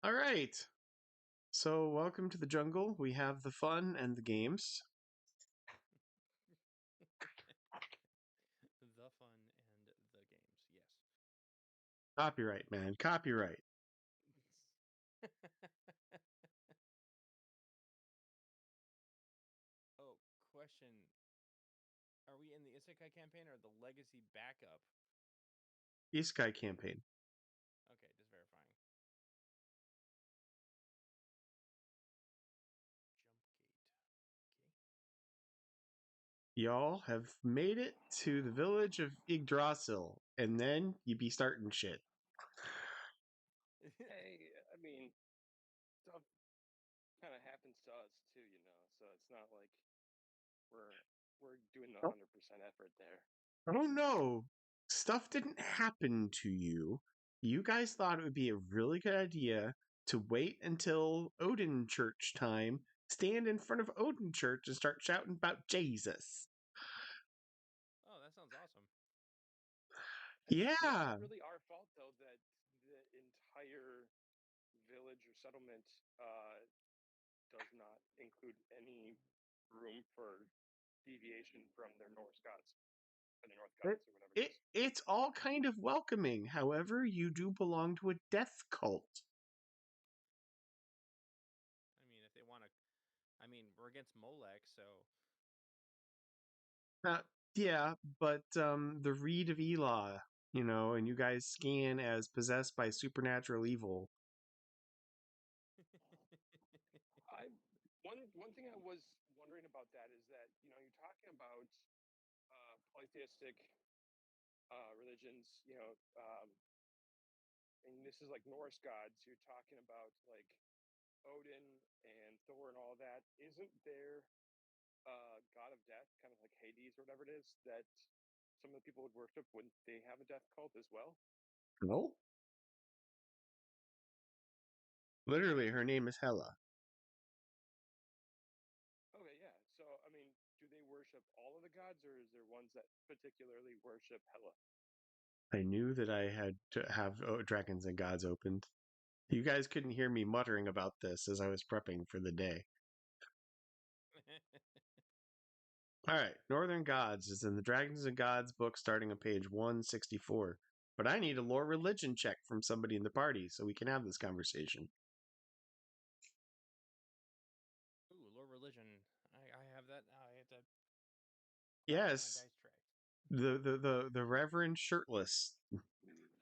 All right. So, welcome to the jungle. We have the fun and the games. The fun and the games, yes. Copyright, man. Copyright. Oh, question. Are we in the Isekai campaign or the Legacy backup? Isekai campaign. Okay, just verifying. Jump gate. Okay. Y'all have made it to the village of Yggdrasil, and then you be starting shit. Hey, I mean, stuff kind of happens to us too, so it's not like we're doing the Oh, 100% effort there. oh no. Stuff didn't happen to you. You guys thought it would be a really good idea to wait until Odin Church time, stand in front of Odin Church, and start shouting about Jesus. Oh, that sounds awesome. It's Yeah. not really our fault though that the entire village or settlement does not include any room for deviation from their Norse gods, or their North It, gods, or whatever it it is. it's all kind of welcoming. However, you do belong to a death cult. I mean, if they want to, we're against Molech, so Uh, yeah, but the Reed of Elah, and you guys scan as possessed by supernatural evil. I one thing I was wondering about that is that you're talking about polytheistic religions, and this is like Norse gods. You're talking about like Odin and Thor and all that. Isn't there god of death, kind of like Hades or whatever it is, that some of the people would worship? Wouldn't they have a death cult as well? No, literally, her name is Hela. Okay, yeah. So I mean, do they worship all of the gods, or is there ones that particularly worship Hela? I knew that I had to have Dragons and Gods opened. You guys couldn't hear me muttering about this as I was prepping for the day. All right, Northern Gods is in the Dragons and Gods book starting on page 164. But I need a lore religion check from somebody in the party so we can have this conversation. ooh, lore religion. I have that. I have to my Yes, dice tray. the Reverend Shirtless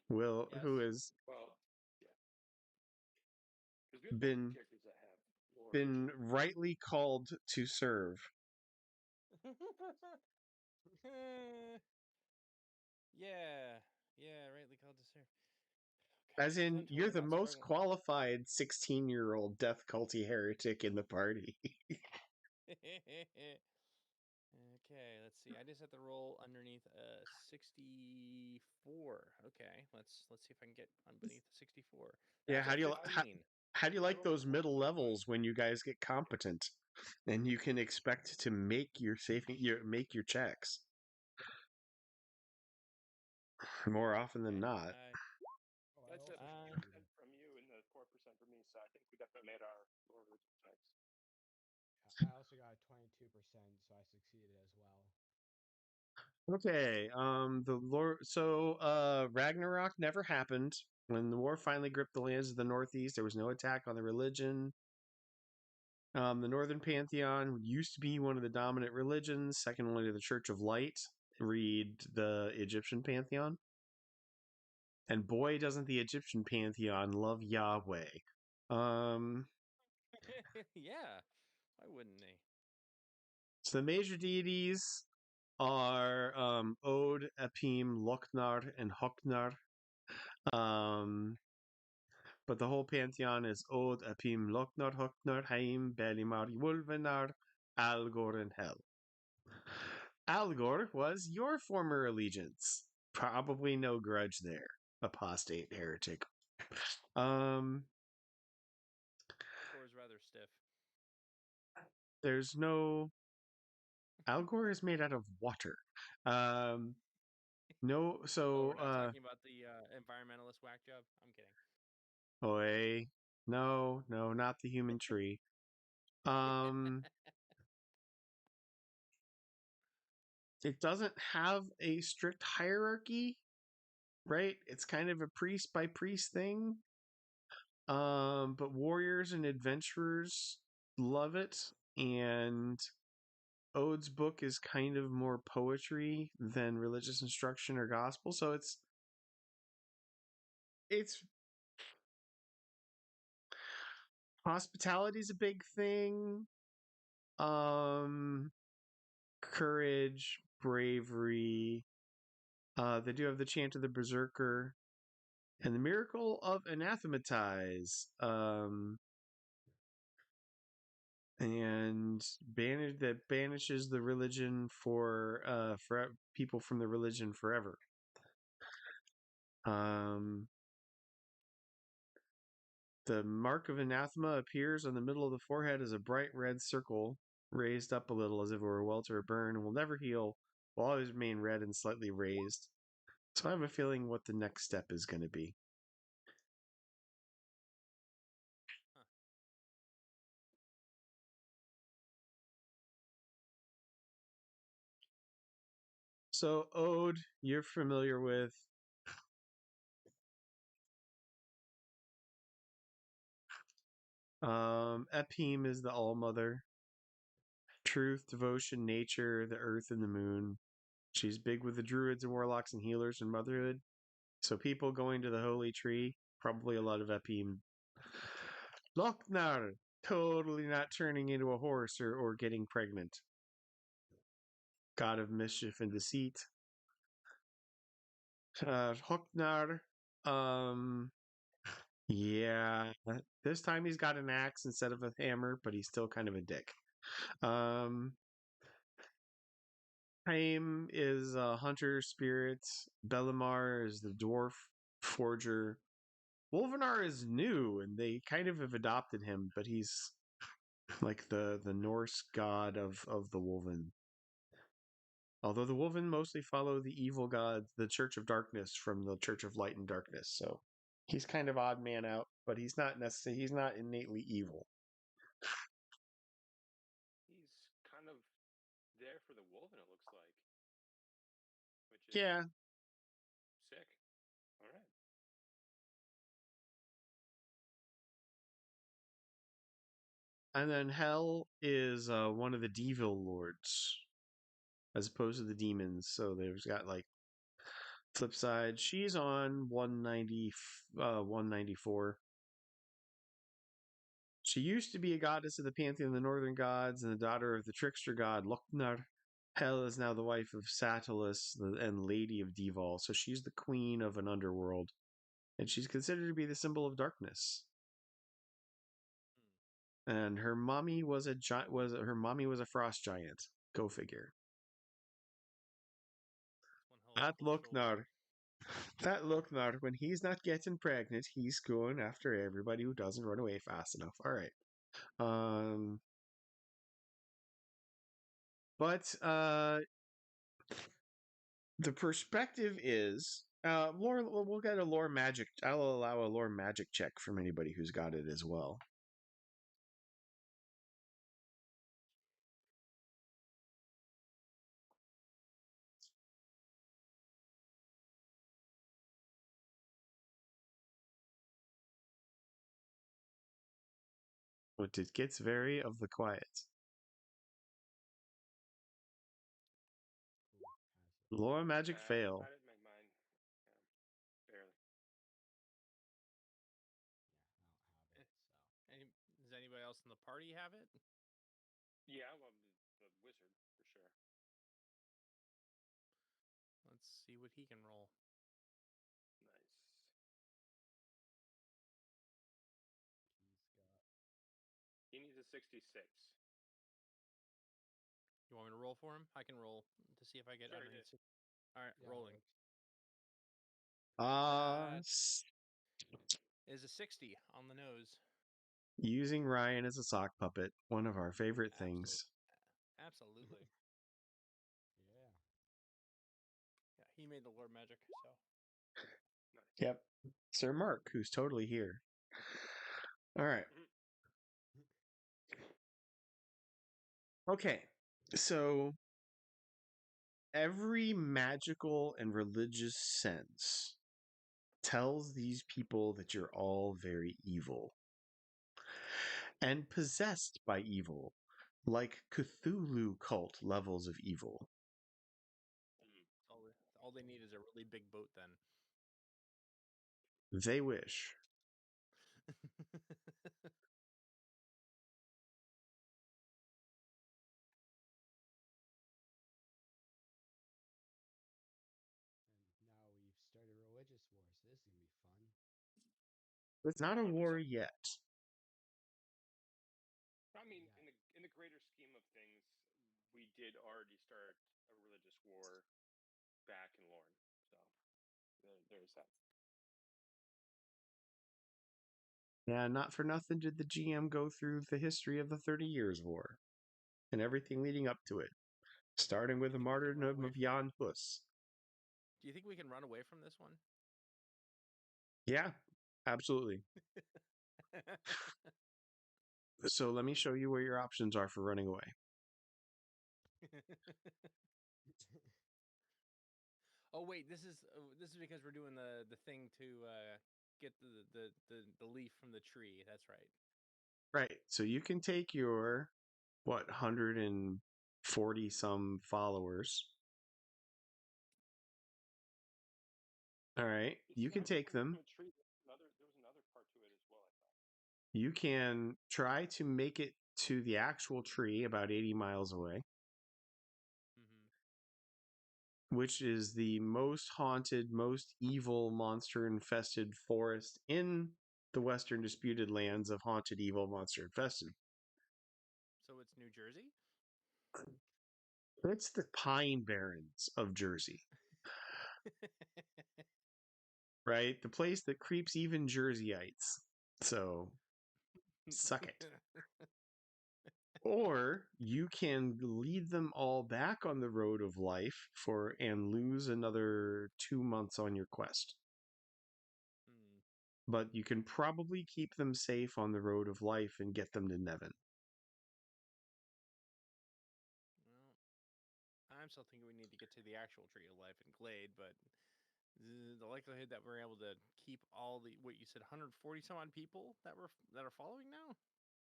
will Yes. who has Well, yeah, because we have multiple been characters that have lore religion. been rightly called to serve. Yeah, yeah, rightly called to serve. As Gosh, in, I'm you're totally the not most struggling. qualified 16-year-old death culty heretic in the party. Okay, let's see. I just have to roll underneath 64. Okay, let's see if I can get underneath 64. Yeah, That's a 15. how do you I like rolled a those middle 25. levels when you guys get competent and you can expect to make make your checks more often than not? Oh, I That's a also Uh, percent succeeded. from you and the 4% from me, so I think we definitely made our lore religion checks. I also got 22%, so I succeeded as well. Okay, the lore. So, Ragnarok never happened. When the war finally gripped the lands of the Northeast, there was no attack on the religion. The Northern Pantheon used to be one of the dominant religions, second only to the Church of Light. Read the Egyptian Pantheon. And boy, doesn't the Egyptian Pantheon love Yahweh. Um, yeah. Why wouldn't they? so the major deities are Od, Epim, Loknar, and Hoknar. Um, but the whole pantheon is Od, Epim, Loknar, Hoknar, Haim, Belimar, Wolvenar, Algor, and Hel. Algor was your former allegiance. Probably no grudge there. Apostate heretic. Um, Score is rather stiff. there's no. Algor is made out of water. Um, no, Oh, so we're not talking about the environmentalist whack job. I'm kidding. oi. No, not the human tree. Um, it doesn't have a strict hierarchy, right? It's kind of a priest by priest thing. But warriors and adventurers love it, and Ode's book is kind of more poetry than religious instruction or gospel, so it's hospitality is a big thing. Um, courage, bravery. They do have the chant of the berserker and the miracle of anathematize. And that banishes the religion for people from the religion forever. Um, the mark of anathema appears on the middle of the forehead as a bright red circle, raised up a little as if it were a welt or a burn, and will never heal. Will always remain red and slightly raised. So I have a feeling what the next step is going to be. Huh. So Ode, you're familiar with. Epheem is the All Mother. Truth, devotion, nature, the earth, and the moon. She's big with the druids and warlocks and healers and motherhood. So people going to the holy tree, probably a lot of Epheem. Lochnar, totally not turning into a horse or getting pregnant. God of mischief and deceit. Hocknar, yeah. This time he's got an axe instead of a hammer, but he's still kind of a dick. Haim is a hunter spirit. Belimar is the dwarf forger. Wolvenar is new, and they kind of have adopted him, but he's like the Norse god of the Wolven. Although the Wolven mostly follow the evil god, the Church of Darkness from the Church of Light and Darkness. So he's kind of odd man out, but he's not necessarily he's not innately evil. He's kind of there for the Wolven, it looks like, which is Yeah, sick. All right. and then Hell is one of the Devil lords, as opposed to the demons. So there's got like flip side. She's on 194. She used to be a goddess of the pantheon of the northern gods and the daughter of the trickster god Loknar. Hel is now the wife of Satellus and Lady of Deval, so she's the queen of an underworld, and she's considered to be the symbol of darkness. And her mommy was a frost giant. Go figure. That's one hell of a cool shoulder. That Loknar, when he's not getting pregnant, he's going after everybody who doesn't run away fast enough. All right. But the perspective is lore. We'll get a lore magic. I'll allow a lore magic check from anybody who's got it as well. But it gets very of the quiet. Cool. Pass it. Lore magic I fail. didn't make mine. Yeah, barely. Yeah, I don't have it. So Does anybody else in the party have it? Yeah, well, the wizard for sure. Let's see what he can roll. Nice. he's got. He needs a 66. You want me to roll for him? I can roll to see if I get Sure, he underneath. did. All right, Yeah, rolling. Ah, That is a 60 on the nose. using Ryan as a sock puppet, one of our favorite things. Absolutely. Yeah. Yeah, he made the lore magic, so. Nice. Yep. Sir Mark, who's totally here. All right. Okay. So every magical and religious sense tells these people that you're all very evil and possessed by evil, like Cthulhu cult levels of evil. All they need is a really big boat then. They wish. And now we've started a religious war, so this is gonna be fun. It's not a war 100%. yet. I mean, Yeah. in the greater scheme of things, we did already start a religious war back in Lorne, so there's that. Yeah, not for nothing did the GM go through the history of the 30 Years' War and everything leading up to it, starting with Do the you think we can run martyrdom away of from? Jan Hus. Do you think we can run away from this one? Yeah, absolutely. So let me show you where your options are for running away. Oh wait, this is because we're doing the thing to get the leaf from the tree. That's right. Right. So you can take your, what, 140 some followers. All right. It's You can not just take the leaf them. from a tree. There was another part to it as well, I thought. You can try to make it to the actual tree about 80 miles away, Mm-hmm. which is the most haunted, most evil, monster infested forest in the Western disputed lands of haunted, evil, monster infested. So it's New Jersey. It's the Pine Barrens of Jersey, right? The place that creeps even Jerseyites. So suck it. Or you can lead them all back on the road of life for and lose another 2 months on your quest. Hmm. But you can probably keep them safe on the road of life and get them to Nevin. Well, I'm still thinking we need to get to the actual tree of life in Glade, but the likelihood that we're able to keep all the what you said 140 some odd people that are following now.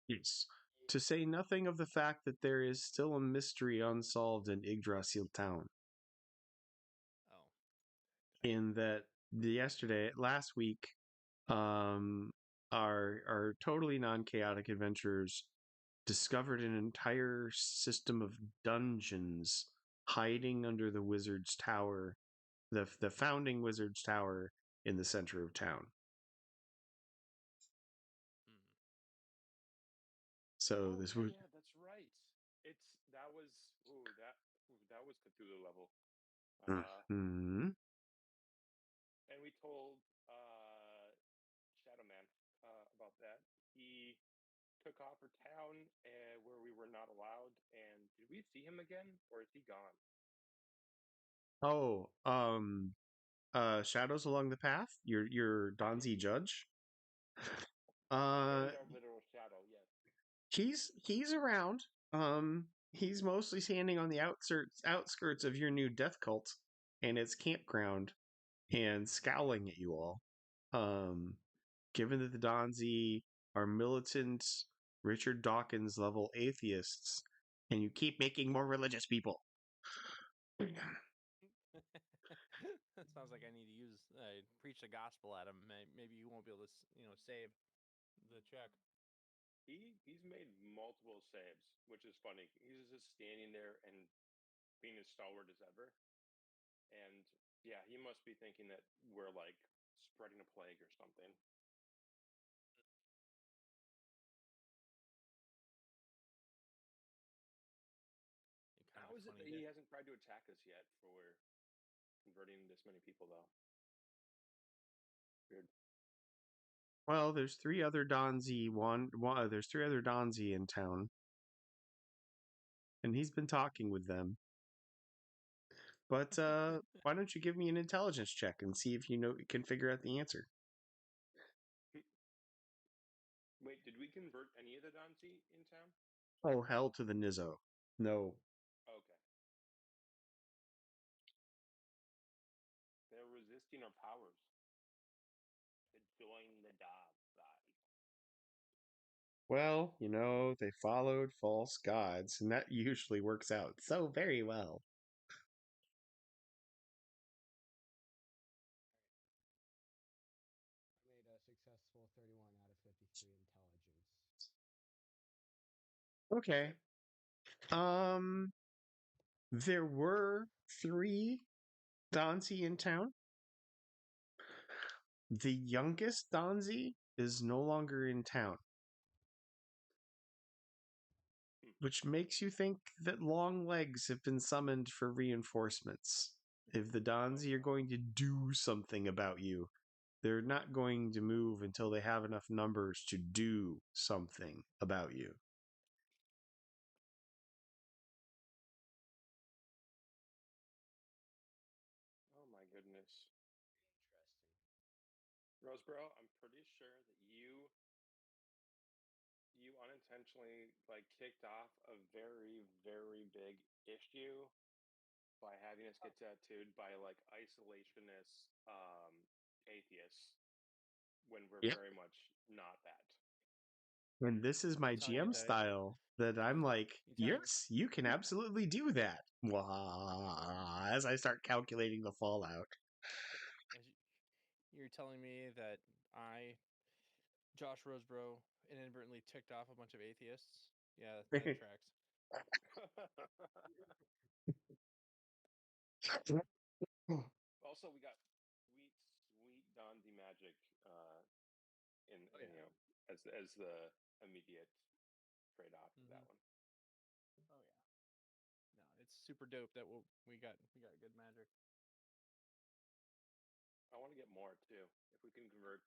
Yes. To say nothing of the fact that there is still a mystery unsolved in Yggdrasil town. Oh, In that last week, um, our totally non-chaotic adventurers discovered an entire system of dungeons hiding under the wizard's tower, the founding wizard's tower in the center of town. hmm. So Oh this yeah, was yeah, that's right. It's that was Cthulhu level. Mhm. And we told Shadow Man about that. He took off for town where we were not allowed. And did we see him again, or is he gone? Oh, Shadows Along the Path. Your Donzi judge. Yeah, Uh, he's our literal shadow. Yes. he's around. He's mostly standing on the outskirts of your new death cult and its campground and scowling at you all. Um, given that the Donzi are militant Richard Dawkins level atheists, and you keep making more religious people. That sounds like I need to use preach the gospel at him. Maybe you won't be able to save the check. He's made multiple saves, which is funny. He's just standing there and being as stalwart as ever. And yeah, he must be thinking that we're like spreading a plague or something. It'd kind of How be is it funny that to. he hasn't tried to attack us yet for converting this many people, though? Weird. Well, there's three other there's three other Donzi in town, and he's been talking with them. But why don't you give me an intelligence check and see if you can figure out the answer? Wait, did we convert any of the Danzi in town? Oh, hell to the Nizzo. No. Okay. They're resisting our powers. To join the dark side. Well, they followed false gods, and that usually works out so very well. I made a successful 31 out of 53 intelligence. Okay. There were 3 Donzi in town. The youngest Donzi is no longer in town, which makes you think that long legs have been summoned for reinforcements. If the Donzi are going to do something about you, they're not going to move until they have enough numbers to do something about you. Oh my goodness. Interesting. Roseboro, I'm pretty sure that you unintentionally kicked off a very, very big issue by having us get tattooed by isolationist atheists when we're Yeah. very much not that. And this is my You telling me GM that style that I'm like, you telling yes, you can absolutely do that. Wah, as I start calculating the fallout. as you're telling me that I, Josh Rosebro, inadvertently ticked off a bunch of atheists? Yeah, that tracks. Also, we got sweet, sweet Donzi magic in, Oh in yeah. as the immediate trade off of that Mm-hmm. one. Oh yeah. No, it's super dope that we got good magic. I want to get more too. If we can convert,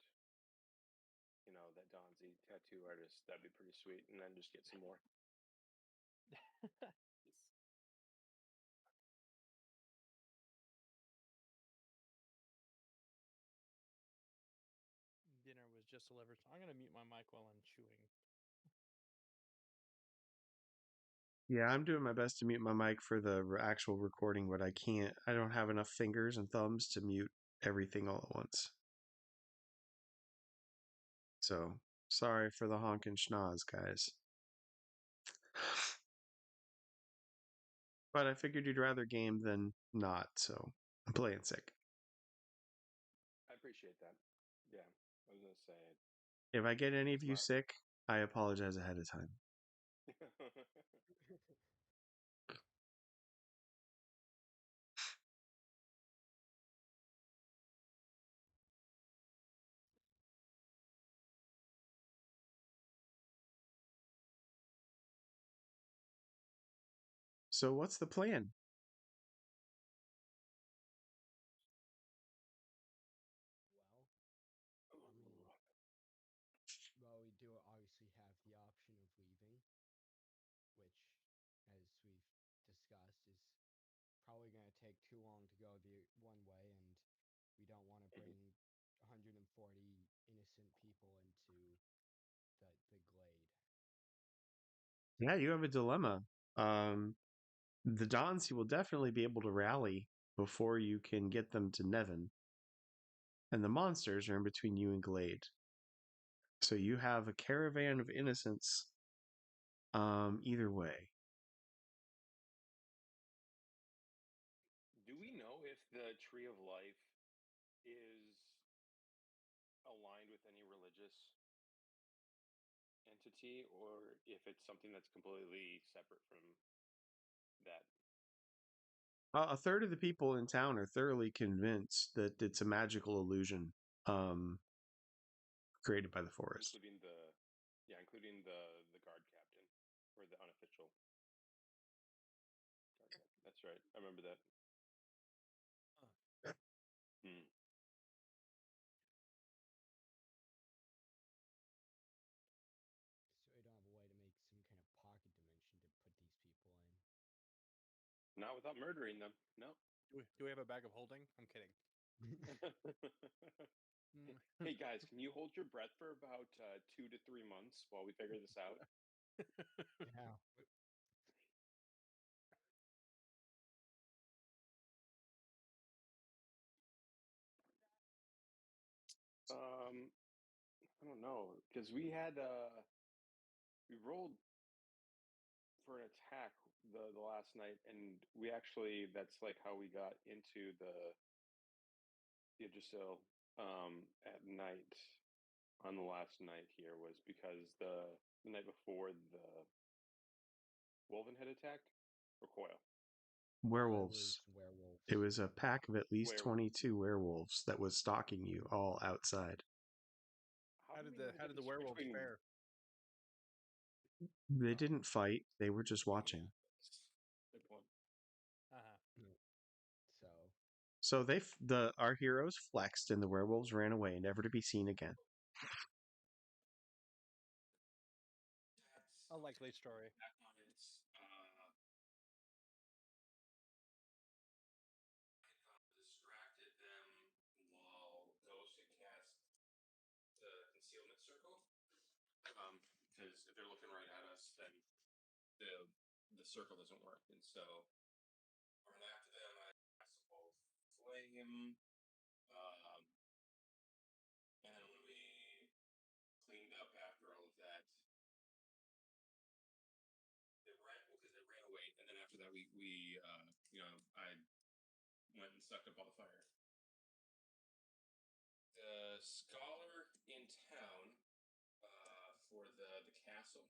that Donzi tattoo artist, that'd be pretty sweet. And then just get some more. Dinner was just delivered. So I'm gonna mute my mic while I'm chewing. Yeah, I'm doing my best to mute my mic for the actual recording, but I can't. I don't have enough fingers and thumbs to mute everything all at once. So, sorry for the honk and schnoz, guys. But I figured you'd rather game than not, so I'm playing sick. I appreciate that. Yeah, I was gonna say If I get any of it's you not. sick, I apologize ahead of time. So, what's the plan? Well, I mean, well, we do obviously have the option of leaving, which, as we've discussed, is probably going to take too long to go the one way, and we don't want to bring 140 innocent people into the glade. Yeah, you have a dilemma. The Donsi will definitely be able to rally before you can get them to Nevin. And the monsters are in between you and Glade. So you have a caravan of innocents either way. Do we know if the Tree of Life is aligned with any religious entity, or if it's something that's completely separate from that? A third of the people in town are thoroughly convinced that it's a magical illusion created by the forest. Including the guard captain or the unofficial guard captain. That's right. I remember that. Hmm. So we don't have a way to make some kind of pocket dimension to put these people in. Not without murdering them. No. Do we have a bag of holding? I'm kidding. Hey guys, can you hold your breath for about 2 to 3 months while we figure this out? Yeah. I don't know because we rolled for an attack the last night, and we actually that's like how we got into the Yggdrasil at night on the last night here was because the night before the Wolven had attacked or Coil. Werewolves. Werewolves. It was a pack of at least Werewolves. 22 werewolves that was stalking you all outside. How do we know How did the difference werewolves between fare? They didn't fight, they were just watching. Good point. Uh-huh. So So our heroes flexed and the werewolves ran away, never to be seen again. A likely story. Back on its distracted them while Ghost had cast the concealment circle. Because if they're looking right at us, then the circle doesn't work, and so run after them. I cast a ball of flame, and then when we cleaned up after all of that, they ran because they ran away, and then after that I went and sucked up all the fire. The scholar in town for the castle.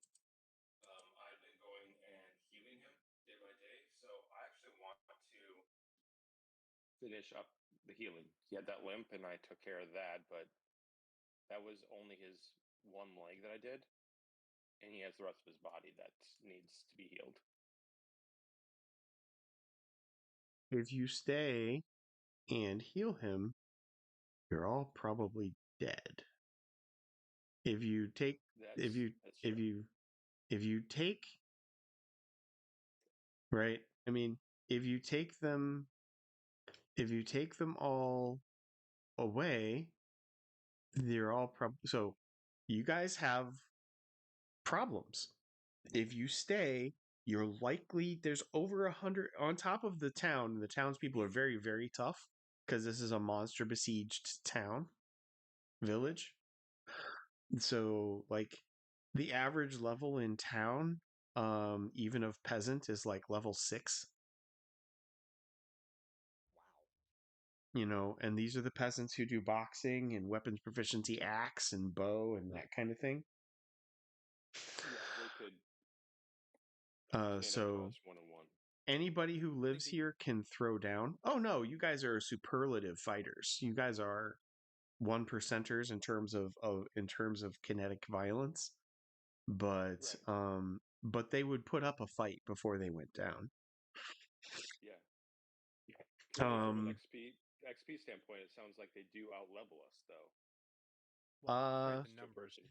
I've been going and healing him day by day, so I actually want to Finish up the healing. He had that limp, and I took care of that, but that was only his one leg that I did, and he has the rest of his body that needs to be healed. If you stay and heal him, you're all probably dead. If you take if you That's if true. you if you take right, I mean, if you take them all away, they're all so you guys have problems. If you stay, you're likely there's over 100 on top of the town. The townspeople are very, very tough because this is a monster besieged town village. So like the average level in town, even of peasant, is like level 6. wow. And these are the peasants who do boxing and weapons proficiency, axe and bow and that kind of thing. Yeah, they could stand up to So us one on one. anybody who lives the- here can throw down. Oh no, you guys are superlative fighters. You guys are one percenters in terms of kinetic violence, but Right. but they would put up a fight before they went down. Yeah. Well, from an Um, XP standpoint, it sounds like they do outlevel us, though. Well, strength in To a numbers. person.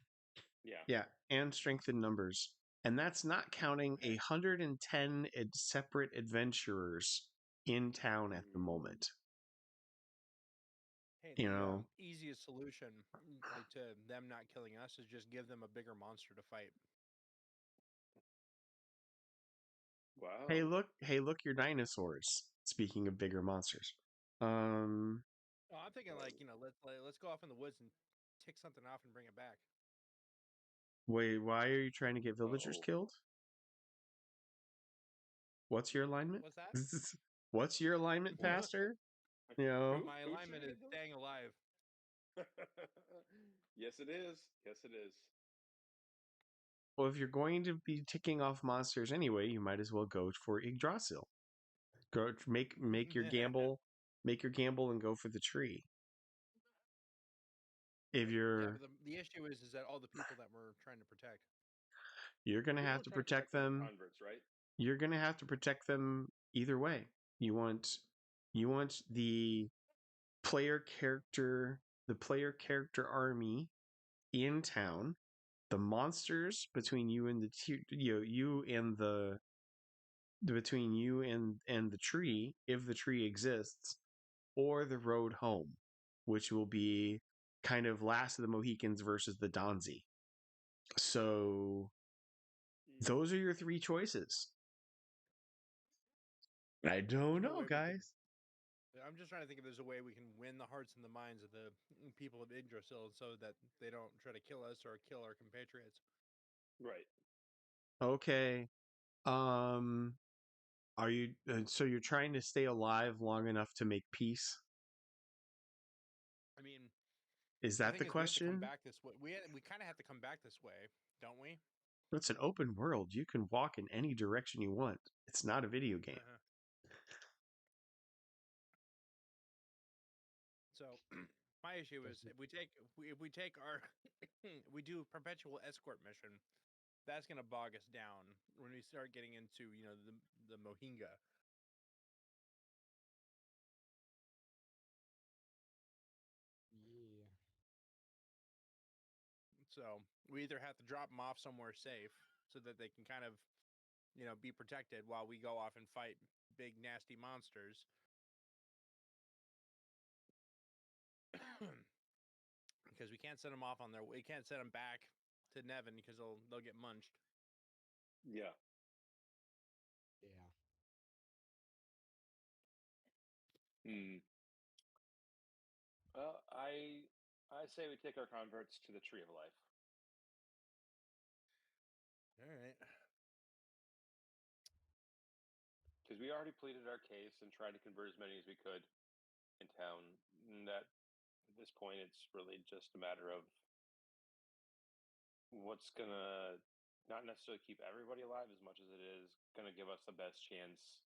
Yeah. yeah, and strength in numbers, and that's not counting Okay. 110 separate adventurers in town at the moment. Hey, You the know, easiest solution, like to them not killing us, is just give them a bigger monster to fight. Wow. hey, look, your dinosaurs. Speaking of bigger monsters, um, Oh, I'm thinking let's go off in the woods and tick something off and bring it back. wait, why are you trying to get villagers Oh. killed? What's your alignment? What's that? What's your alignment, Pastor? You know, My Who's trying alignment to is get those? staying alive. Yes, it is. Yes, it is. well, if you're going to be ticking off monsters anyway, you might as well go for Yggdrasil. Go make your gamble, and go for the tree. If Yeah, you're but the issue is that all the people that we're trying to protect. you're gonna People have are to trying to protect protect them them. converts, right? You're gonna have to protect them either way. You want player character the player character army in town. The monsters between you and you and the between you and the tree, if the tree exists, or the road home, which will be kind of Last of the Mohicans versus the Donzi. So those are your three choices. I don't There's no know, way we can. guys. I'm just trying to think if there's a way we can win the hearts and the minds of the people of Yggdrasil so that they don't try to kill us or kill our compatriots. Right. Okay. Um, are you so you're trying to stay alive long enough to make peace? I mean, Is the that thing the is, we have to come question? back this way. We kind of have to come back this way, don't we? It's an open world. You can walk in any direction you want. It's not a video game. So my issue is if we take our we do perpetual escort mission, that's gonna bog us down when we start getting into the Mohinga. Yeah. So we either have to drop them off somewhere safe so that they can kind of be protected while we go off and fight big nasty monsters. Because we can't send them off on their we can't send them back to Nevin because they'll get munched. Yeah. Yeah. Hmm. Well, I say we take our converts to the Tree of Life. All right. Because we already pleaded our case and tried to convert as many as we could in town. And that at this point, it's really just a matter of what's gonna not necessarily keep everybody alive as much as it is gonna give us the best chance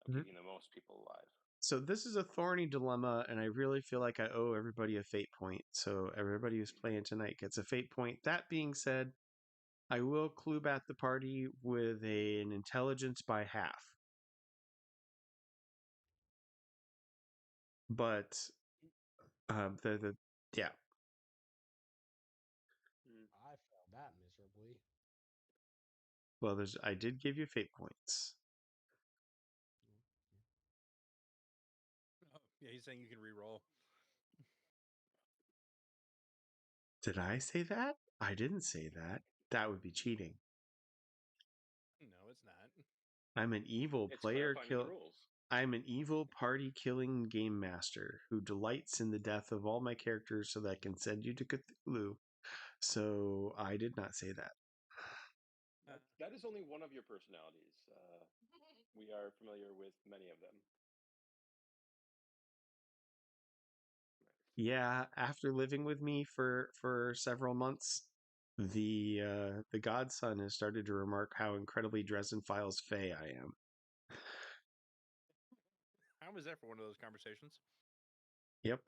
of Mhm. keeping the most people alive. So this is a thorny dilemma, and I really feel like I owe everybody a fate point. So everybody who's playing tonight gets a fate point. That being said, I will clue back the party with an intelligence by half. But the yeah. Mm. I failed that miserably. Well, I did give you fate points. Oh, yeah, he's saying you can re-roll. Did I say that? I didn't say that. That would be cheating. No, it's not. I'm an evil It's player clarifying the kill. rules. I'm an evil party killing game master who delights in the death of all my characters so that I can send you to Cthulhu. So I did not say that. That is only one of your personalities. We are familiar with many of them. Yeah, after living with me for several months, the godson has started to remark how incredibly Dresden Files fey I am. I was there for one of those conversations. Yep.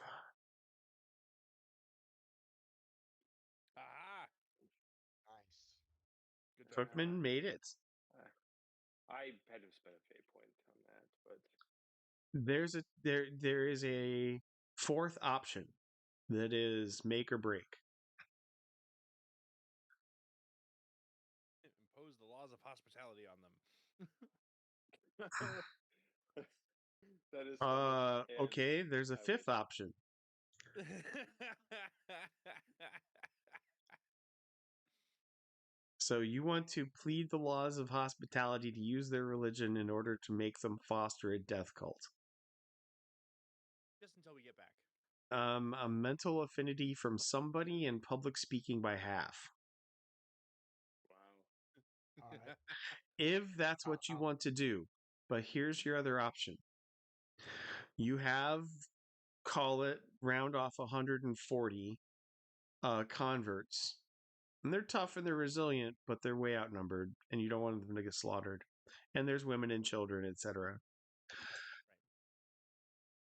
Ah, Nice. good job. Cookman made it. I had to spend a fate point on that, but There is a fourth option that is make or break. Impose the laws of hospitality on them. that is funny. And Okay, there's a I fifth wish. option. So you want to plead the laws of hospitality to use their religion in order to make them foster a death cult. Just until we get back. A mental affinity from somebody and public speaking by half. Wow. All right. If that's what you I'll, want to do. But here's your other option. You have, call it, round off 140 converts. And they're tough and they're resilient, but they're way outnumbered, and you don't want them to get slaughtered. And there's women and children, etc.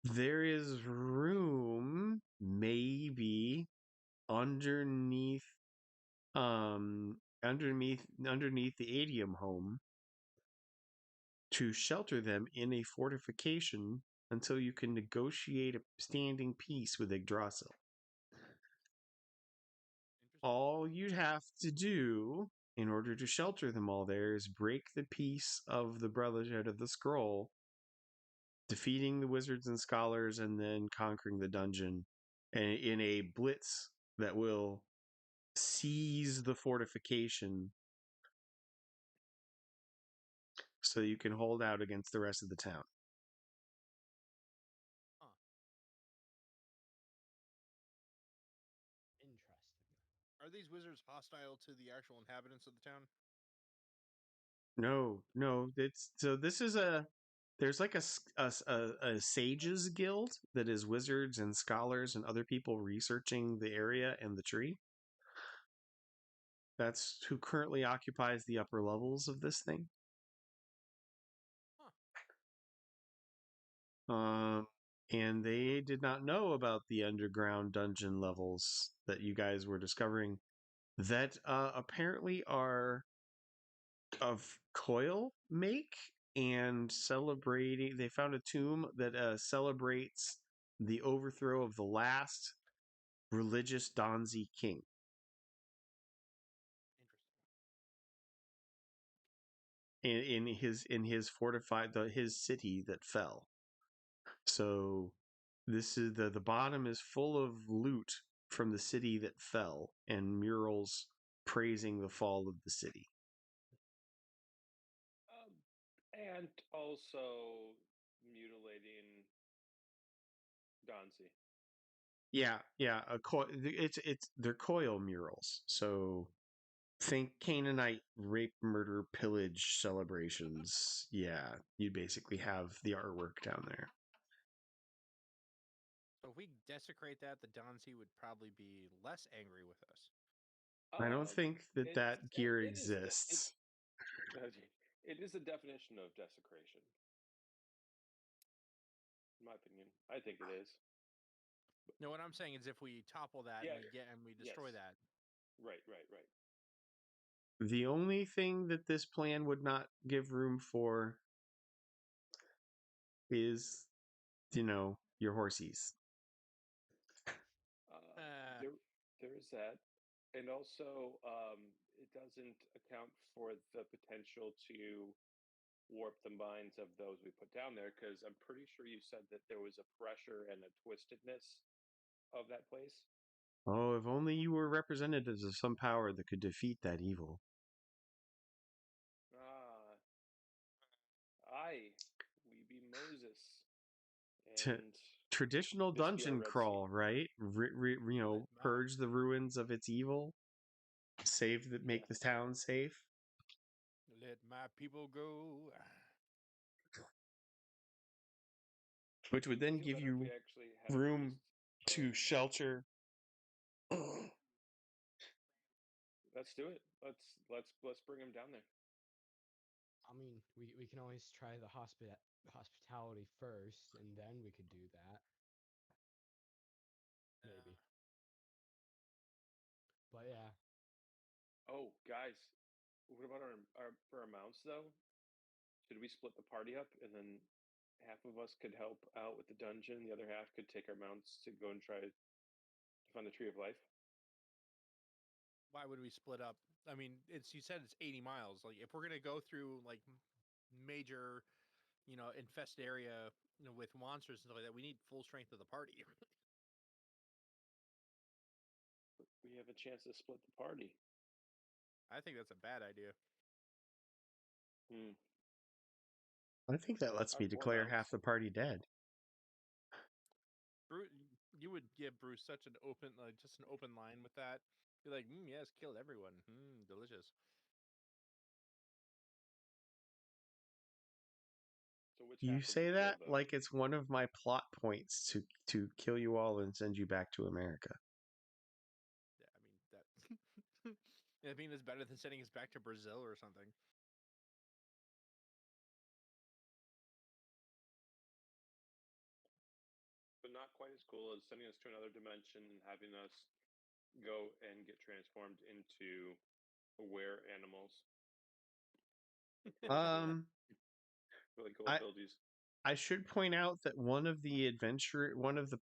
There is room, maybe, underneath underneath the Adium home to shelter them in a fortification until you can negotiate a standing peace with Yggdrasil. Interesting. All you'd have to do in order to shelter them all there is break the peace of the Brotherhood of the Scroll, defeating the wizards and scholars, and then conquering the dungeon in a blitz that will seize the fortification so you can hold out against the rest of the town. Huh. Interesting. Are these wizards hostile to the actual inhabitants of the town? No, no, it's so this is a there's like a sages guild that is wizards and scholars and other people researching the area and the tree. That's who currently occupies the upper levels of this thing. And they did not know about the underground dungeon levels that you guys were discovering that apparently are of coil make and celebrating. They found a tomb that celebrates the overthrow of the last religious Donzi king. Interesting. In his fortified his city that fell. So this is the bottom is full of loot from the city that fell and murals praising the fall of the city. And also mutilating Donzi. Yeah, yeah. It's they're coil murals. So think Canaanite rape, murder, pillage celebrations. Yeah, you basically have the artwork down there. So if we desecrate that, the Donzi would probably be less angry with us. I don't think that that gear It is exists. it is a definition of desecration. In my opinion, I think it is. No, what I'm saying is if we topple that Yeah. and we destroy Yes. that. Right. The only thing that this plan would not give room for is, your horsies. Uh, There is that, and also it doesn't account for the potential to warp the minds of those we put down there. Because I'm pretty sure you said that there was a pressure and a twistedness of that place. Oh, if only you were representatives of some power that could defeat that evil. Ah, I, we be Moses, T- and Traditional this be our dungeon Red Sea. crawl, right? Purge the ruins of its evil, Yeah. make the town safe. let my people go. Which would I then feel give better if we you actually had a room priest. to shelter. Let's do it. Let's bring him down there. I mean, we can always try the hospitality first, and then we could do that. Maybe. But yeah. Oh, guys, what about for our mounts though? Should we split the party up and then half of us could help out with the dungeon, the other half could take our mounts to go and try to find the tree of life? Why would we split up? I mean, you said it's 80 miles. Like if we're gonna go through like major, infested area, with monsters and stuff like that, we need full strength of the party. We have a chance to split the party. I think that's a bad idea. Hmm. I think that lets Our me four declare mounts. half the party dead. Bruce, you would give Bruce such an open, just an open line with that. Be like, yes, killed everyone. Delicious. So which You half would we say kill that though? like it's one of my plot points to kill you all and send you back to America. Yeah, I mean that. I mean, it's better than sending us back to Brazil or something. But not quite as cool as sending us to another dimension and having us go and get transformed into were animals. Um, Really cool I abilities. I should point out that one of the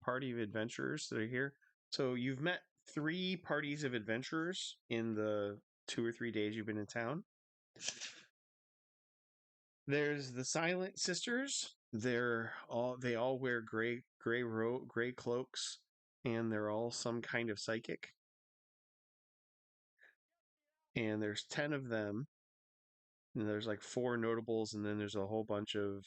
party of adventurers that are here. So you've met 3 parties of adventurers in the 2 or 3 days you've been in town. There's the Silent Sisters. They all wear gray cloaks and they're all some kind of psychic. And there's 10 of them. And there's like 4 notables, and then there's a whole bunch of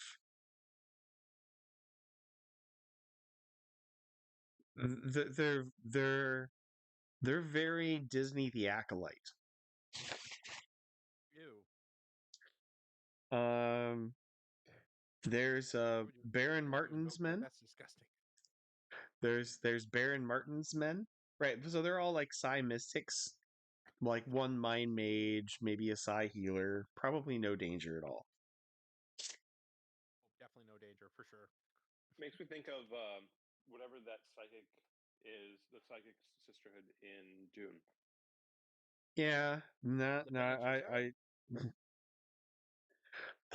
they're very Disney the Acolyte. Ew. There's Why would you Baron invoke Martin's that? men. That's disgusting. There's Baron Martin's men. Right, so they're all like Psi mystics, like one mind mage, maybe a Psi healer, probably no danger at all. Oh, definitely no danger for sure. Makes me think of whatever that psychic is, the psychic sisterhood in Dune. Yeah, no, The no, Bene Gesserit?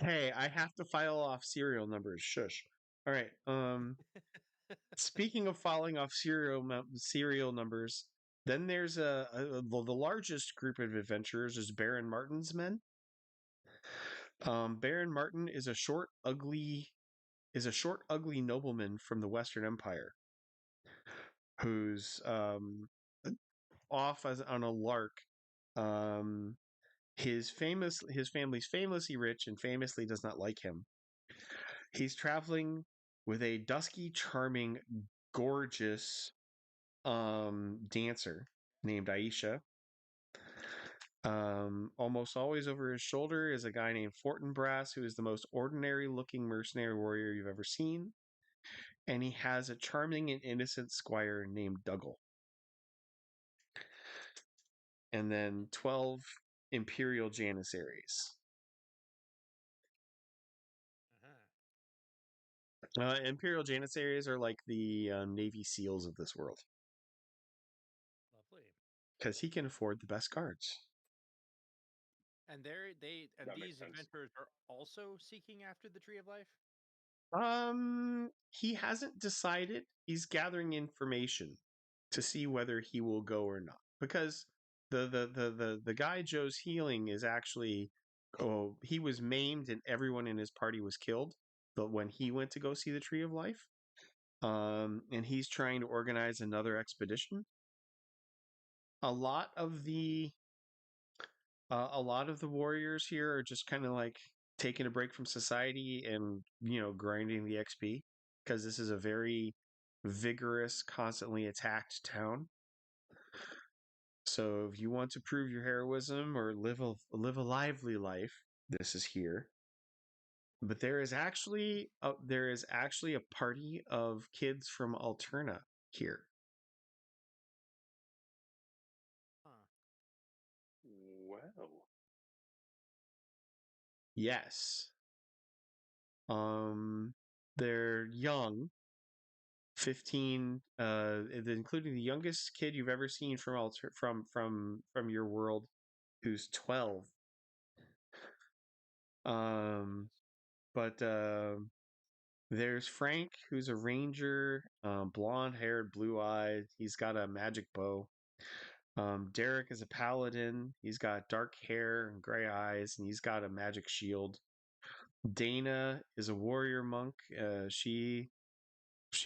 Hey, I have to file off serial numbers. Shush. All right. Speaking of filing off serial numbers, then there's the largest group of adventurers is Baron Martin's men. Baron Martin is a short, ugly nobleman from the Western Empire who's off as on a lark. Um, his family's famously rich and famously does not like him. He's traveling with a dusky, charming, gorgeous dancer named Aisha. Almost always over his shoulder is a guy named Fortinbras, who is the most ordinary looking mercenary warrior you've ever seen. And he has a charming and innocent squire named Dougal. And then 12 Imperial Janissaries. Imperial Janissaries are like the Navy SEALs of this world. Lovely. Because he can afford the best guards. And That makes these sense. adventurers are also seeking after the Tree of Life? He hasn't decided. He's gathering information to see whether he will go or not. Because the guy Joe's healing is actually he was maimed and everyone in his party was killed. But when he went to go see the Tree of Life, and he's trying to organize another expedition. A lot of the warriors here are just kind of like taking a break from society and grinding the XP because this is a very vigorous, constantly attacked town. So if you want to prove your heroism or live a lively life, this is here. But there is actually a party of kids from Alterna here. Huh. Well, Yes. They're young, 15, including the youngest kid you've ever seen from your world, who's 12. But there's Frank, who's a ranger, blonde haired, blue eyed. He's got a magic bow. Derek is a paladin. He's got dark hair and gray eyes, and he's got a magic shield. Dana is a warrior monk. She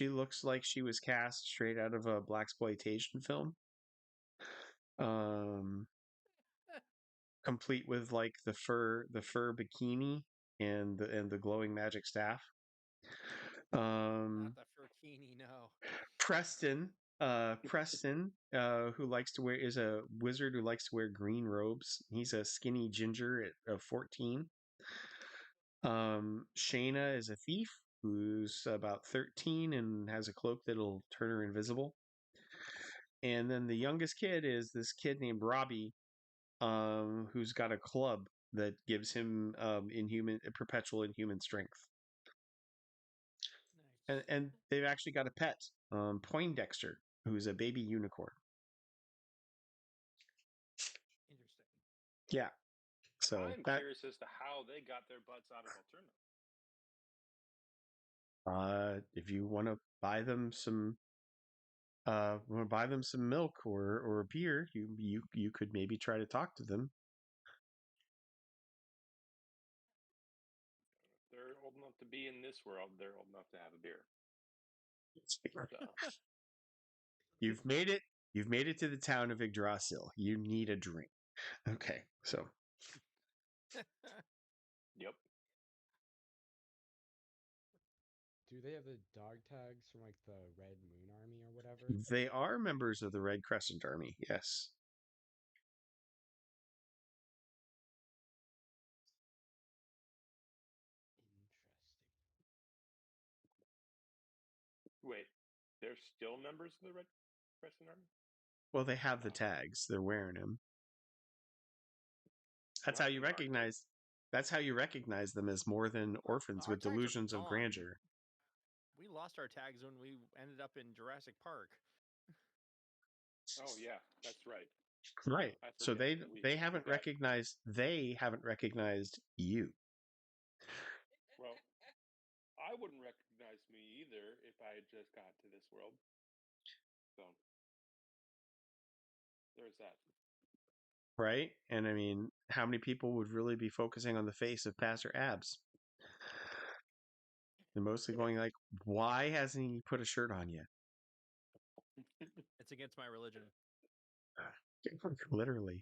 looks like she was cast straight out of a blaxploitation film. Um, Complete with like the fur bikini and the glowing magic staff. Not the Furkini, no. Preston, who likes to wear is a wizard who likes to wear green robes. He's a skinny ginger at 14. Shayna is a thief who's about 13 and has a cloak that'll turn her invisible. And then the youngest kid is this kid named Robbie, who's got a club that gives him perpetual inhuman strength. Nice. And they've actually got a pet, Poindexter, who's a baby unicorn. Interesting. Yeah. So I'm that curious as to how they got their butts out of Alterna. if you want to buy them some milk or beer, you could maybe try to talk to them. If they're old enough to be in this world, they're old enough to have a beer. So, You've made it. You've made it to the town of Yggdrasil. You need a drink. Okay, so Yep. Do they have the dog tags from like the Red Moon Army or whatever? they are members of the Red Crescent Army. Yes. Interesting. Wait, they're still members of the Red Crescent Army? Well, they have the Wow. tags. They're wearing them. That's how Not you anymore. recognize. That's how you recognize them as more than orphans Our with tags are delusions of gone. grandeur. We lost our tags when we ended up in Jurassic Park. Oh yeah, that's right. Right. I So forget that we haven't got. recognized you. Well, I wouldn't recognize me either if I had just got to this world. So there's that. Right? And I mean, how many people would really be focusing on the face of Pastor Abs? And mostly going like, why hasn't he put a shirt on yet? It's against my religion. Literally.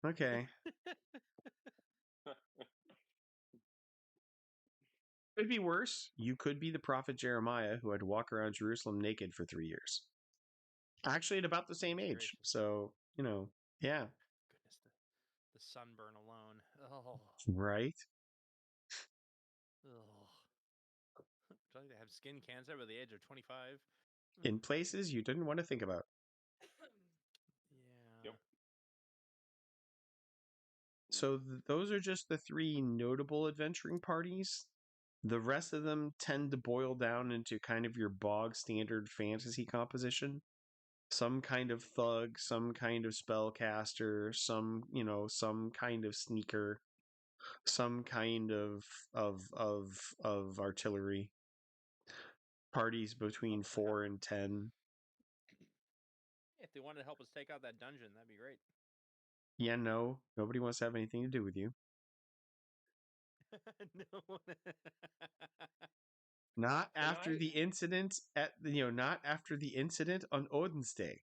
Okay. Could be worse. You could be the prophet Jeremiah who had to walk around Jerusalem naked for 3 years. Actually, at about the same Goodness age. gracious. So, yeah. Goodness, the sunburn alone. Oh, Right? oh. Would you like to have skin cancer by the age of 25? In places you didn't want to think about. Yeah. Yep. So those are just the 3 notable adventuring parties. The rest of them tend to boil down into kind of your bog standard fantasy composition. Some kind of thug, some kind of spellcaster, some kind of sneaker, some kind of artillery. Parties between Love that. 4 and 10. If they wanted to help us take out that dungeon, that'd be great. Yeah, no, nobody wants to have anything to do with you. No. Not Can after I? the incident not after the incident on Odin's Day.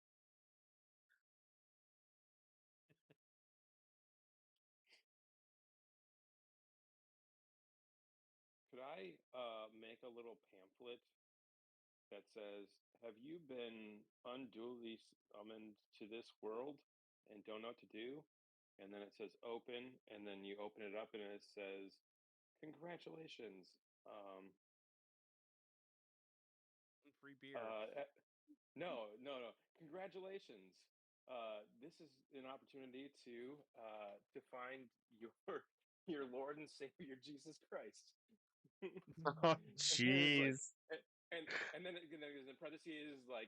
Could I make a little pamphlet that says, "Have you been unduly summoned to this world and don't know what to do?" And then it says open, and then you open it up, and it says, "Congratulations." Um, Free beer. no, no, no. Congratulations. This is an opportunity to find your your Lord and Savior Jesus Christ. Oh, And then it's like, jeez. and then in parentheses like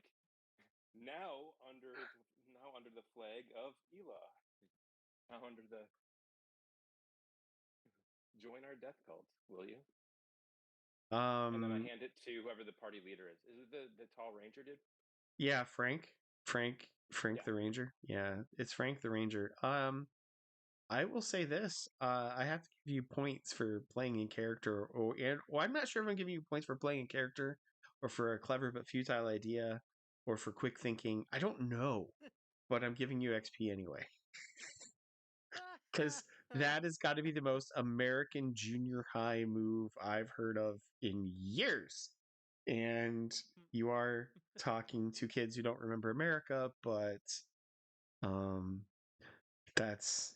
now under the flag of Elah, now under the join our death cult, will you? And then I hand it to whoever the party leader is. Is it the tall ranger dude? Yeah, Frank Yeah. the Ranger. Yeah, it's Frank the Ranger. I will say this. I have to give you points for playing in character, well, I'm not sure if I'm giving you points for playing in character, or for a clever but futile idea, or for quick thinking. I don't know, but I'm giving you XP anyway, because that has got to be the most American junior high move I've heard of in years. And you are talking to kids who don't remember America, but um, that's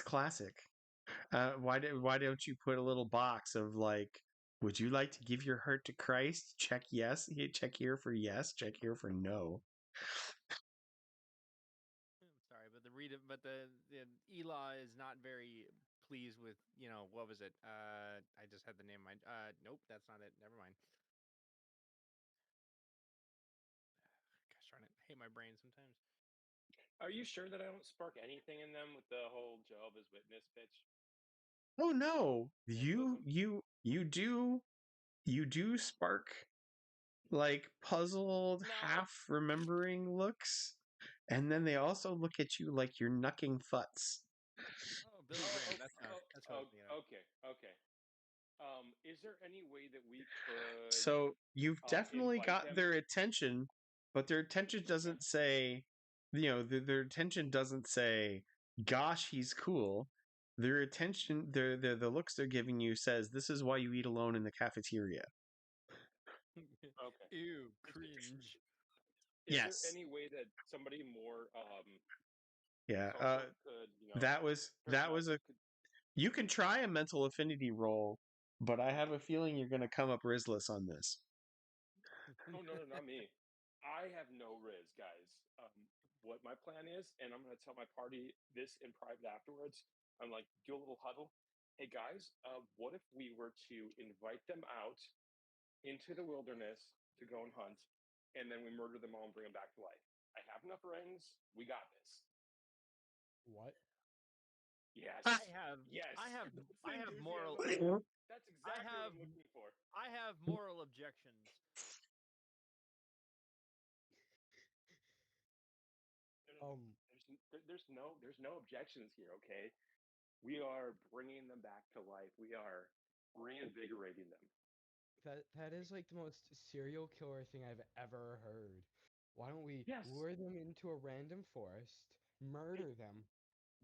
classic. Why don't you put a little box of like, would you like to give your heart to Christ? Check yes. Check here for yes. Check here for no. I'm sorry, but the Eli is not very pleased with what was it? I just had the name in mind. Nope, that's not it. Never mind. Gosh darn it, I hate my brain sometimes. Are you sure that I don't spark anything in them with the whole Jehovah's Witness pitch? Oh no, Evangelism? you do spark like puzzled, No. half remembering looks, and then they also look at you like you're knucking futs. Oh, Billy Graham. That's who I was thinking of. Okay, okay. Is there any way that we could So you've definitely invite got them? their attention, but their attention doesn't say, their attention doesn't say, "Gosh, he's cool." Their attention, the looks they're giving you says, "This is why you eat alone in the cafeteria." Okay. Ew, Is, cringe. is there Yes. any way that somebody more Yeah. social could, That was charismatic a. could? You can try a mental affinity roll, but I have a feeling you're going to come up Rizless on this. Oh no, not me. I have no riz, guys. What my plan is, and I'm gonna tell my party this in private afterwards. I'm like, do a little huddle. Hey guys, what if we were to invite them out into the wilderness to go and hunt, and then we murder them all and bring them back to life? I have enough rings. We got this. What? I Yes, have, I yes. have, That's the I have moral, enthusiasm I need. That's I exactly what have, I'm looking for. I have moral objections. No. There's no objections here. Okay, we are bringing them back to life. We are reinvigorating them. That is like the most serial killer thing I've ever heard. Why don't we Yes, lure them into a random forest, it, murder them,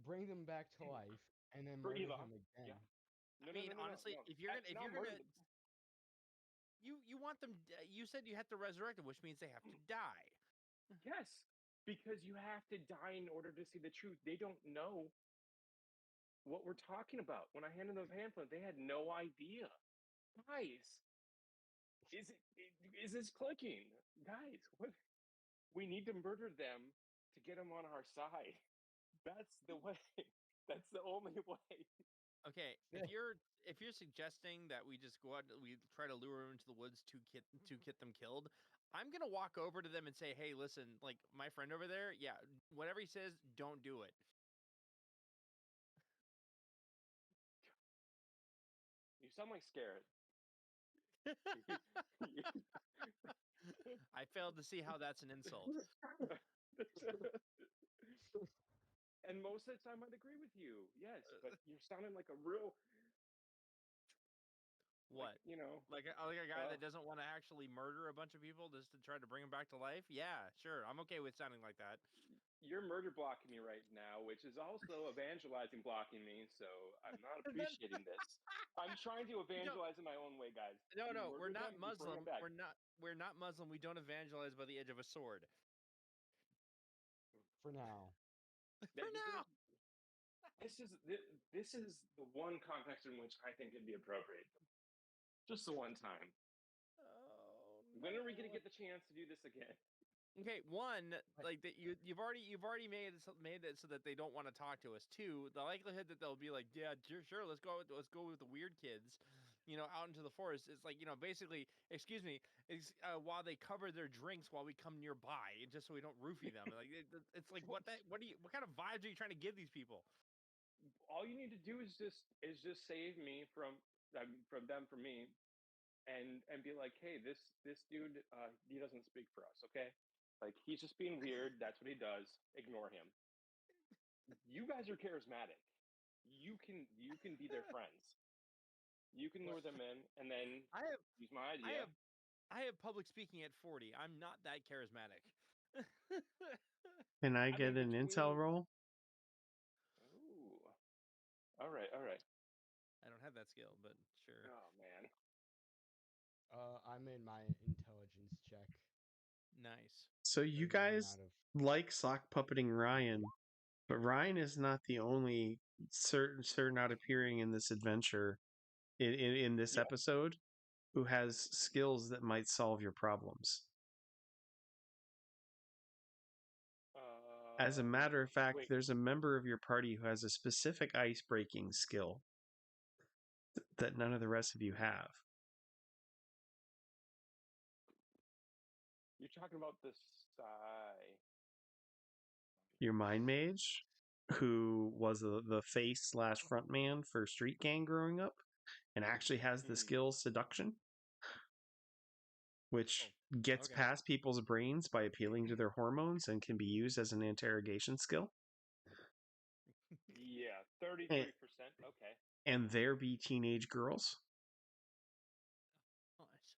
bring them back to life, and then for murder Eva. them again? Yeah. I No, no, mean, no, no, no, honestly, no. if you're gonna, if Now you're murder gonna, them. you want them, you said you have to resurrect them, which means they have to die. Yes, because you have to die in order to see the truth. They don't know what we're talking about. When I handed them the pamphlet, they had no idea. Guys, is this clicking? Guys, what? We need to murder them to get them on our side. That's the way. That's the only way. Okay, Yeah. if you're suggesting that we just go out, we try to lure them into the woods to get them killed, I'm gonna walk over to them and say, "Hey, listen, like my friend over there, yeah, whatever he says, don't do it." You sound like scared. I failed to see how that's an insult. And most of the time, I'd agree with you. Yes, but you're sounding like a real, like What? you know, Like a guy uh, that doesn't want to actually murder a bunch of people just to try to bring them back to life? Yeah, sure. I'm okay with sounding like that. you're murder blocking me right now, which is also evangelizing blocking me. So I'm not Then appreciating this. I'm trying to we don't. evangelize in my own way, guys. No, You no, we're murder not them, you bring them Muslim. back. We're not Muslim. We don't evangelize by the edge of a sword. For now. For now. This is this is the one context in which I think it'd be appropriate. Just the one time. Oh When are we going to no. get the chance to do this again? Okay, one, I, like that you've already made it so that they don't want to talk to us. Two, the likelihood that they'll be like, yeah, sure, let's go with the weird kids, out into the forest. It's like, basically, excuse me, while they cover their drinks while we come nearby, just so we don't roofie them. Like it's like what kind of vibes are you trying to give these people? All you need to do is just save me from them from me, and be like, hey, this dude, he doesn't speak for us, okay? Like he's just being weird. That's what he does. Ignore him. You guys are charismatic. You can be their friends. You can What? lure them in, and then I have use my I idea. have I have public speaking at 40. I'm not that charismatic. Can I I get mean, an intel between. roll? Ooh, all right, all right. I don't have that skill, but sure. Oh man. I'm in my intelligence check. Nice. So you 39 guys out of. like sock puppeting Ryan, but Ryan is not the only sir not appearing in this adventure in this Yeah. episode who has skills that might solve your problems. As a matter of fact, Wait. there's a member of your party who has a specific ice breaking skill that none of the rest of you have. You're talking about the Psy. Your mind mage, who was the face slash front man for Street Gang growing up, and actually has the Hmm. skill seduction, Oh, which gets okay. past people's brains by appealing to their hormones and can be used as an interrogation skill. Yeah, And, 33%. Okay. and there be teenage girls. Nice.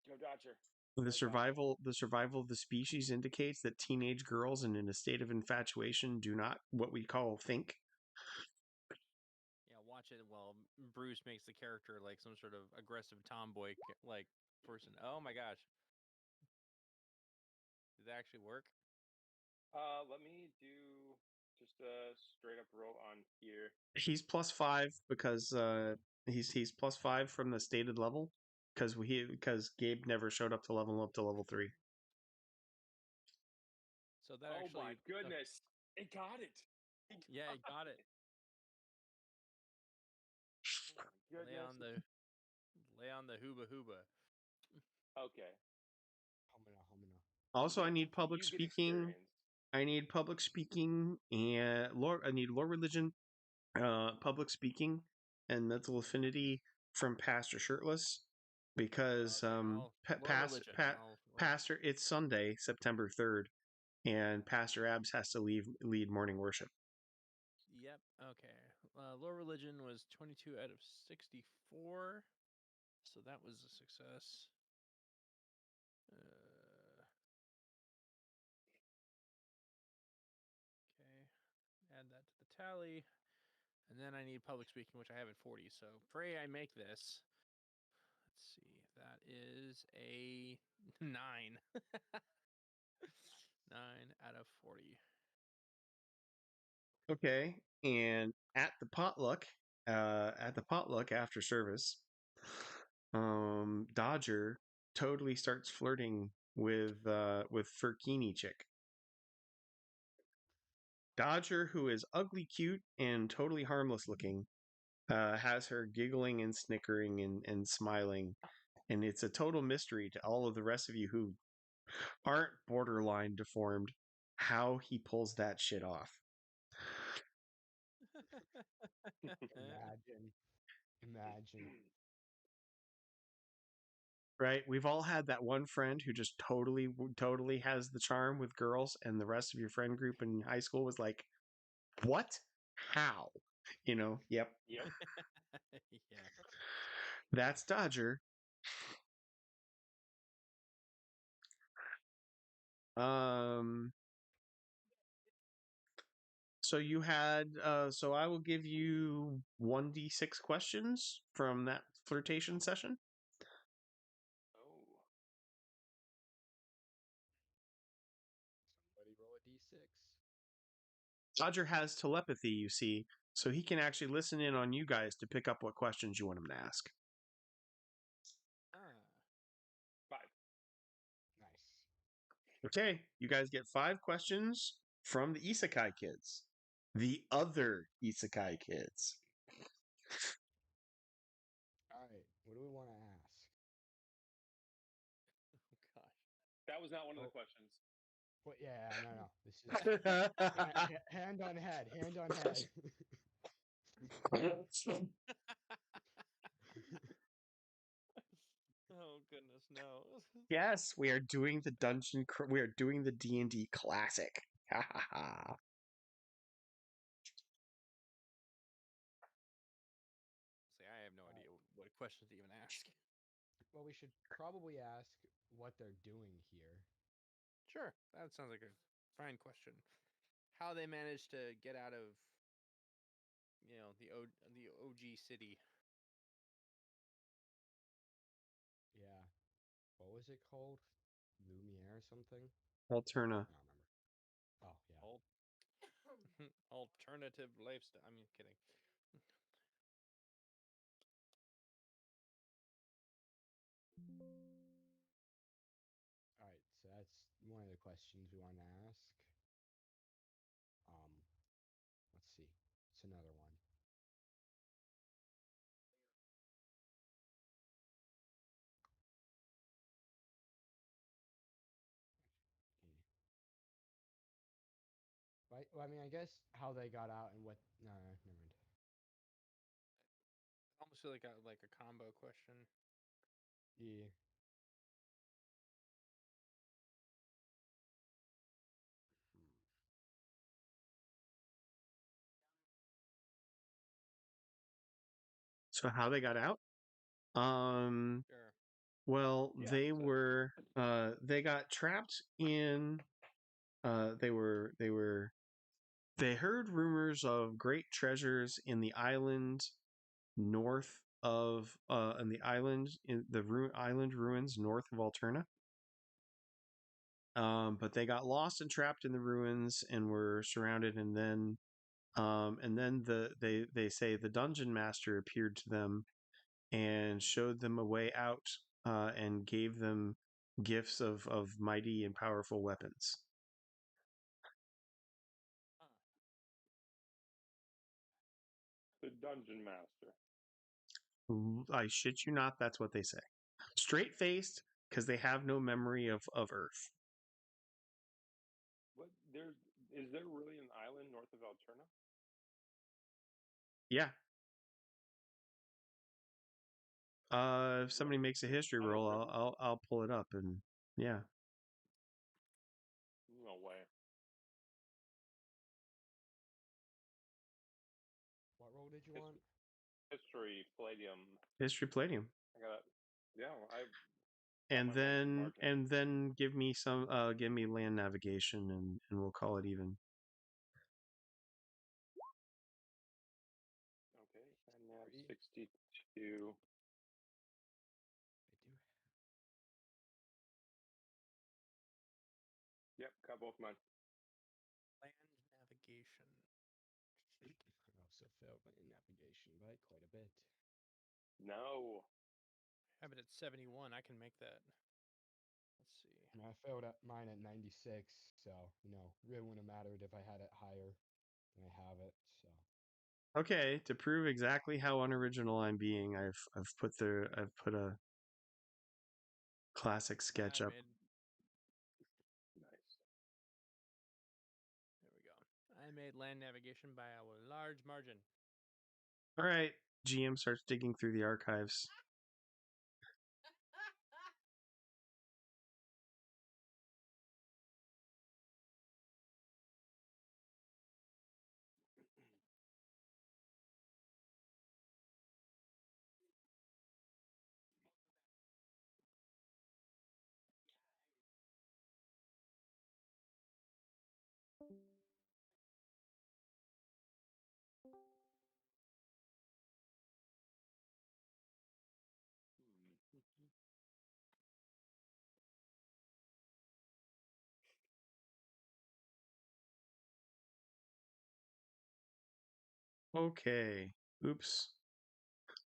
Joe Dodger. The survival of the species indicates that teenage girls and in a state of infatuation do not what we call think. Yeah, watch it while Bruce makes the character like some sort of aggressive tomboy like person. Oh my gosh, did that actually work? Let me do just a straight up roll on here. He's +5 because he's +5 from the stated level because Gabe never showed up to level 3. So that Oh my actually, goodness, it got it. yeah, it got it. Oh my goodness. Lay on the hooba hooba. Okay. Homina. Also, I need public You get speaking. experience. I need public speaking and lore. I need lore religion, public speaking, and mental affinity from Pastor Shirtless because Okay, I'll lore religion. I'll Pastor. It's Sunday, September 3rd, and Pastor Abs has to lead morning worship. Yep. Okay. Lore religion was 22 out of 64, so that was a success. Okay. Add that to the tally. And then I need public speaking, which I have at 40. So pray I make this. Let's see. That is a 9. 9 out of 40. Okay, and at the potluck after service, Dodger totally starts flirting with Furkini chick. Dodger, who is ugly, cute, and totally harmless looking, has her giggling and snickering and smiling, and it's a total mystery to all of the rest of you who aren't borderline deformed how he pulls that shit off. Imagine. Right? We've all had that one friend who just totally has the charm with girls, and the rest of your friend group in high school was like, "What? How?" Yep. Yep. Yeah. That's Dodger. Um so you had so I will give you 1d6 questions from that flirtation session. Oh. Somebody roll a d6. Dodger has telepathy, you see, so he can actually listen in on you guys to pick up what questions you want him to ask. Ah. 5. Nice. Okay, you guys get 5 questions from the Isekai kids. The other Isekai kids. All right. What do we want to ask? Oh gosh. That was not one of the Oh. questions. What? Yeah. No. This is hand on head. Hand on head. Oh goodness, no. Yes, we are doing we are doing the D&D classic. Ha ha ha. See, I have no idea what questions to even ask. Well, we should probably ask what they're doing here. Sure, that sounds like a fine question. How they managed to get out of, the OG city. Yeah. What was it called? Lumiere or something? Alterna. I don't remember. Oh, yeah. Alternative lifestyle. I'm kidding. All right. So that's one of the questions we want to ask. Um, let's see. It's another one. Right. Well, I mean, I guess how they got out and what. No, never mind. Almost feel like a combo question. Yeah. So how they got out? Sure. Well, Yeah, they so- were they got trapped in they heard rumors of great treasures in the island north of in the island in the island ruins north of Alterna. But they got lost and trapped in the ruins and were surrounded, and then they say the dungeon master appeared to them and showed them a way out, and gave them gifts of mighty and powerful weapons. the dungeon master. I shit you not, that's what they say. Straight faced, because they have no memory of Earth. What is there really an island north of Alterna? Yeah. If somebody makes a history On a roll, river? I'll pull it up, and yeah. No way. What role did you want? History, Palladium. History Palladium. I got it. Yeah, I And my mind's marking. then give me land navigation, and we'll call it even. Okay, and now Three. 62. I do. Yep, got both mine. Land navigation. I also failed my navigation by quite a bit. No. I have it at 71. I can make that. Let's see. I mean, I failed at mine at 96, so really wouldn't have mattered if I had it higher than I have it. So Okay, to prove exactly how unoriginal I'm being, I've put a classic sketch I up. made. Nice. There we go. I made land navigation by a large margin. All right, GM starts digging through the archives. Okay. Oops.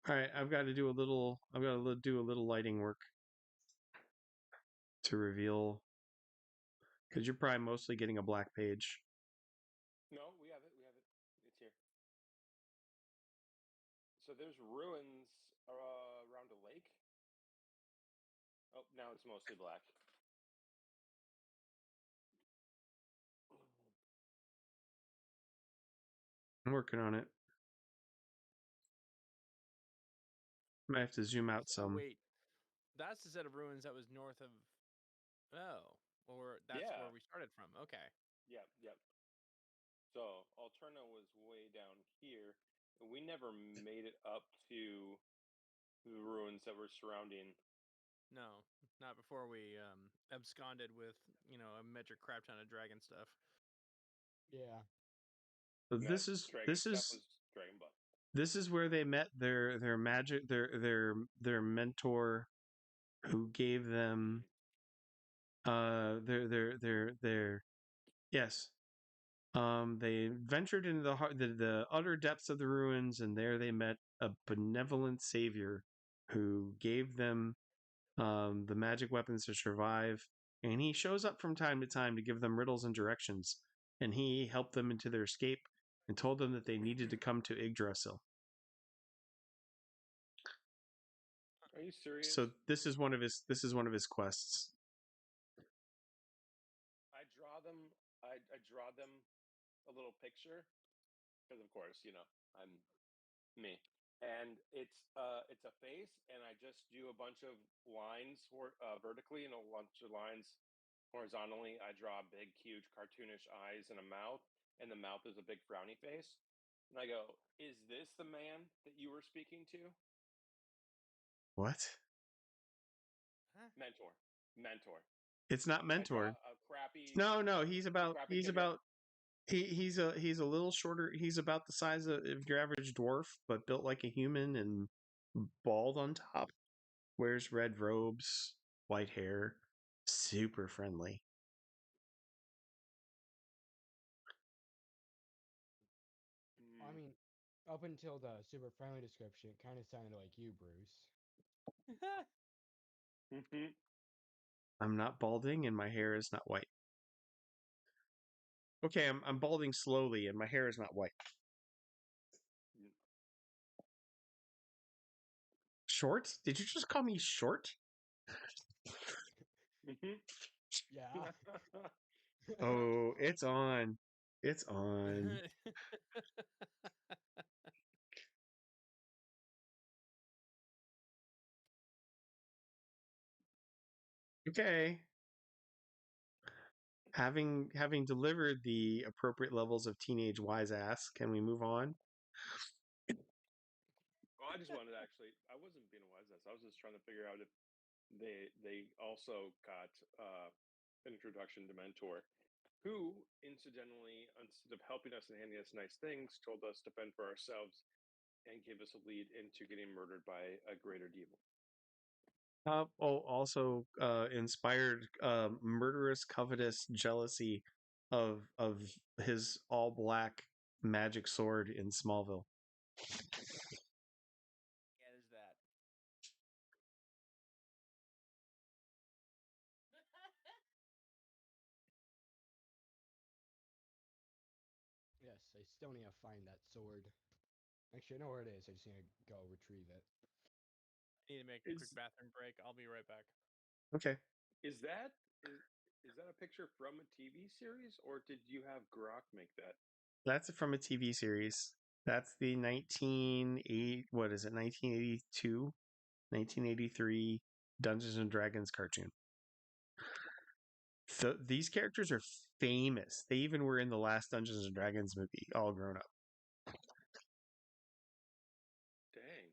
All right, I've got to do a little. I've got to do a little lighting work to reveal, because you're probably mostly getting a black page. No, we have it. We have it. It's here. So there's ruins around a lake. Oh, now it's mostly black. I'm working on it. Might have to zoom out Oh some. wait, that's the set of ruins that was north of. Oh, or that's Yeah. where we started from. Okay. Yep, yep. So Alterna was way down here, and we never made it up to the ruins that were surrounding. No, not before we absconded with a metric crap ton of dragon stuff. yeah, So That dragon stuff was Dragon Butt. this is where they met their magic their mentor, who gave them their yes. They ventured into the utter depths of the ruins, and there they met a benevolent savior who gave them the magic weapons to survive. And he shows up from time to time to give them riddles and directions. And he helped them into their escape and told them that they needed to come to Yggdrasil. Are you serious? So this is one of his quests. I draw them. I draw them a little picture because, of course, I'm me, and it's a face, and I just do a bunch of lines vertically and a bunch of lines horizontally. I draw big, huge, cartoonish eyes and a mouth, and the mouth is a big frowny face. And I go, "Is this the man that you were speaking to?" What? Huh? Mentor. It's not Mentor. A crappy. No, A crappy kid. he's a little shorter. He's about the size of your average dwarf, but built like a human and bald on top. Wears red robes, white hair, super friendly. I mean, up until the super friendly description, it kind of sounded like you, Bruce. Mm-hmm. I'm not balding, and my hair is not white. Okay, I'm balding slowly, and my hair is not white. Short? Did you just call me short? Mm-hmm. Yeah. Oh, it's on. It's on. Okay. Having delivered the appropriate levels of teenage wise ass, can we move on? Well, I just wanted to actually. I wasn't being a wise ass. I was just trying to figure out if they also got an introduction to Mentor, who incidentally, instead of helping us and handing us nice things, told us to fend for ourselves and gave us a lead into getting murdered by a greater devil. Also inspired murderous, covetous jealousy of his all black magic sword in Smallville. Yeah, there's that. Yes, I still need to find that sword. Actually, I know where it is. I just need to go retrieve it. I need to make a quick Is bathroom break. I'll be right back. Okay, is that is that a picture from a TV series, or did you have Grok make that? that's from a TV series. That's the 1980, what is it, 1982, 1983 Dungeons and Dragons cartoon. So these characters are famous. They even were in the last Dungeons and Dragons movie, all grown up. Dang.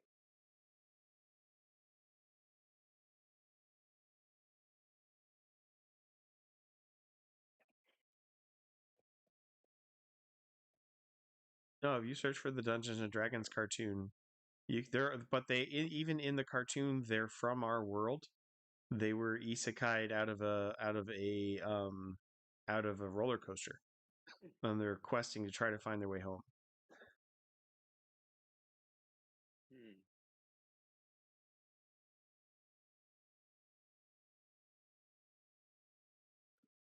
No, if you search for the Dungeons and Dragons cartoon, but even in the cartoon, they're from our world. They were isekai'd out of a roller coaster, and they're questing to try to find their way home. Hmm.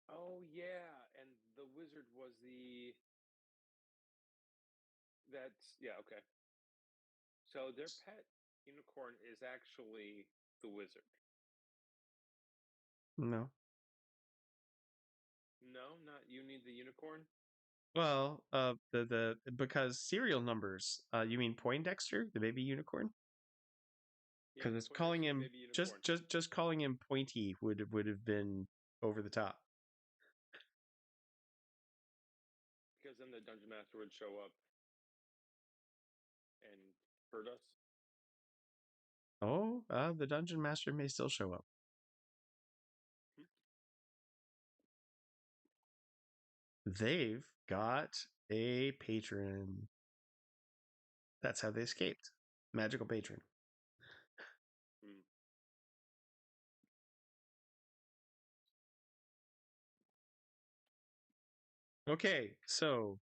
Oh yeah, and the wizard was the. That's yeah okay. So their pet unicorn is actually the wizard. No, No, not you need the unicorn. well, the because serial numbers. You mean Poindexter, the baby unicorn? Yep, Because it's calling Poindexter the him baby unicorn. just calling him Pointy would have been over the top. Because then the dungeon master would show up and hurt us. Oh, the dungeon master may still show up. Hmm. They've got a patron. That's how they escaped. Magical patron. Hmm. Okay, so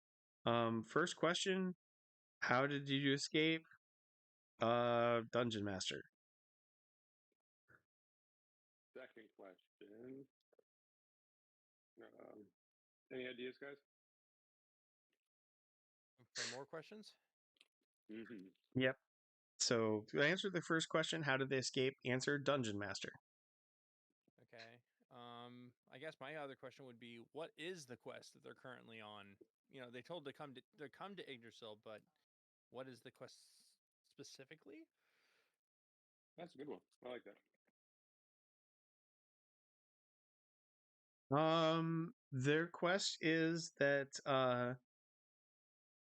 first question, how did you escape? Dungeon master. Second question. Um, any ideas, guys? For more questions? Mm-hmm. Yep. So to answer the first question, how did they escape? Answer dungeon master. Okay. I guess my other question would be, what is the quest that they're currently on? You know, they told to come to Yggdrasil, but what is the quest specifically? That's a good one. I like that. Their quest is that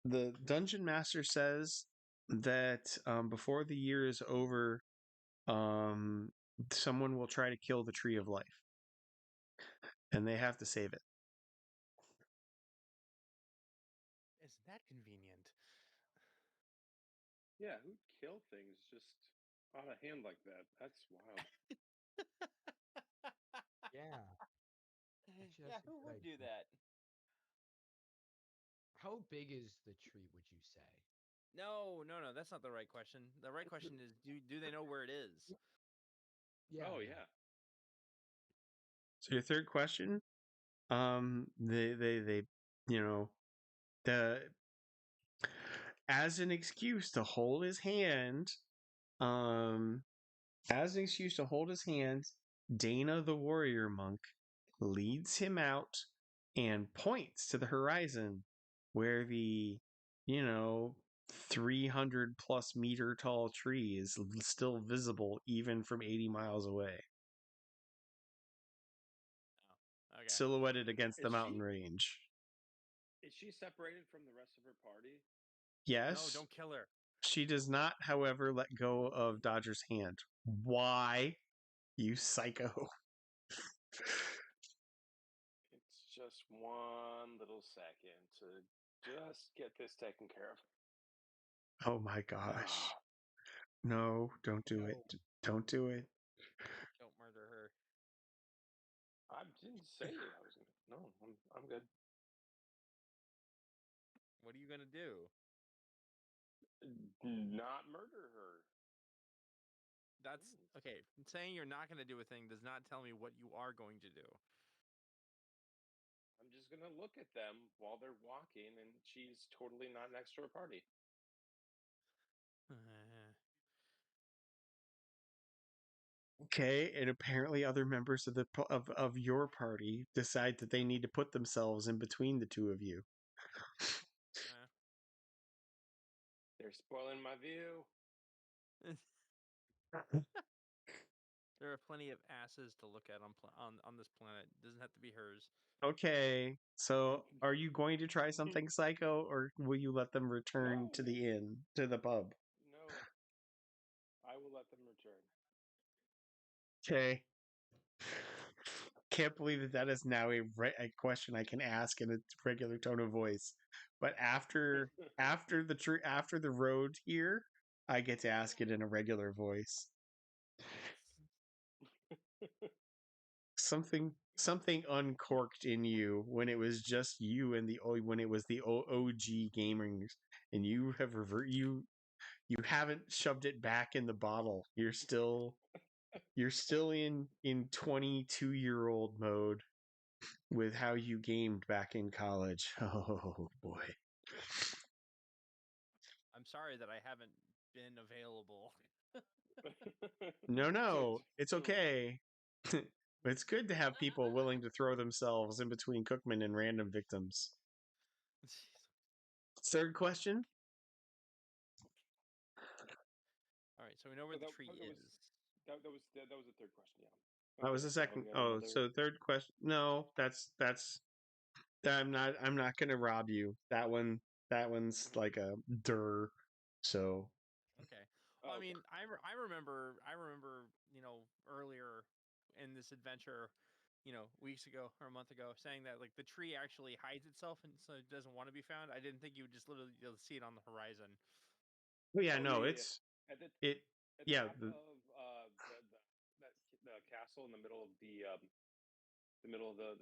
the dungeon master says that before the year is over, someone will try to kill the tree of life, and they have to save it. Isn't that convenient? Yeah, who'd kill things just on a hand like that? That's wild. Yeah. Actually, Yeah, that's a who good would do idea. that? How big is the tree, would you say? No, that's not the right question. The right question is, do they know where it is? Yeah, Oh yeah. yeah. So your third question, they, you know, the as an excuse to hold his hand, um, as an excuse to hold his hand, Dana the warrior monk leads him out and points to the horizon where the, you know, 300 plus meter tall tree is still visible even from 80 miles away, Oh, okay. silhouetted against the Is mountain she range. is she separated from the rest of her party? No, Yes, don't kill her. she does not, however, let go of Dodger's hand. Why, you psycho? It's just one little second to just get this taken care of. Oh my gosh. No, don't do it. No, Don't do it. Don't murder her. I didn't say I was gonna. No, I'm good. What are you gonna do? Not murder her. That's Please. okay. Saying you're not gonna do a thing does not tell me what you are going to do. I'm just gonna look at them while they're walking, and she's totally not next to her party. Okay, and apparently other members of of your party decide that they need to put themselves in between the two of you. They're spoiling my view. There are plenty of asses to look at on this planet. It doesn't have to be hers. Okay, so are you going to try something psycho, or will you let them return No, to the inn, to the pub? no. I will let them return. Okay. Can't believe that that is now a question I can ask in a regular tone of voice. But after the road here, I get to ask it in a regular voice. Something uncorked in you when it was just you and when it was the OG gamers, and you have you haven't shoved it back in the bottle. You're still in 22-year-old mode with how you gamed back in college. Oh boy. I'm sorry that I haven't been available. to, No, it's to okay. It's good to have people willing to throw themselves in between Cookman and random victims. Third question. All right, so we know where so the tree that was is. that was the third question. Yeah. That was Okay. the Now second. we have Oh, another. so third question. No, that's. I'm not gonna rob you. That one's like a dur. So Okay. Well, I Oh, okay. mean, I remember, earlier in this adventure, weeks ago or a month ago, saying that like the tree actually hides itself and so it doesn't want to be found. I didn't think you would just literally be able to see it on the horizon. oh yeah, Oh no, yeah, yeah. it's At the it. at the Yeah, top of the castle in the middle of the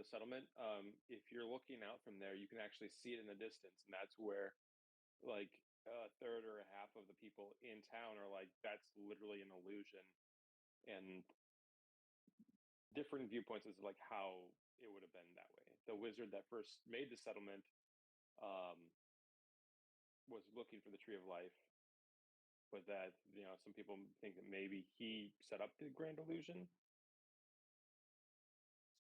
settlement. If you're looking out from there, you can actually see it in the distance, and that's where like a third or a half of the people in town are like, that's literally an illusion, and different viewpoints as to like how it would have been that way. The wizard that first made the settlement um, was looking for the tree of life, but that some people think that maybe he set up the grand illusion.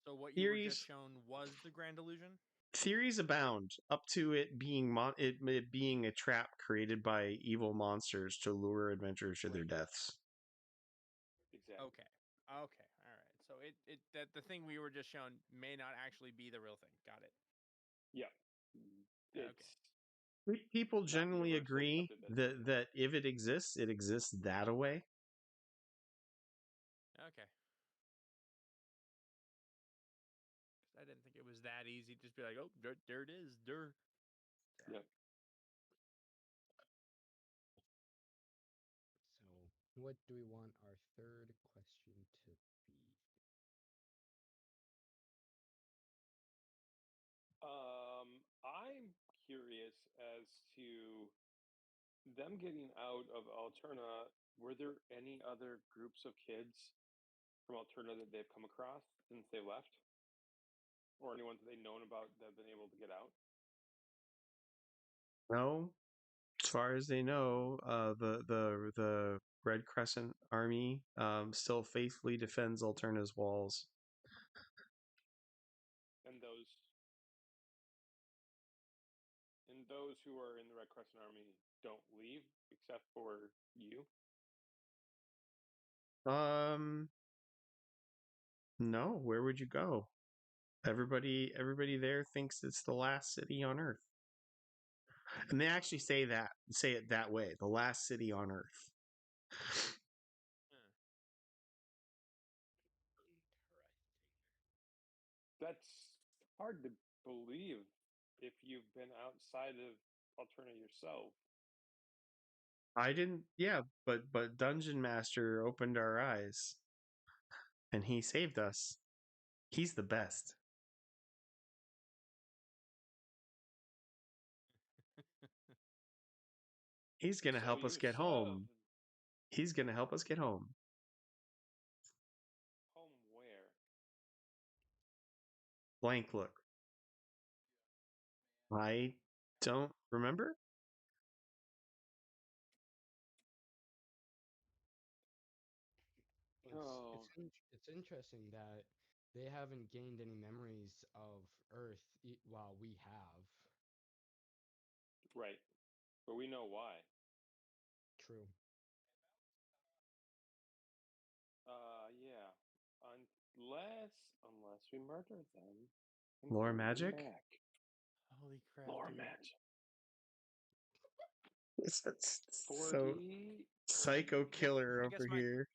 So what you were just theories shown was the grand illusion? theories abound up to it being it being a trap created by evil monsters to lure adventurers to their Right. deaths. Exactly. Okay. Okay. All right. So it that the thing we were just shown may not actually be the real thing. Got it. Yeah. Okay. It's People not generally universally agree accepted that it's that true. if it exists that way. Okay. just be like, oh, there it is, der. So, Yep. So, what do we want our third question to be? I'm curious as to them getting out of Alterna. Were there any other groups of kids from Alterna that they've come across since they left, or anyone that they've known about that have been able to get out? No, as far as they know, the Red Crescent Army still faithfully defends Alterna's walls. And those who are in the Red Crescent Army don't leave except for you. No, where would you go? Everybody there thinks it's the last city on Earth. And they actually say it that way, the last city on Earth. That's hard to believe if you've been outside of Alterna yourself. I didn't, yeah, but Dungeon Master opened our eyes and he saved us. He's the best. He's going to So help us you get saw home. He's going to help us get home. home where? Blank look. I don't remember. Oh, It's interesting that they haven't gained any memories of Earth while we have. right. But we know why. True. Yeah. Unless we murder them and Lore bring them magic? back. holy crap, Lore dude. magic. It's For so the psycho killer I over guess here.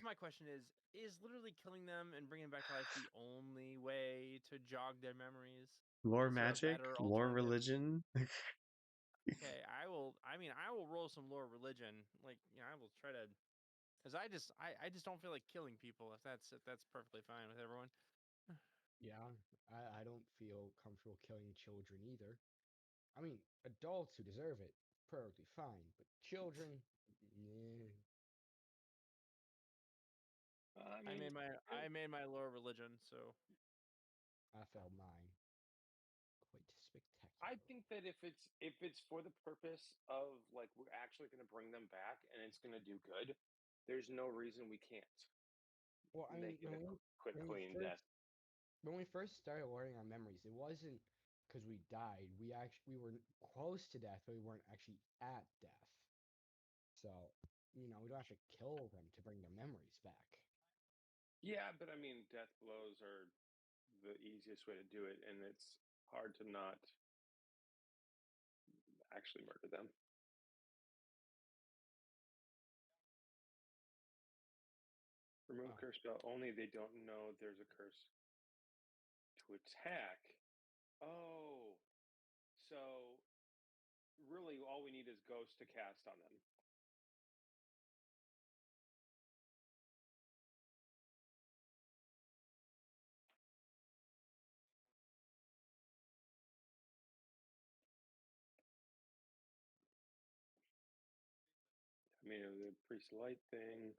my question is literally killing them and bringing them back to life the only way to jog their memories? Lore Is there a magic? better Lore alternative? religion? Okay, I will. I mean, I will roll some lore religion. Like, I will try to, because I just don't feel like killing people. If that's perfectly fine with everyone. Yeah, I don't feel comfortable killing children either. I mean, adults who deserve it, perfectly fine, but children, nah, I I mean, made my lore religion. So I failed mine quite I spectacularly. think that if it's for the purpose of like we're actually going to bring them back and it's going to do good, there's no reason we can't Well, I mean, make it a quick when we clean first death. when we first started learning our memories, it wasn't because we died. We were close to death, but we weren't actually at death. So, we don't have to kill them to bring their memories back. Yeah, but I mean, death blows are the easiest way to do it, and it's hard to not actually murder them. Remove Oh, curse spell only they don't know there's a curse to attack. Oh, so really all we need is ghost to cast on them. I mean, the priest light thing,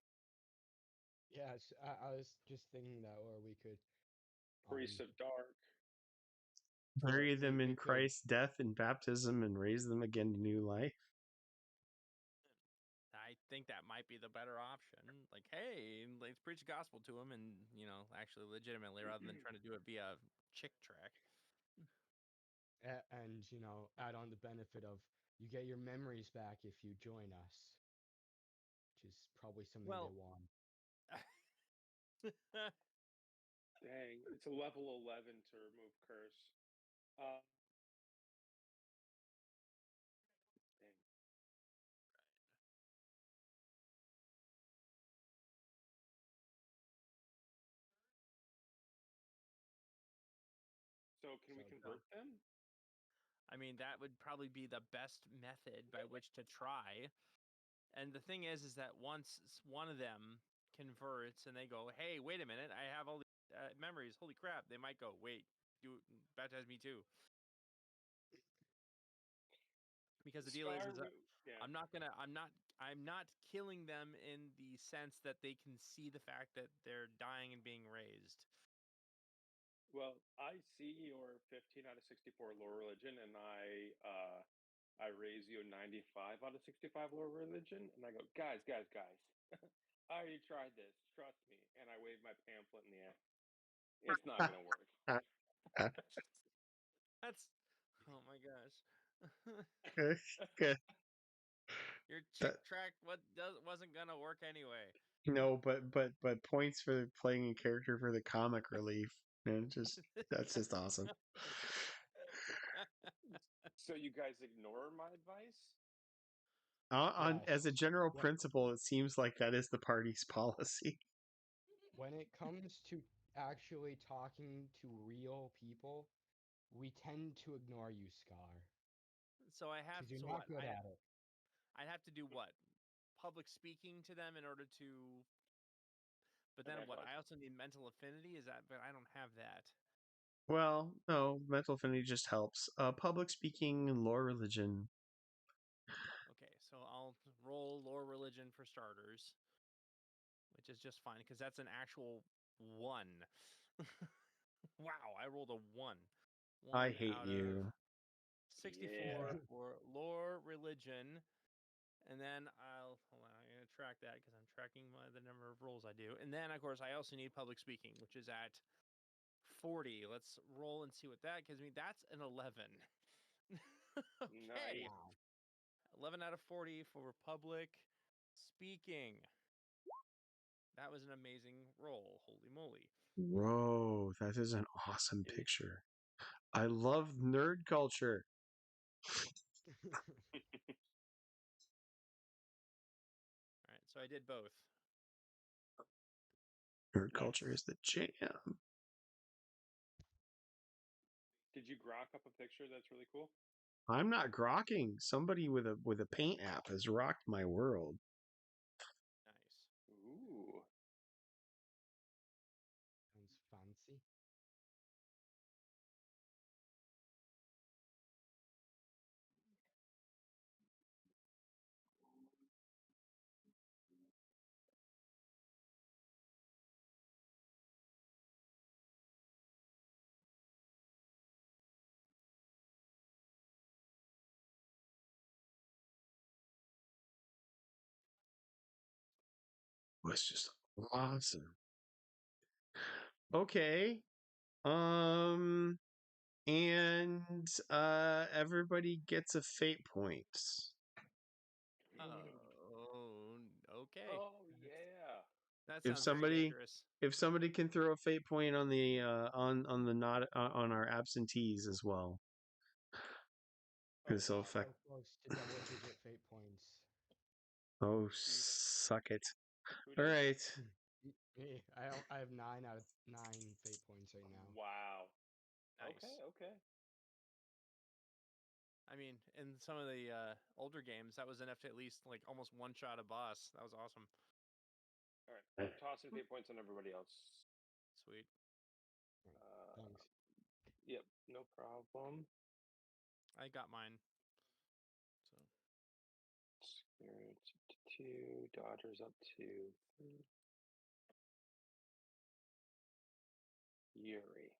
yes. I was just thinking that, or we could, priest of dark. or Bury them we in could. Christ's death and baptism and raise them again to new life. I think that might be the better option. Like, hey, let's preach the gospel to them, and actually legitimately, rather than trying to do it via chick track. And add on the benefit of you get your memories back if you join us, which is probably something they Well, want. Dang, it's a level 11 to remove curse. Uh, dang. So So can we So convert them? I mean, that would probably be the best method by which to try. And the thing is that once one of them converts and they go, "Hey, wait a minute, I have all these memories. Holy crap!" They might go, "Wait, baptize me too." Because the deal is that Yeah. I'm not gonna, I'm not killing them in the sense that they can see the fact that they're dying and being raised. Well, I see your 15 out of 64 lore religion, and I raise you a 95 out of 65 lore religion, and I go, guys, guys, guys, I already tried this. Trust me. And I wave my pamphlet in the air. It's not gonna work. That's, oh my gosh. Okay. Your chick That, track wasn't gonna work anyway. no, but points for playing a character for the comic relief. And just that's just awesome. So you guys ignore my advice? As a yes, general when principle, it seems like that is the party's policy. when it comes to actually talking to real people, we tend to ignore you, Scar, So I have, because you're so not what? good at it. I'd have to do what? Public speaking to them in order to. But then what? Evangelize. I also need mental affinity. Is that? But I don't have that. Well, no, mental affinity just helps. Public speaking and lore religion. Okay, so I'll roll lore religion for starters, which is just fine because that's an actual one. Wow, I rolled a one. I One hate out of you. 64 Yeah. for lore religion. And then I'll hold on, I'm gonna track that because I'm tracking the number of rolls I do. And then of course I also need public speaking, which is at 40. Let's roll and see what that gives me. That's an 11. Okay. Nice. Wow. 11 out of 40 for public speaking. That was an amazing roll. Holy moly. Whoa, that is an awesome It, picture. I love nerd culture. All right, so I did both. Nerd nice. culture is the jam. Did you grok up a picture that's really cool? I'm not grokking. Somebody with a paint app has rocked my world. Nice. Ooh. Sounds fancy. It was just awesome. Okay. Um and everybody gets a fate point. Oh, okay. Oh yeah. That If sounds very somebody dangerous. if somebody can throw a fate point on the on the not on our absentees as well. Oh This will wow. affect. So close to double-digit fate points. Oh, Jeez. suck it. Who All does it? right. Me, I have 9 out of 9 fate points right now. Wow. Okay, Nice. okay. I mean, in some of the older games, that was enough to at least like almost one shot a boss. That was awesome. All right. I'm tossing fate points on everybody else. Sweet. Thanks. Yep, no problem. I got mine. So Spirit up to 2, Dodgers up to 3. Yuri.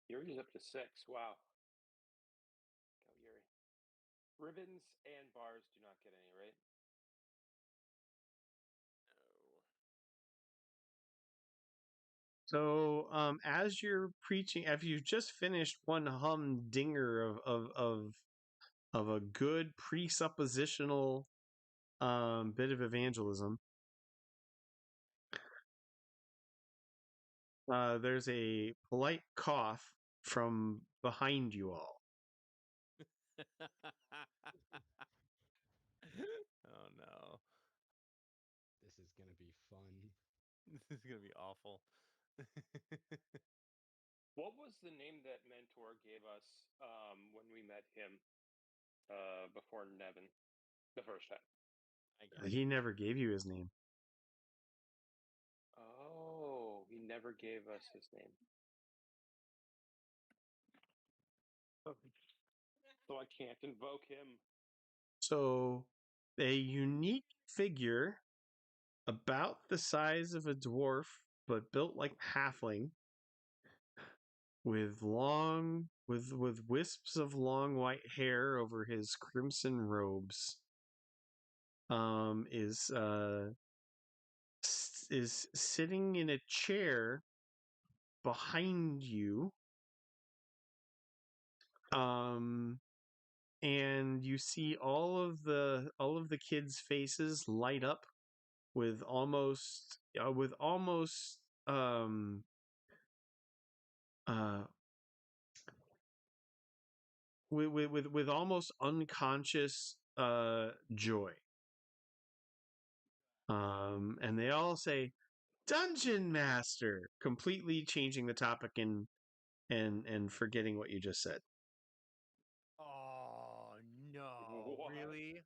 Yuri's up to 6. Wow. Go Yuri. Ribbons and bars do not get any, right? no. So, as you're preaching, if you've just finished one humdinger of a good presuppositional bit of evangelism, there's a polite cough from behind you all. Oh no. This is gonna be fun. This is gonna be awful. What was the name that mentor gave us when we met him before Nevin the first time? I guess. He never gave you his name. Oh, he never gave us his name. So I can't invoke him. So, a unique figure about the size of a dwarf, but built like a halfling, with wisps of long white hair over his crimson robes, is sitting in a chair behind you, and you see all of the kids' faces light up with almost uh with almost unconscious joy. And they all say dungeon master, completely changing the topic and forgetting what you just said. Oh no! What? Really?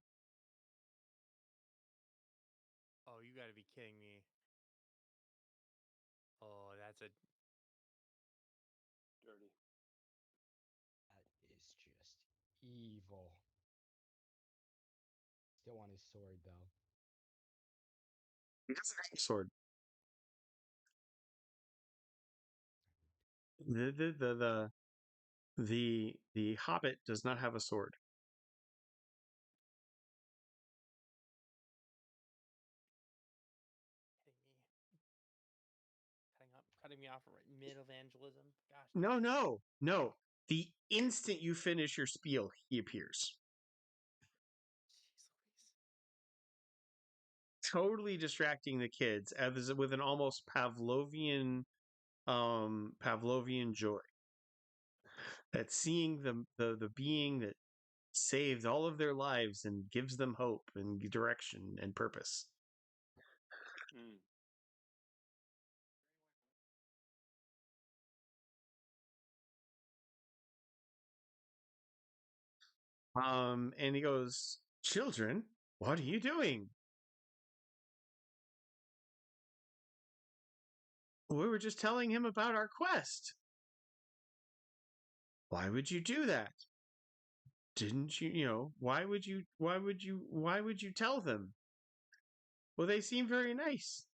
Oh, you got to be kidding me! Oh, that's a Dirty. That is just evil. Still on his sword though. He doesn't have a sword. The Hobbit does not have a sword. kidding me. Cutting me off right mid evangelism. Gosh, No, no, no. The instant you finish your spiel, he appears. jeez Louise. Totally distracting the kids as with an almost Pavlovian joy at seeing the being that saved all of their lives and gives them hope and direction and purpose. Mm. And he goes, "Children, what are you doing?" "We were just telling him about our quest." "Why would you do that? Didn't you, why would you tell them?" "Well, they seem very nice."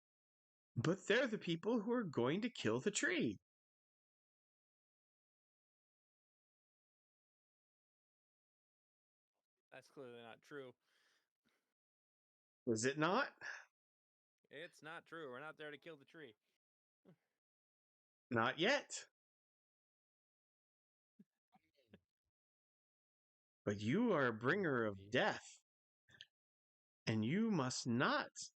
"But they're the people who are going to kill the tree." That's clearly not true. "Is it not?" It's not true. We're not there to kill the tree. "Not yet. But you are a bringer of Maybe. death, and you must not.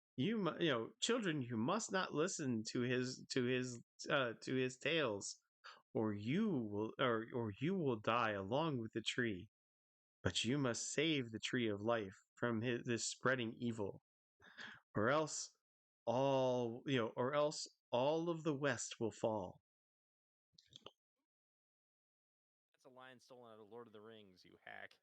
Children, you must not listen to his tales, or you will die along with the tree. But you must save the tree of life from this spreading evil, or else all of the West will fall. That's a line stolen out of Lord of the Rings, you hack.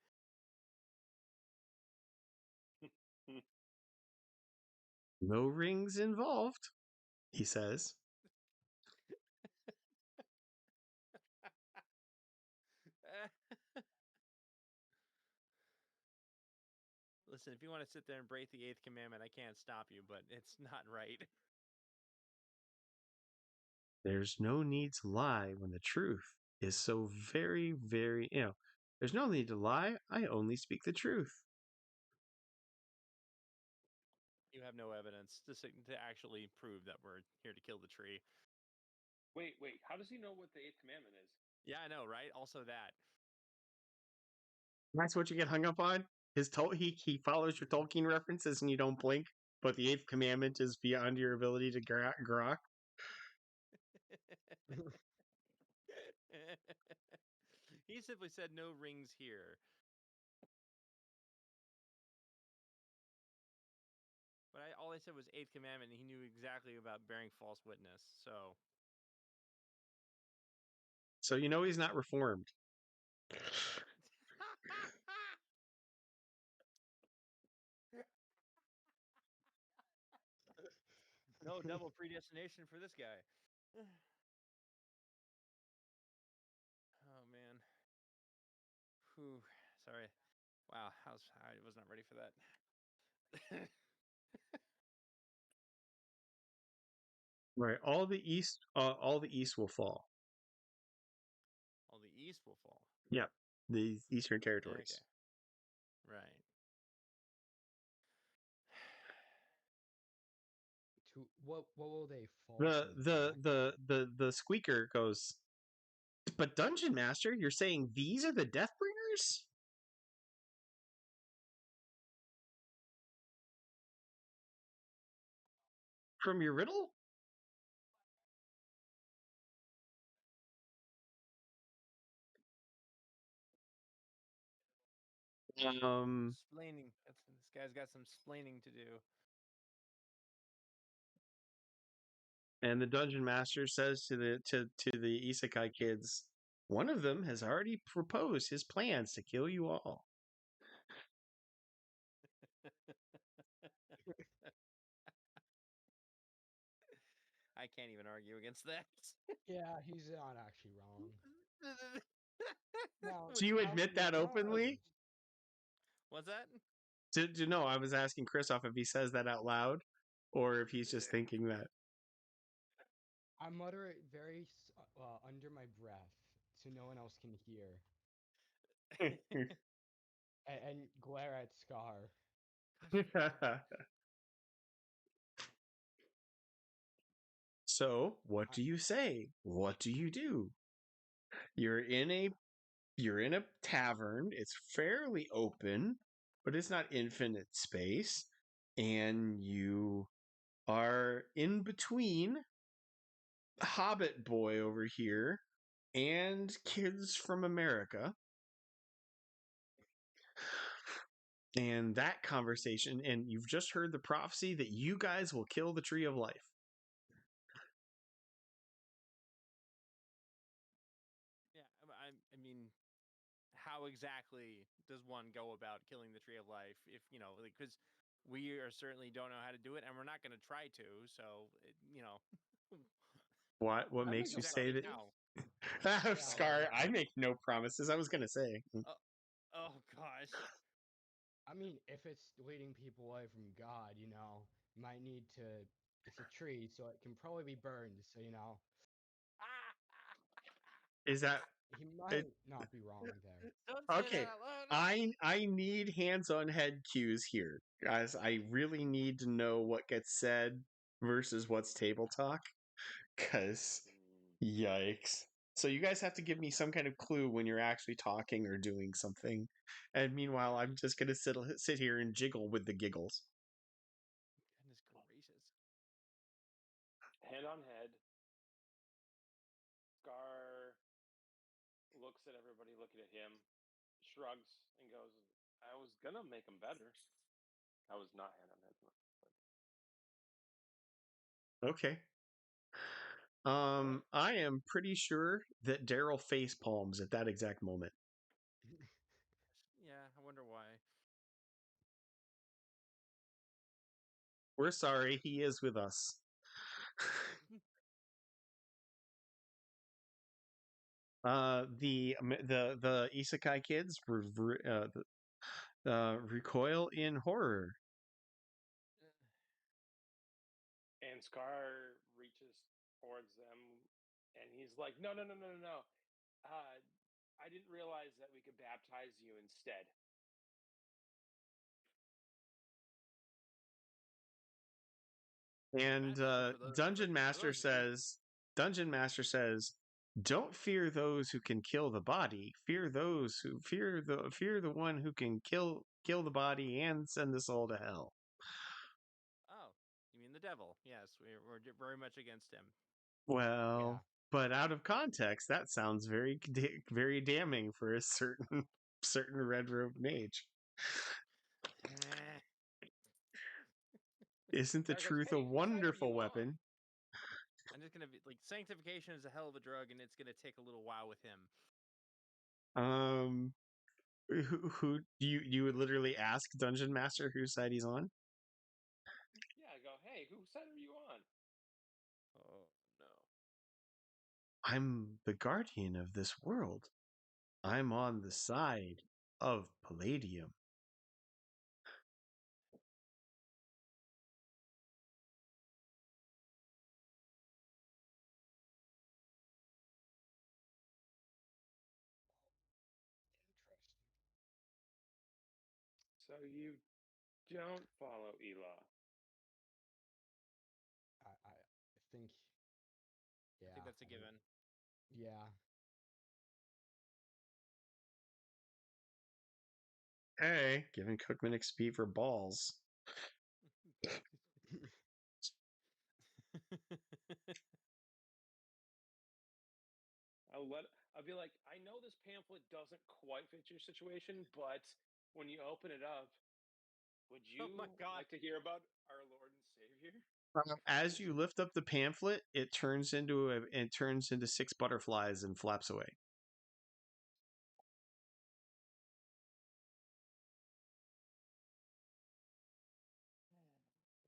No rings involved, he says. Listen, if you want to sit there and break the eighth commandment, I can't stop you, but it's not right. There's no need to lie when the truth is so very, very, there's no need to lie. I only speak the truth. You have no evidence to actually prove that we're here to kill the tree. Wait. How does he know what the eighth commandment is? Yeah, I know, right? Also that. That's what you get hung up on. He follows your Tolkien references and you don't blink, but the eighth commandment is beyond your ability to grok. He simply said no rings here. But all I said was eighth commandment, and he knew exactly about bearing false witness. So So you know he's not reformed. No double predestination for this guy. Oh man. Whew. Sorry. Wow. I was not ready for that. Right. All the east will fall. All the east will fall. Yeah. The Eastern Territories. Okay. Right. To what will they fall The to the exactly? the squeaker goes, but Dungeon Master, you're saying these are the Deathbringers? From your riddle? Splaining. This guy's got some splaining to do. And the Dungeon Master says to the Isekai kids, one of them has already proposed his plans to kill you all. I can't even argue against that. Yeah, he's not actually wrong. Now, Do you now admit that openly? What's that? To know, I was asking Christoph if he says that out loud, or if he's just thinking that. I mutter it very under my breath so no one else can hear, and glare at Scar. So, what I, do you say? What do you do? You're in a tavern. It's fairly open, but it's not infinite space, and you are in between Hobbit boy over here and kids from America. And that conversation, and you've just heard the prophecy that you guys will kill the tree of life. Yeah, I mean, how exactly does one go about killing the tree of life? If like, because we are certainly don't know how to do it, and we're not going to try to. So, What I makes make you no say exactly that? promises. how? Yeah, Scar, I make no promises. I was going to say. Oh gosh. I mean, if it's leading people away from God, you might need to. It's a tree, so it can probably be burned. So Is that he it? might not be wrong there. Don't say that Okay. out loud. I need hands on head cues here, guys. I really need to know what gets said versus what's table talk. Cause yikes. So you guys have to give me some kind of clue when you're actually talking or doing something. And meanwhile, I'm just gonna sit here and jiggle with the giggles. Goodness gracious. Head on head. Scar looks at everybody looking at him, shrugs, and goes, I was gonna make him better. I was not head on head. Okay. What? I am pretty sure that Daryl face palms at that exact moment. Yeah, I wonder why. We're sorry, he is with us. The Isekai kids recoil in horror. And Scar reaches towards them, and he's like, "No, no, no, no, no, no! I didn't realize that we could baptize you instead." And Baptism for those Dungeon Master says, "Don't fear those who can kill the body. Fear those who fear the one who can kill the body and send the soul to hell." Oh, you mean the devil? Yes, we're very much against him. Yeah. Well, but out of context, that sounds very damning for a certain certain red robed mage. Isn't the Scar goes, truth a "Hey, whose side are wonderful you on?" weapon? I'm just gonna be like, sanctification is a hell of a drug, and it's gonna take a little while with him. Who you would literally ask Dungeon Master whose side he's on? Yeah, go, hey, whose side are you on? Oh no. I'm the guardian of this world. I'm on the side of Palladium. Interesting. So you don't follow Elah. I think. Yeah. I think that's a don't- given. Yeah. Hey, giving Cookman XP for balls. I'll be like, I know this pamphlet doesn't quite fit your situation, but when you open it up, would Oh you my God. like to hear about our Lord and Savior? As you lift up the pamphlet, it turns into 6 butterflies and flaps away.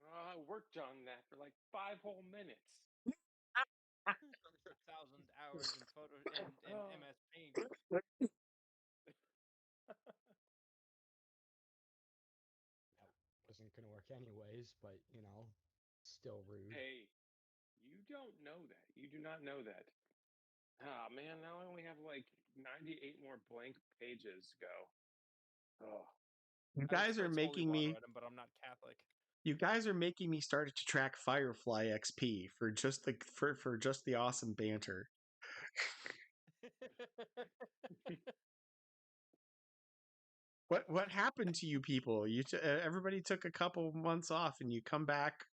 I worked on that for like 5 whole minutes. 100,000 hours in photo and Oh. MS Paint. That wasn't gonna work anyways, but still rude. Hey, you don't know that. You do not know that. Ah, man, now I only have like 98 more blank pages to go. Oh, You I would guys are spritz holy making water me at him, but I'm not Catholic. you guys are making me start to track Firefly XP for just the awesome banter. What happened to you people? Everybody took a couple months off and you come back,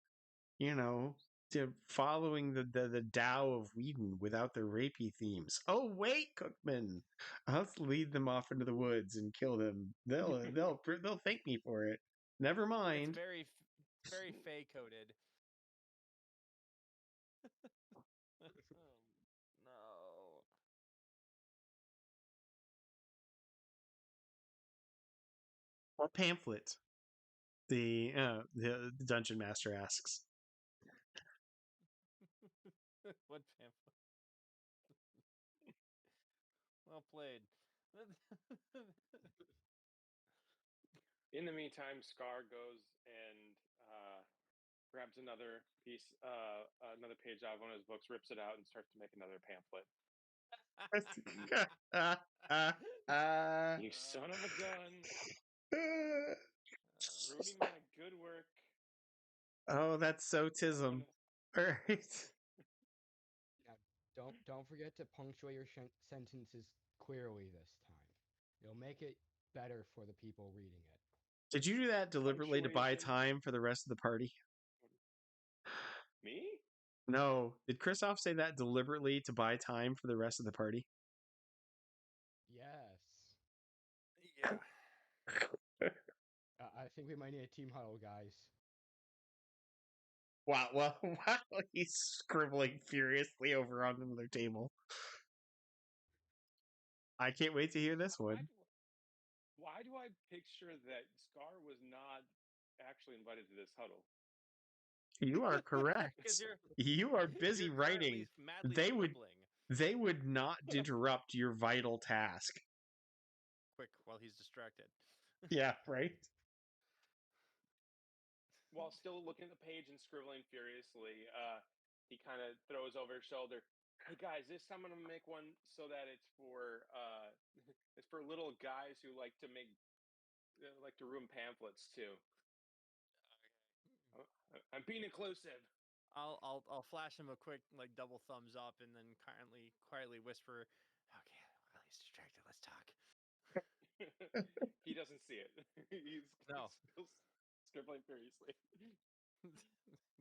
you know, to following the Tao of Whedon without the rapey themes. Oh wait, Cookman, let's lead them off into the woods and kill them. They'll thank me for it. Never It's mind. very fey coded. No. What pamphlet? The dungeon master asks. What pamphlet? Well played. in the meantime, Scar goes and grabs another piece, another page out of one of his books, rips it out, and starts to make another pamphlet. You son of a gun! Ruining my good work. Oh, that's so tism. All right. Now, don't forget to punctuate your sentences clearly this time. It'll make it better for the people reading it. Did you do that deliberately to buy Punctuation. time for the rest of the party? Me? No. Did Kristoff say that deliberately to buy time for the rest of the party? Yes. Yeah. I think we might need a team huddle, guys. Wow. Well, wow. He's scribbling furiously over on another table. I can't wait to hear this one. Why do I picture that Scar was not actually invited to this huddle? You are correct. Because You are busy you're writing. currently madly They would scribbling. they would not interrupt your vital task. Quick, while he's distracted. Yeah, right? While still looking at the page and scribbling furiously, he kind of throws over his shoulder. Hey guys, this time I'm gonna make one so that it's for it's for little guys who like to ruin pamphlets too. I'm being inclusive. I'll flash him a quick like double thumbs up and then quietly whisper, "Okay, while he's distracted, let's talk." He doesn't see it. He's No. still scribbling furiously.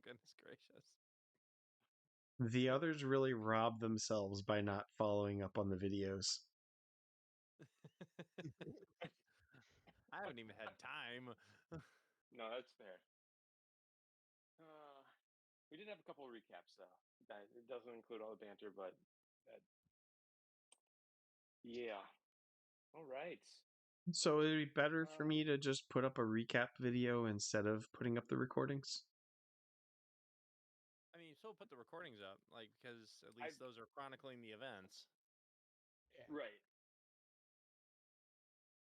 Goodness gracious. The others really rob themselves by not following up on the videos. I haven't even had time. No, that's fair. We did have a couple of recaps though. That it doesn't include all the banter, but yeah. All right. So it'd be better for me Um, to just put up a recap video instead of putting up the recordings. I mean, you still put the recordings up, like because at I least those are chronicling the events. Yeah. right.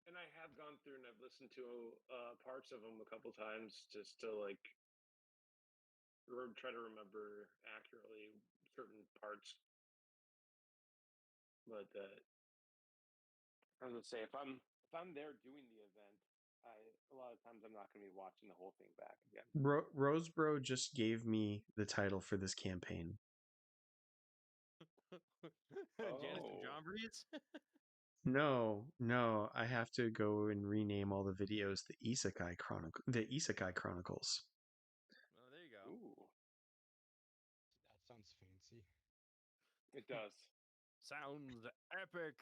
And I have gone through and I've listened to parts of them a couple times just to like try to remember accurately certain parts. But I was gonna say if I'm there doing the event, a lot of times I'm not gonna be watching the whole thing back again. Rosebro just gave me the title for this campaign. Janice and Oh, John Breeze. No, I have to go and rename all the videos the Isekai Chronicles. Well, there you go. ooh, That sounds fancy. it does. Sounds epic.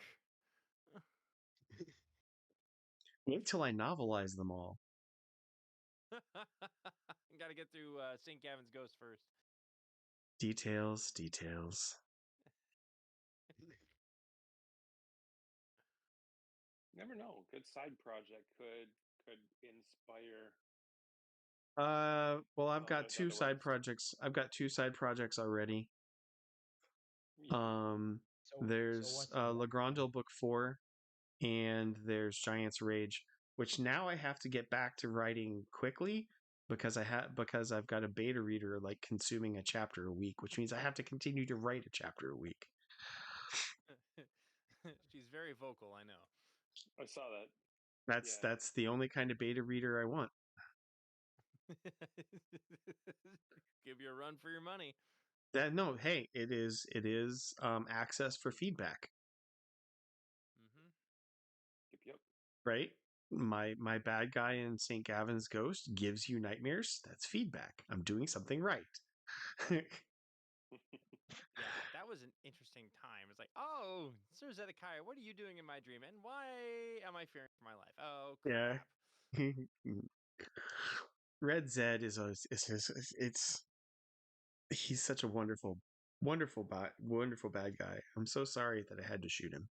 Wait till I novelize them all. Got to get through St. Gavin's Ghost first. Details. Never know. Good side project could inspire Well, I've got two other side ones. projects. I've got two side projects already. Yeah. So There's what's in one? Legrandil Book 4, and there's Giant's Rage, which now I have to get back to writing quickly because I've got a beta reader like consuming a chapter a week, which means I have to continue to write a chapter a week. She's very vocal, I know. I saw that. Yeah. That's the only kind of beta reader I want. Give you a run for your money. That no, hey, it is access for feedback, Mm-hmm. Yep. right? My bad guy in St. Gavin's Ghost gives you nightmares. That's feedback. I'm doing something right. Yeah, that was an interesting time. It's like, oh, Sir Zedekiah, what are you doing in my dream? And why am I fearing for my life? Oh, Yeah. crap. Red Zed it's he's such a wonderful bad guy. I'm so sorry that I had to shoot him.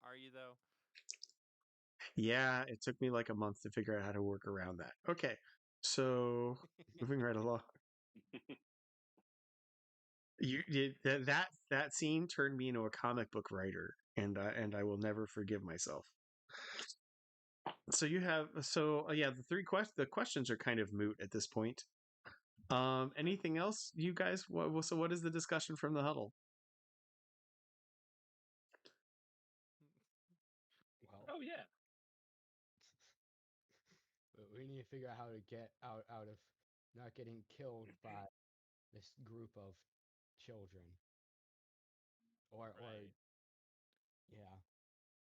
Are you, though? Yeah, it took me like a month to figure out how to work around that. Okay, so moving right along. That scene turned me into a comic book writer, and I will never forgive myself. So you have yeah, the questions are kind of moot at this point. Anything else, you guys? So what is the discussion from the huddle? Well, Oh yeah. we need to figure out how to get out of not getting killed by this group of children. Or Right. yeah.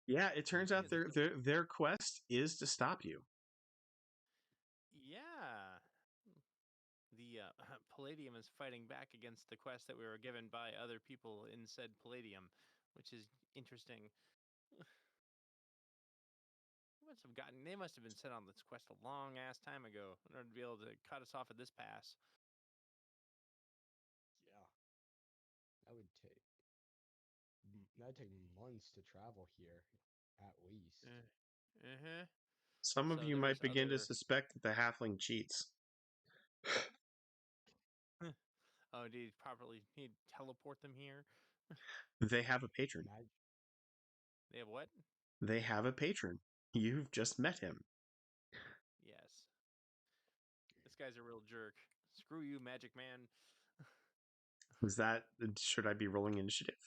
Yeah, it And the turns thing out is, it's their quest is to stop you. yeah. The Palladium is fighting back against the quest that we were given by other people in said Palladium, which is interesting. They must have been sent on this quest a long ass time ago in order to be able to cut us off at this pass. Yeah. That would take that'd take months to travel here, at least. Uh-huh. Some of So you there might was begin to other. suspect that the halfling cheats. Oh, did he teleport them here? They have a patron. Imagine. They have what? They have a patron. You've just met him. Yes. This guy's a real jerk. Screw you, Magic Man. Is that should I be rolling initiative?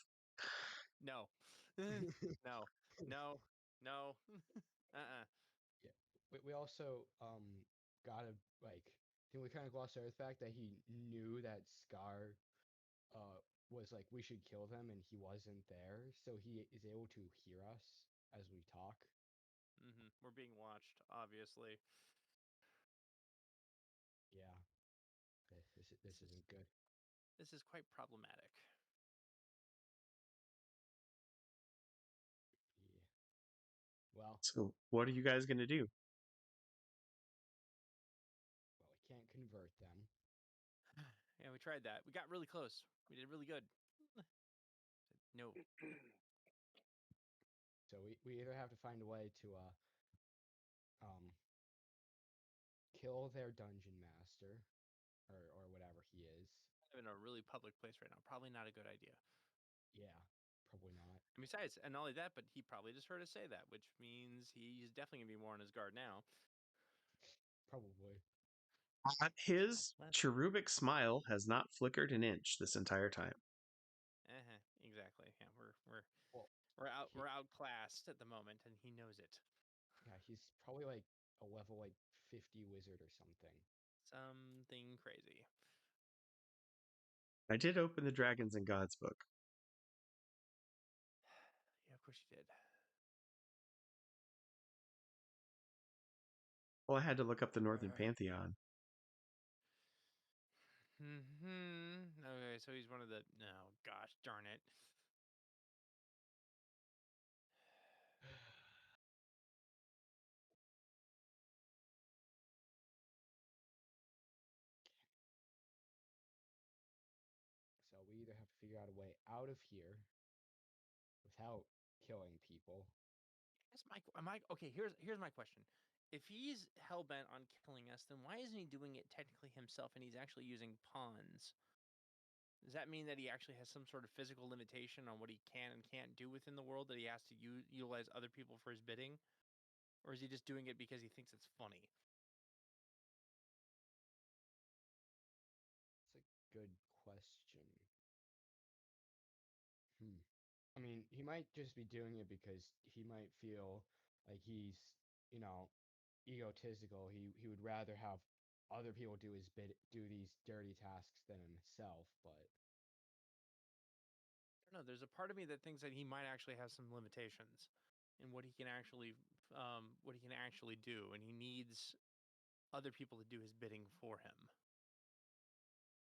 No. No. No. No. Uh-uh. Yeah. We also gotta like I think we kind of glossed over the fact that he knew that Scar was like we should kill them and he wasn't there, so he is able to hear us as we talk. We're being watched, obviously. Yeah. This This is isn't good. this is quite problematic. Yeah. Well, So what are you guys going to do? we can't convert them. tried that. We got really close. We did really good. No. So we either have to find a way to kill their dungeon master or whatever he is. I'm in a really public place right now. Probably not a good idea. Yeah, probably not. And besides, and not only that, but he probably just heard us say that, which means he's definitely gonna be more on his guard now. Probably. His Less. cherubic smile has not flickered an inch this entire time. Exactly. Yeah, Well, we're outclassed at the moment, and he knows it. yeah, he's probably like a level like 50 wizard or something. Something crazy. I did open the Dragons and Gods book. Yeah, of course you did. Well, I had to look up the Northern Pantheon. Okay, so he's one of the. No, gosh darn it. So we either have to figure out a way out of here without killing people. Okay? Here's my question. If he's hell bent on killing us, then why isn't he doing it technically himself, and he's actually using pawns? Does that mean that he actually has some sort of physical limitation on what he can and can't do within the world, that he has to utilize other people for his bidding? Or is he just doing it because he thinks it's funny? It's a good question. I mean, he might just be doing it because he might feel like he's, you know, egotistical. He would rather have other people do these dirty tasks than himself, but I don't know. There's a part of me that thinks that he might actually have some limitations in what he can actually do, and he needs other people to do his bidding for him.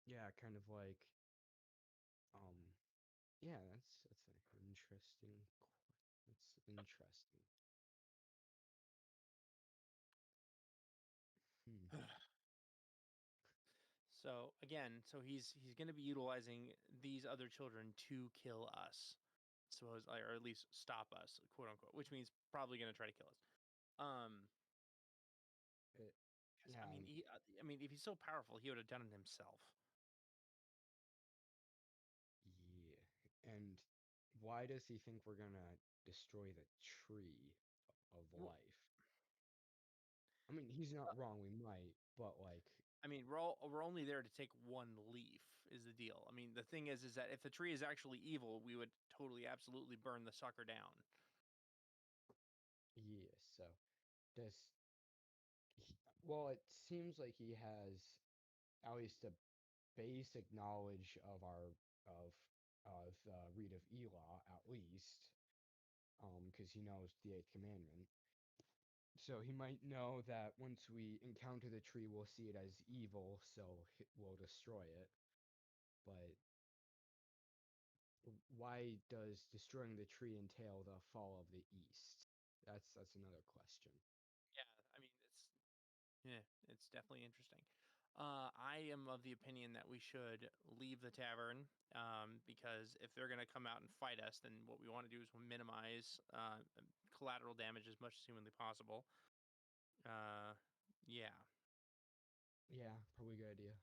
yeah, kind of like yeah, that's an interesting that's interesting. Hmm. So again, he's going to be utilizing these other children to kill us, suppose, or at least stop us, quote unquote, which means probably going to try to kill us. It, 'Cause, yeah, I mean, if he's so powerful, he would have done it himself. yeah. And why does he think we're gonna destroy the tree of Well, life? I mean, he's not wrong. We might, but like, I mean, we're only there to take one leaf is the deal. I mean, the thing is that if the tree is actually evil, we would totally, absolutely burn the sucker down. yeah. So does he, well, it seems like he has at least a basic knowledge of our of the Reed of Elah, at least, because he knows the Eighth Commandment. So he might know that once we encounter the tree, we'll see it as evil, so we'll destroy it. But why does destroying the tree entail the fall of the East? That's another question. Yeah, I mean, it's definitely interesting. I am of the opinion that we should leave the tavern, because if they're going to come out and fight us, then what we want to do is minimize collateral damage as much as humanly possible. Uh, yeah. Yeah, probably a good idea.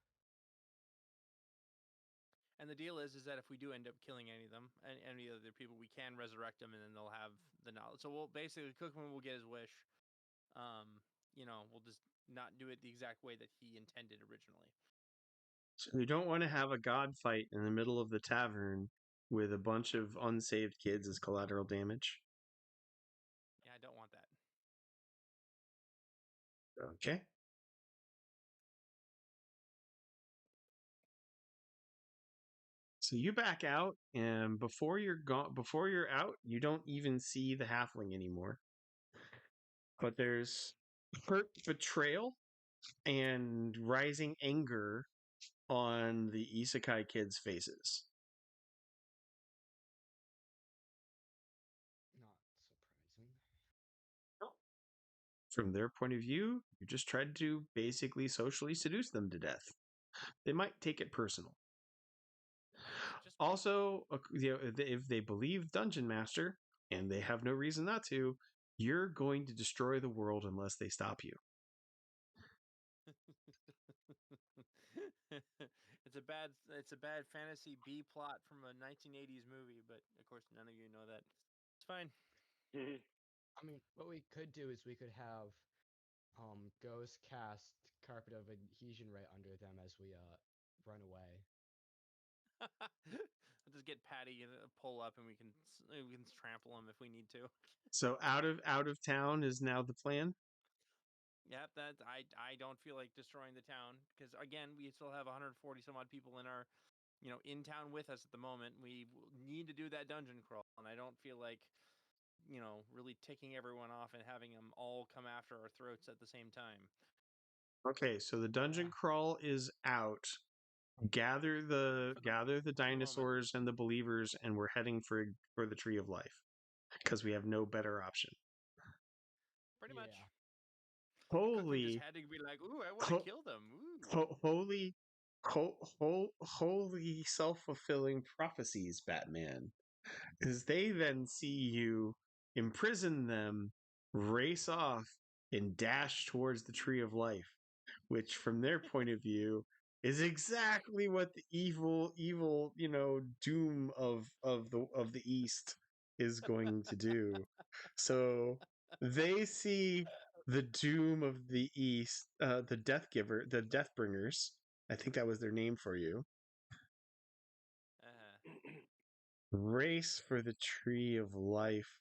And the deal is that if we do end up killing any of them, any other people, we can resurrect them, and then they'll have the knowledge. So we'll basically Cookman will get his wish. We'll just not do it the exact way that he intended originally. So you don't want to have a god fight in the middle of the tavern with a bunch of unsaved kids as collateral damage. Yeah, I don't want that. Okay. So you back out, and before you're out, you don't even see the halfling anymore. But there's hurt betrayal and rising anger on the Isekai kids' faces. Not surprising. From their point of view, you just tried to basically socially seduce them to death. They might take it personal. also, if they believe Dungeon Master, and they have no reason not to, you're going to destroy the world unless they stop you. It's a bad fantasy B plot from a 1980s movie, but of course none of you know that. It's fine. Mhm. I mean, what we could do is we could have Ghost cast Carpet of Adhesion right under them as we run away. I'll just get Patty and pull up, and we can trample him if we need to. So out of town is now the plan. Yeah, that I don't feel like destroying the town because again, we still have 140 some odd people in our, in town with us at the moment. We need to do that dungeon crawl, and I don't feel like, really ticking everyone off and having them all come after our throats at the same time. Okay, so the dungeon Yeah. crawl is out. Gather the For the moment. dinosaurs and the believers, and we're heading for the Tree of Life because we have no better option. Pretty Yeah. much. Cookman just Holy, had to be like, "Ooh, I want to ho, kill them." Ooh. holy, holy self-fulfilling prophecies, Batman. Because they then see you imprison them, race off, and dash towards the Tree of Life, which from their point of view is exactly what the evil doom of the East is going to do. So they see the doom of the East, the Death Giver, the Death Bringers. I think that was their name for you. Race for the Tree of Life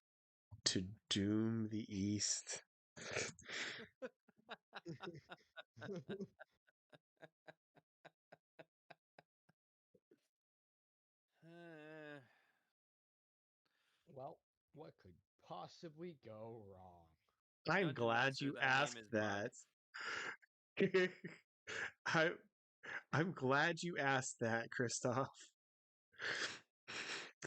to doom the East. Well, what could possibly go wrong? I'm Dungeon glad Master, you that name asked is Mud. that. I, I'm glad you asked that, Christoph.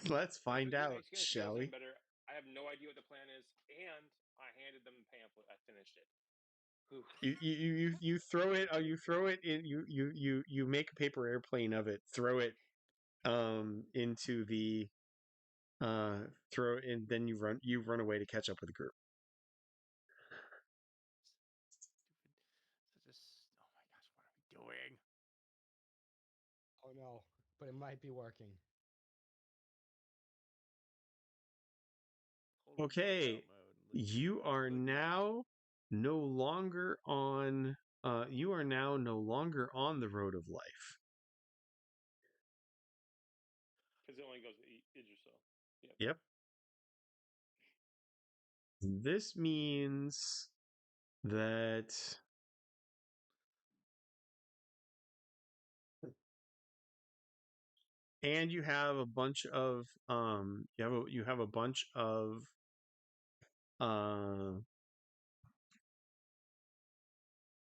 Let's If find it out, makes you guys feel shall any we? better, I have no idea what the plan is, and I handed them the pamphlet. I finished it. Whew. You throw it. You throw it in. You make a paper airplane of it. Throw it into the throw it, and then you run away to catch up with the group. Oh my gosh, what are we doing? Oh no, but it might be working. Hold Okay, workout mode. you are now no longer on. You are now no longer on the road of life. Because it only goes to Yggdrasil. Yep. Yep. This means that and you have a bunch of you have a uh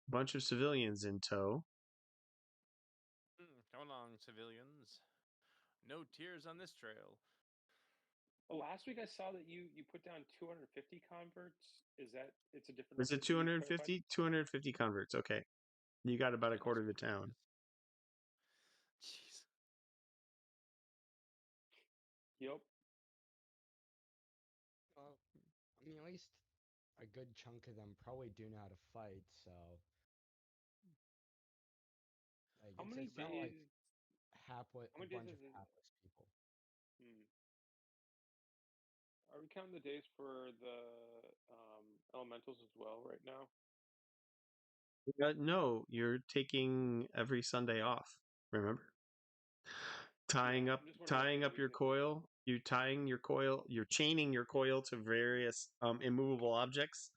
bunch of civilians in tow. Come along, civilians. No tears on this trail. Last week I saw that you put down 250 converts. Is that it's a different Is number? it Can you clarify? 250 converts? Okay. You got about a Goodness quarter of the town. gracious. Jeez. Yep. Well, I mean, at least a good chunk of them probably do know how to fight, so like How many it's not like days? hapless How a many days bunch is of it? hapless people. Hmm. Are we counting the days for the elementals as well right now? No, you're taking every Sunday off. Remember? Yeah, I'm just wondering Tying what up we your can. coil. You tying your coil. You're chaining your coil to various immovable objects,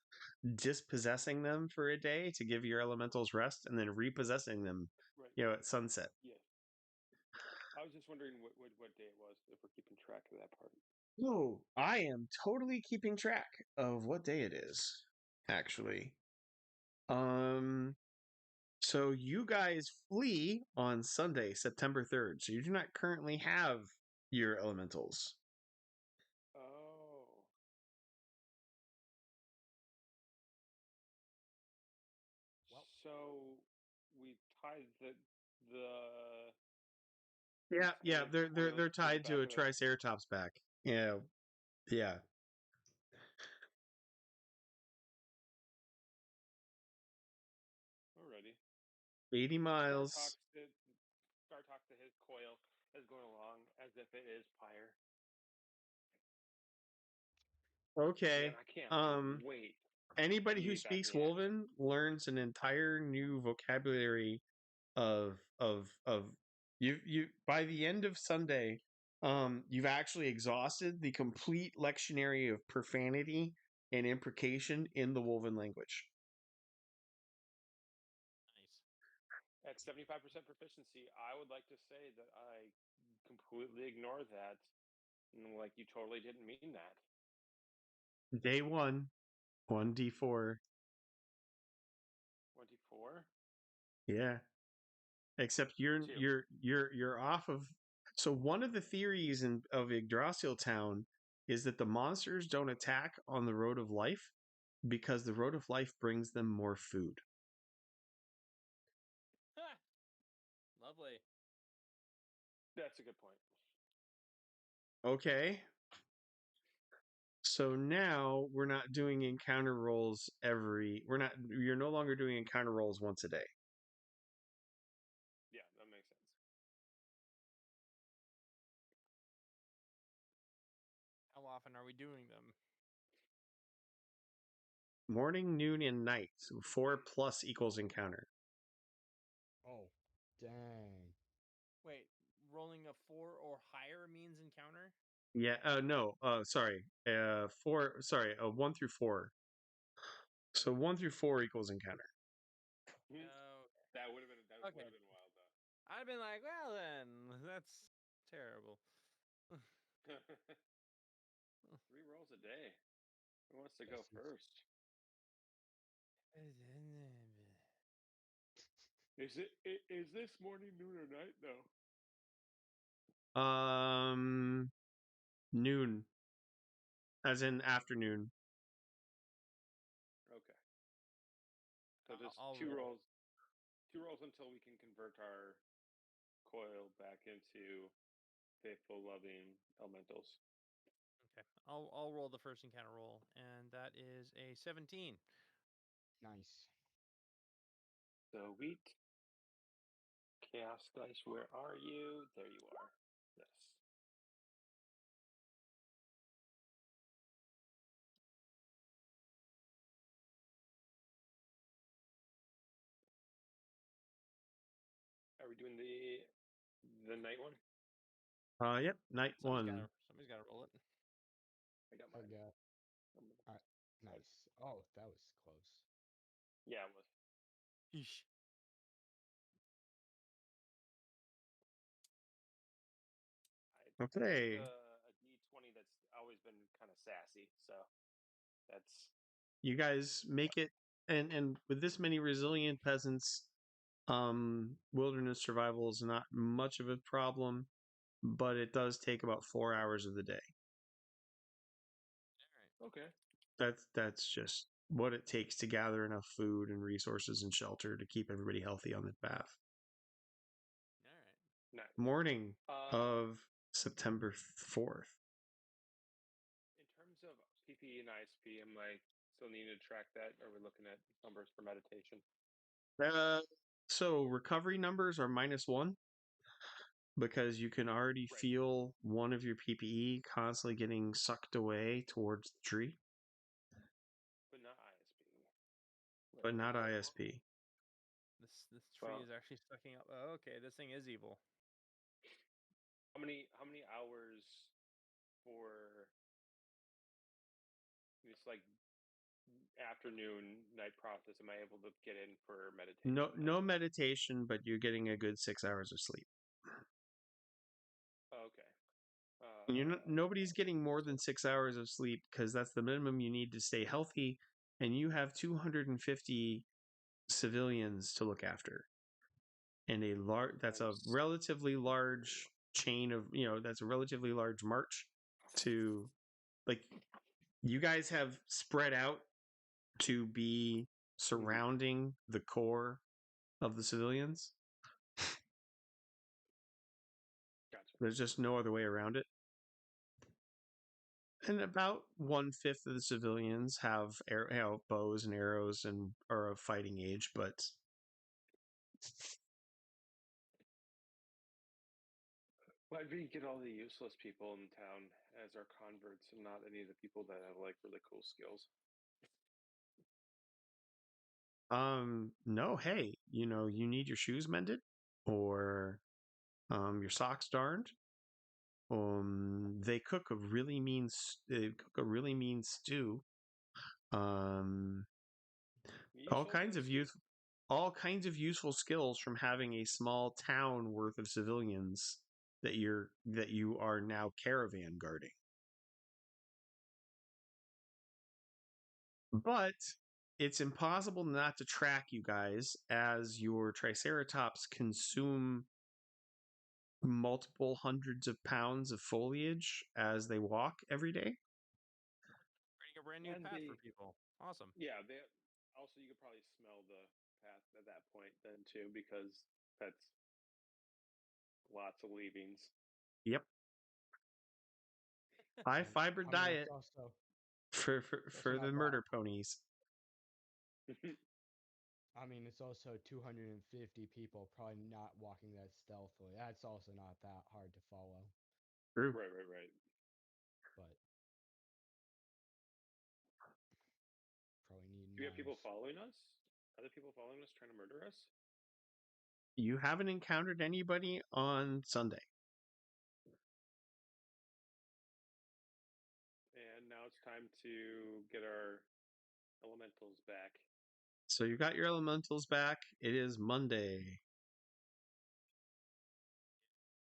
dispossessing them for a day to give your elementals rest, and then repossessing them, Right. at sunset. Yeah. I was just wondering what day it was if we're keeping track of that part. Oh, I am totally keeping track of what day it is, actually. Um, so you guys flee on Sunday, September 3rd. So you do not currently have your elementals. Oh. Well, So we tied the Yeah, yeah, coils they're to the tied to back a of it. triceratops back. Yeah, yeah. Alrighty. 80 Star miles. talks to his coil as going along as if it is fire. Man, Okay. I can't Um, wait Anybody till you who get back speaks in the action. Wolven learns an entire new vocabulary of you by the end of Sunday, you've actually exhausted the complete lectionary of profanity and imprecation in the Wolven language. Nice. At 75% proficiency, I would like to say that I completely ignore that. And like, you totally didn't mean that. Day one, 1d4. 24? Yeah. Except you're 2. you're you're you're off of. So one of the theories of Yggdrasil town is that the monsters don't attack on the road of life because the road of life brings them more food. Lovely. That's a good point. Okay. So now we're not doing encounter rolls you're no longer doing encounter rolls once a day. Yeah, that makes sense. How often are we doing them? Morning, noon, and night. So 4 plus equals encounter. Oh, dang. Wait, rolling a 4 or higher means encounter? Yeah, no, sorry. 1 through 4. So 1 through 4 equals encounter. Oh, That would have been okay. wild though. I'd been like, well then, that's terrible. 3 rolls a day. Who wants to go Guess it's first? Is this morning, noon, or night though? Noon, as in afternoon. Okay. So just I'll 2 roll. rolls. 2 rolls until we can convert our coil back into faithful, loving elementals. Okay, I'll roll the first encounter roll, and that is a 17. nice. So wheat, chaos dice. Where are you? There you are. Yes. Are we doing the night one? Yep, night Somebody's 1. gotta somebody's gotta roll it. I got I mine. got. Nice. Oh, that was close. Yeah, it was. Yeesh. I picked Okay. a D20 that's always been kind of sassy, so that's You guys make it, and with this many resilient peasants, wilderness survival is not much of a problem, but it does take about 4 hours of the day. okay. That's just what it takes to gather enough food and resources and shelter to keep everybody healthy on the path. All right. Nice. Morning of September 4th. In terms of PP and ISP, am I still needing to track that? Or are we looking at numbers for meditation? So recovery numbers are -1 because you can already Right. feel one of your PPE constantly getting sucked away towards the tree, But not ISP. but not Right. ISP. This tree Well, is actually sucking up. Oh, okay, this thing is evil. how many hours for this like afternoon night process am I able to get in for meditation then? No meditation, but you're getting a good 6 hours of sleep. Oh, okay. And nobody's getting more So than 6 hours of sleep because that's the minimum you need to stay healthy, and you have 250 civilians to look after, and that's a times relatively 2. large chain of that's a relatively large march to, like, you guys have spread out to be Mhm. surrounding the core of the civilians. There's just no other way around it. And about 1/5 of the civilians have bows and arrows and are of fighting age, but Why do we get all the useless people in town as our converts and not any of the people that have like really cool skills? no, hey, you need your shoes mended or your socks darned. They cook a really mean stew. Um, all kinds of Soup. all kinds of useful skills from having a small town worth of civilians that you are now caravan guarding. But it's impossible not to track you guys as your triceratops consume multiple hundreds of pounds of foliage as they walk every day. Creating a brand new And path for people. Awesome. yeah, they also, you could probably smell the path at that point then too, because that's lots of leavings. Yep. High fiber I mean, diet it's also for the not murder that. ponies. I mean, it's also 250 people probably not walking that stealthily. That's also not that hard to follow. True. Right. But probably need Do we have people knives. following us? Other people following us trying to murder us? You haven't encountered anybody on Sunday. And now it's time to get our elementals back. So you got your elementals back. It is Monday.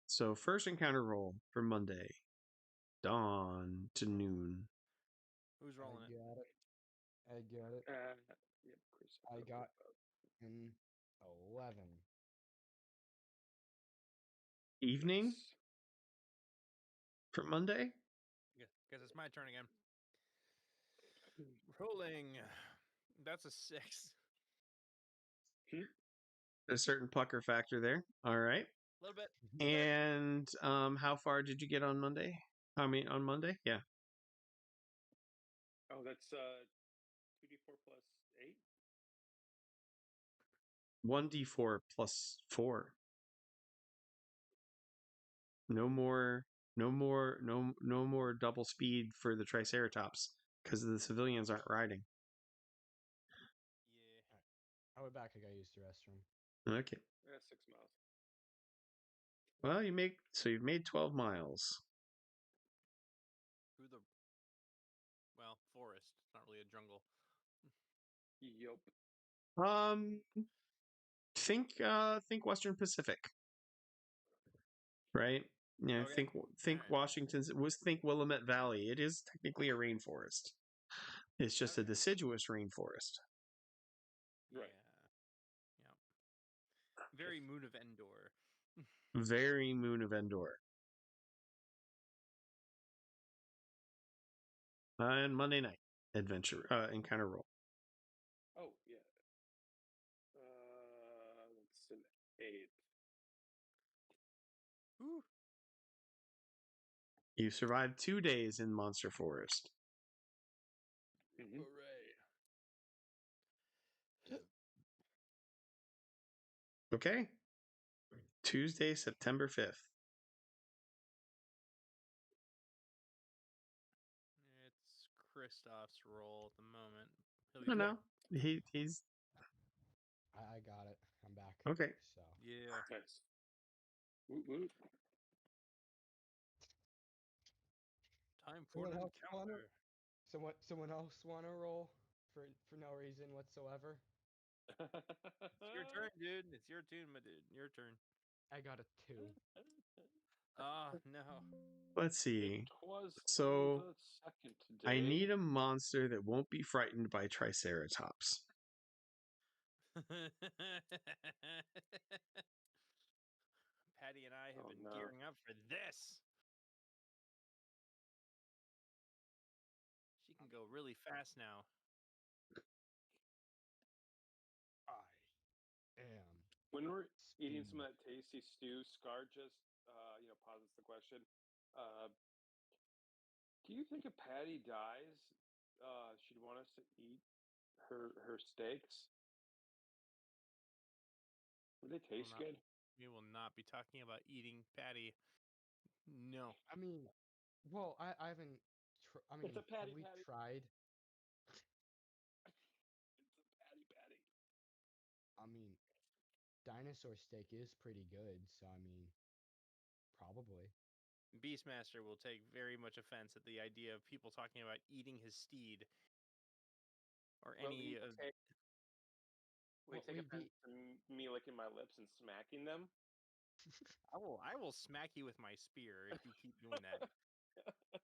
So first encounter roll for Monday. Dawn to noon. Who's I rolling it? got it. I got it. Yep, Chris. I got an 11. Evening Nice. for Monday. Guess it's my turn again. Rolling. That's a 6. A certain pucker factor there. All right. A little bit. And how far did you get on Monday? I mean, on Monday? Yeah. Oh, that's 2d4 plus 8. 1d4 plus 4. No more no more double speed for the triceratops because the civilians aren't riding. Yeah. I went back. I gotta use the restroom. Okay. 6 miles. Well, you've made 12 miles. Through the forest. It's not really a jungle. Yup. Think Western Pacific. Right? Yeah, Okay. think Alright. Washington's think Willamette Valley. It is technically a rainforest. It's just a Okay. deciduous rainforest. Right. Yeah. Very Moon of Endor. Very Moon of Endor. And Monday night adventure encounter roll. Oh, yeah. That's an 8. Woo. You survived 2 days in Monster Forest. Mm-hmm. Hooray. Okay. Tuesday, September 5th. It's Kristoff's roll at the moment. He'll be No, back. he's I got it. I'm back. okay. So Yeah. Nice. Woot woot. Time for an encounter. someone else wanna roll for no reason whatsoever? It's your turn, dude. It's your turn, my dude. Your turn. I got a 2. Ah, no. Let's It see. was on So the second I day. need a monster that won't be frightened by Triceratops. Patty and I have Oh, been no. gearing up for this. She can go really fast now. I am When we're eating some speed. of that tasty stew, Scar just posits the question. Do you think if Patty dies, she'd want us to eat her steaks? Would they We will taste not. good? We will not be talking about eating Patty. No. I mean, well, I haven't. I It's mean, a patty have we patty. tried? It's a patty patty. I mean, dinosaur steak is pretty good, so I mean, probably. Beastmaster will take very much offense at the idea of people talking about eating his steed or Will any he of. take? Will he Well, take offense to me licking my lips and smacking them? I will smack you with my spear if you keep doing that.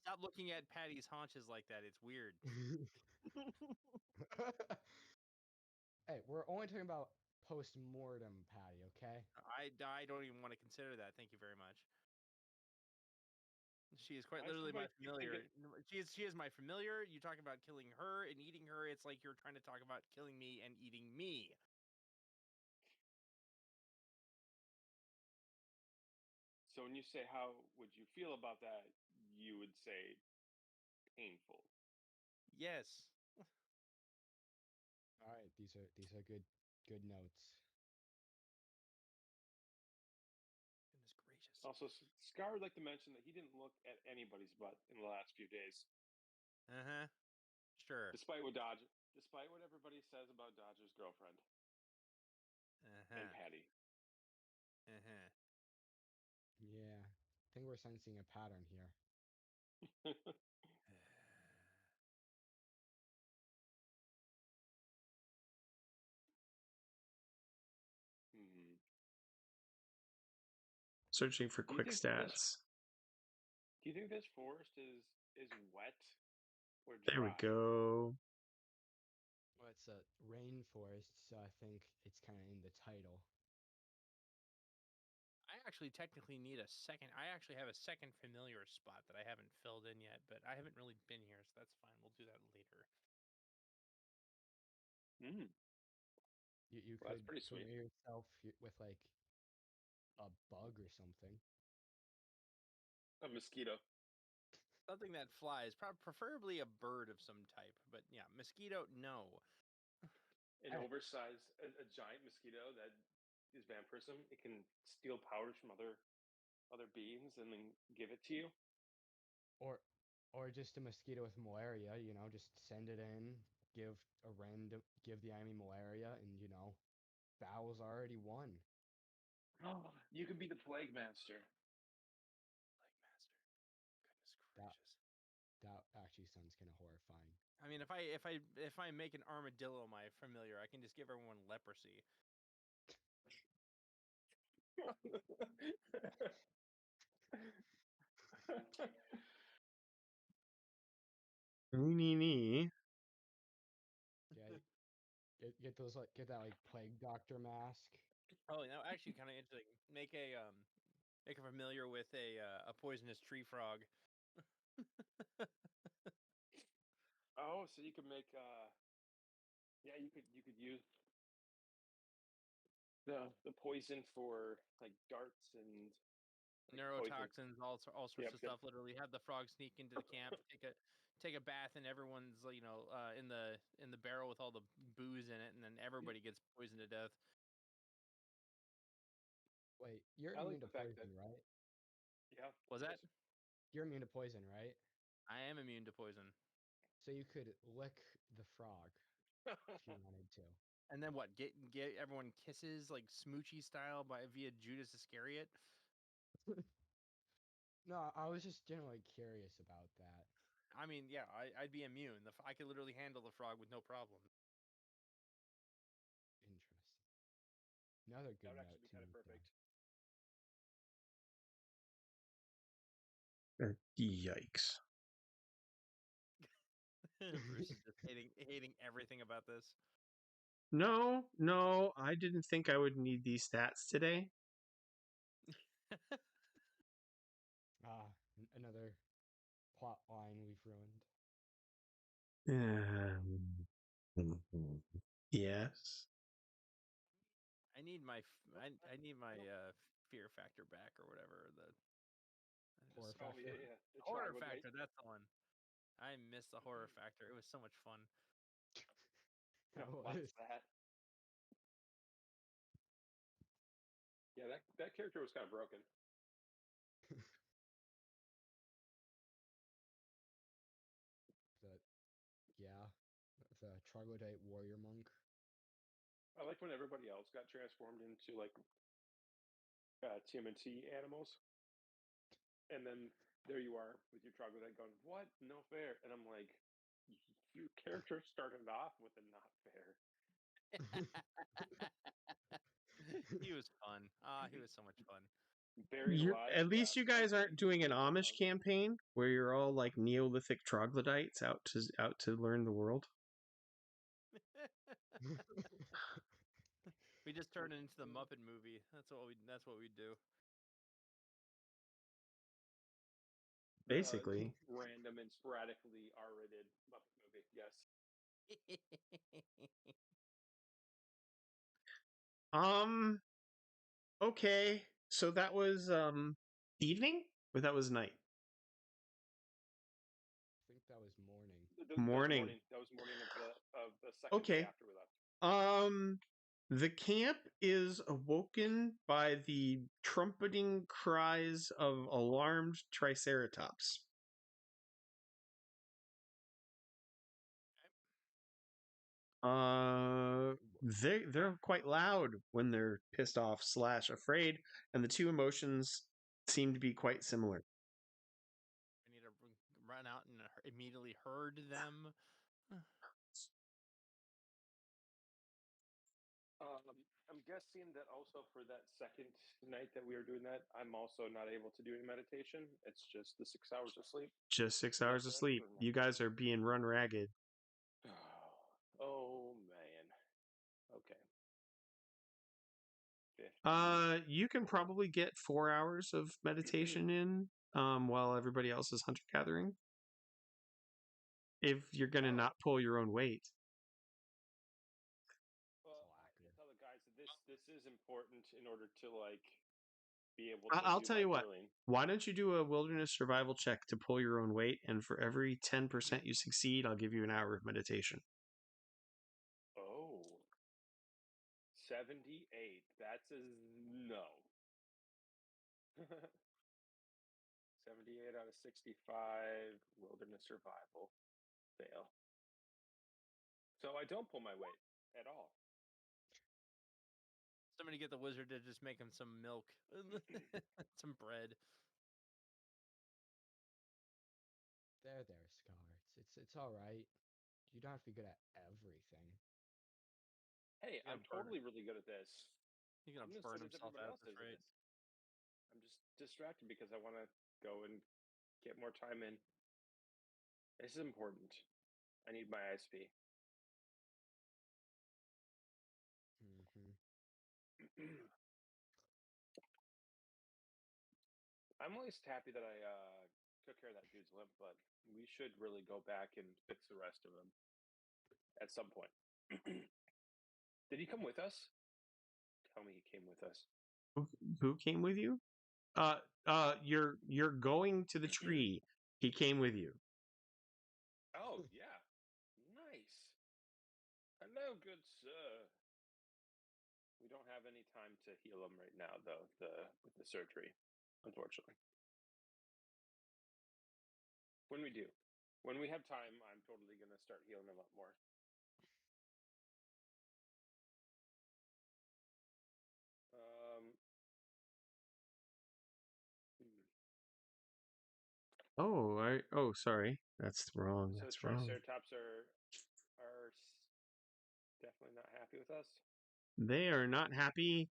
Stop looking at Patty's haunches like that. It's weird. Hey, we're only talking about post-mortem Patty, okay? I don't even want to consider that. Thank you very much. She is quite Why does literally my everybody keep thinking? familiar. She is my familiar. You talk about killing her and eating her. It's like you're trying to talk about killing me and eating me. So when you say how would you feel about that, you would say painful. Yes. All right, these are good notes. Goodness gracious. Also, Scar would like to mention that he didn't look at anybody's butt in the last few days, Uh-huh. Sure. despite what everybody says about Dodger's girlfriend and Uh-huh. Patty. Uh-huh. Yeah, I think we're sensing a pattern here. Hmm. Searching for Do you quick think that this? stats. Do you think this forest is wet or There we dry? go. Well, it's a rainforest, so I think it's kind of in the title. I actually technically need a second. I actually have a second familiar spot that I haven't filled in yet, but I haven't really been here, so that's fine. We'll do that later. Mm. You Well, that's could pretty sweet. familiar yourself with like a bug or something. A mosquito. Something that flies, preferably a bird of some type. But yeah, mosquito, no. An oversized, a giant mosquito that is vampirism. It can steal powers from other beings and then give it to you. Or or just a mosquito with malaria, just send it in, give the enemy malaria, and battle's already won. Oh, you could be the plague master. Plague Master. Goodness That gracious. that actually sounds kind of horrifying. I mean, if I make an armadillo my familiar, I can just give everyone leprosy. Nee, nee. Get get those get that like plague doctor mask. Oh, now actually, kind of interesting. Make a familiar with a poisonous tree frog. Oh, so you could make yeah, you could use the poison for like darts and like poison. Neurotoxins, all sorts Yep, of yep. stuff. Literally, have the frog sneak into the camp, take a bath, and everyone's in the barrel with all the booze in it, and then everybody gets poisoned to death. Wait, you're I like immune to the fact that poison, right? yeah, Was that? yes. You're immune to poison, right? I am immune to poison. So you could lick the frog if you wanted to. And then what? Get everyone kisses like smoochy style via Judas Iscariot. No, I was just generally curious about that. I mean, yeah, I'd be immune. I could literally handle the frog with no problem. Interesting. Another That good would note actually be to kind of note perfect. Yikes. Bruce is just hating everything about this. No, no, I didn't think I would need these stats today. Another plot line we've ruined. Yes. I need my fear factor back or whatever. The Horror Oh factor. yeah. The horror troglodyte. factor. That's the one. I miss the horror factor. It was so much fun. That What's was. that? Yeah, that character was kind of broken. The yeah, the troglodyte warrior monk. I liked when everybody else got transformed into like TMNT animals, and then there you are with your troglodyte going, "What? No fair!" And I'm like, "Your character started off with a not fair." He was fun. Ah, he was so much fun. Buried alive. At least Yes. you guys Okay. aren't doing an Amish Love. campaign where you're all like Neolithic troglodytes out to learn the world. We just turned it into the Muppet movie. That's what we do. Basically. Random and sporadically R-rated Muppet movie. Yes. Okay. So that was evening? Or that was night? I think that was morning. That was Morning. morning. That was morning of the second day Okay. after we left. The camp is awoken by the trumpeting cries of alarmed triceratops. They're quite loud when they're pissed off / afraid, and the two emotions seem to be quite similar. We need to run out and immediately herd them. I'm guessing that also for that second night that we were doing that, I'm also not able to do any meditation. It's just the 6 hours of sleep. Just 6 Is that hours of correct sleep. or no? You guys are being run ragged. Oh man. Okay. 50. You can probably get 4 hours of meditation in while everybody else is hunter gathering. If you're gonna Oh, not pull your own weight. well, So I can accurate. tell the guys that this is important in order to like be able to I'll do tell my you what. healing. Why don't you do a wilderness survival check to pull your own weight, and for every 10% you succeed, I'll give you an hour of meditation. Oh, 78. That's a no. 78 out of 65 wilderness survival fail. So I don't pull my weight at all. Somebody get the wizard to just make him some milk, some bread. There, Scar. It's all right. You don't have to be good at everything. Hey, He's I'm gonna burn. totally really good at this. He's gonna I'm as burn good as himself everybody out at else this is at rate. this. I'm just distracted because I want to go and get more time in. This is important. I need my ISP. Mm-hmm. I'm at least happy that I took care of that dude's limp, but we should really go back and fix the rest of him at some point. Did he come with us? Tell me he came with us. Who came with you? You're going to the tree. He came with you. Oh, yeah. Nice. Hello, good sir. We don't have any time to heal him right now, though, with the surgery, unfortunately. When we do, when we have time, I'm totally going to start healing him up more. Um, Sorry. That's wrong. so the That's wrong. Triceratops are definitely not happy with us. They are not happy.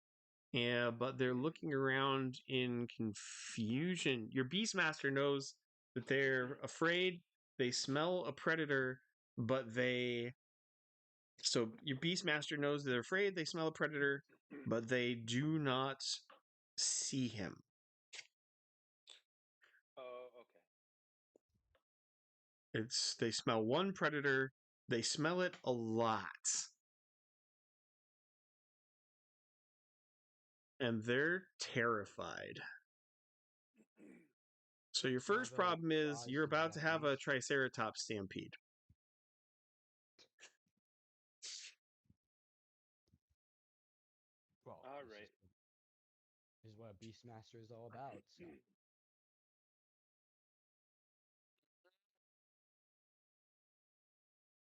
Yeah, but they're looking around in confusion. Your Beastmaster knows that they're afraid. They smell a predator, but so your Beastmaster knows they're afraid. They smell a predator, but they do not see him. Oh, okay. They smell one predator. They smell it a lot. and they're terrified. So your first Smallville problem is draws you're his about to have a weapons. Triceratops stampede. Well, All this right. is what a Beastmaster is all about. So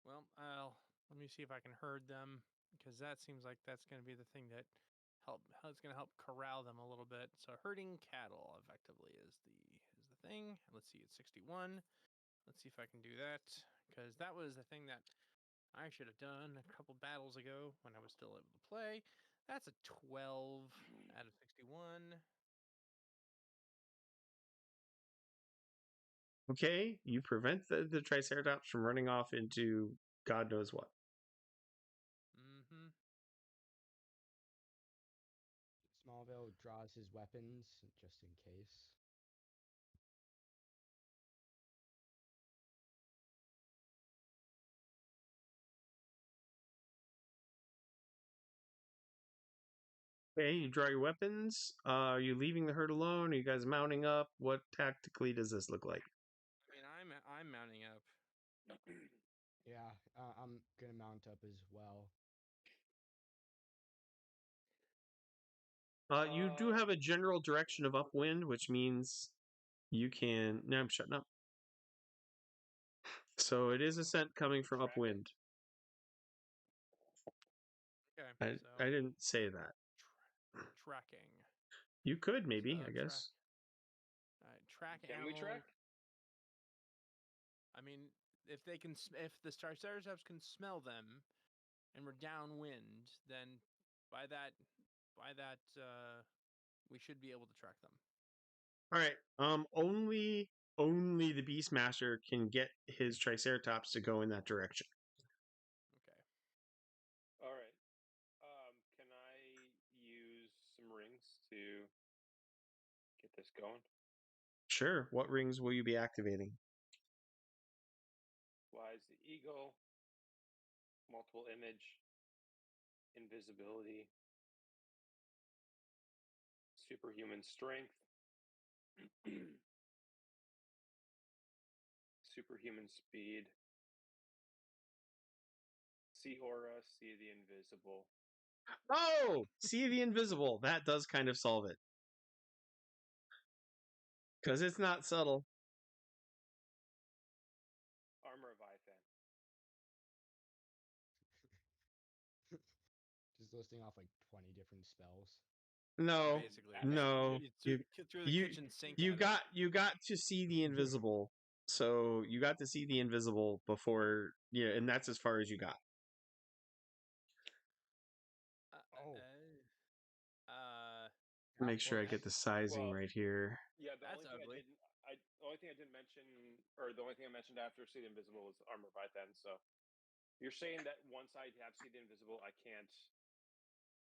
Well, let me see if I can herd them because that seems like that's going to be the thing that it's going to help corral them a little bit. So herding cattle effectively is the thing. Let's see, it's 61. Let's see if I can do that because that was the thing that I should have done a couple battles ago when I was still able to play. That's a 12 out of 61. Okay, you prevent the Triceratops from running off into God knows what. Mm-hmm. Smallville draws his weapons just in case. Okay, you draw your weapons. Are you leaving the herd alone? Are you guys mounting up? What tactically does this look like? I mean, I'm mounting up. Yeah, I'm gonna mount up as well. You do have a general direction of upwind, which means you can. No, I'm shutting up. So it is a scent coming from Track it. upwind. Okay, so I didn't say that. tracking. You could maybe, So I guess. track Can animal. we track? I mean, if they can, if the Triceratops can smell them, and we're downwind, then by that, we should be able to track them. All right. Only the Beastmaster can get his Triceratops to go in that direction. Okay. All right. Can I use some rings to get this going? Sure. What rings will you be activating? Wise the eagle, multiple image, invisibility, superhuman strength, superhuman speed, see aura, see the invisible. Oh, see the invisible. That does kind of solve it. Because it's not subtle. Armor of Ithan. Just listing off like 20 different spells. No, Basically, no. you threw the You kitchen sink. you at got him. you got to see the invisible. So you got to see the invisible before, yeah, and that's as far as you got. Oh. Make sure I Close. get the sizing Well, right here. Yeah, the That's only thing ugly. the only thing I didn't mention, or the only thing I mentioned after See the Invisible was Armor of Ithan. So you're saying that once I have See the Invisible, I can't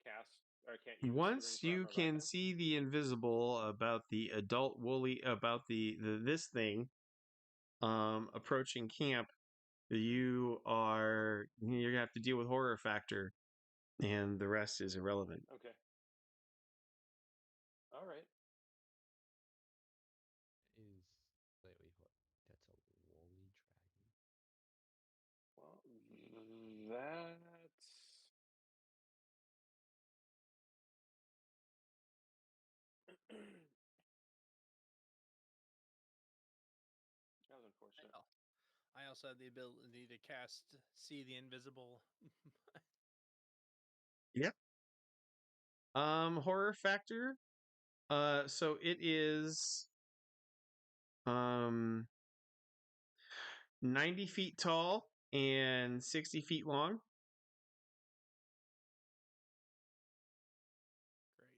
cast or I can't use the ring Once for you Armor of can Ithan? see the invisible about the adult woolly about the this thing approaching camp, you're gonna have to deal with horror factor, and the rest is irrelevant. Okay. All right. Is wait, that's a woolly dragon. Well, that's that was unfortunate. I also have the ability to cast See the Invisible. Yeah. Horror factor. So it is 90 feet tall and 60 feet long. Great.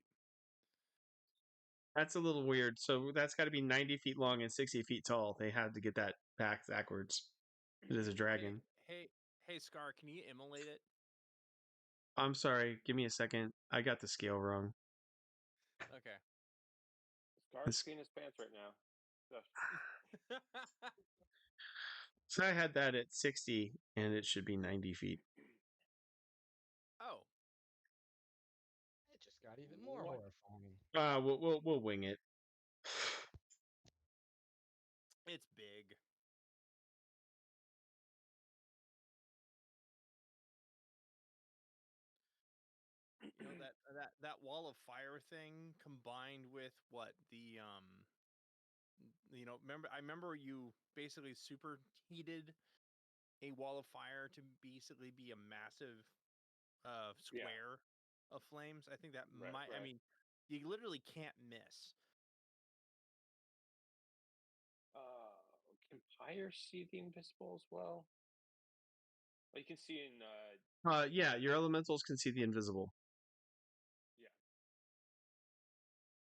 That's a little weird. So that's got to be 90 feet long and 60 feet tall. They had to get that backwards. It is a dragon. Hey, Scar, can you immolate it? I'm sorry. Give me a second. I got the scale wrong. Okay. Scar's peeing his pants right now. So I had that at 60, and it should be 90 feet. Oh, got even more What? horrifying. We'll wing it. It's big. You know that wall of fire thing combined with what the I remember you basically superheated a wall of fire to basically be a massive square of flames. I think that Right, might. I right. mean, you literally can't miss. Can fire see the invisible as well? Well, you can see in Yeah, your elementals can see the invisible. yeah.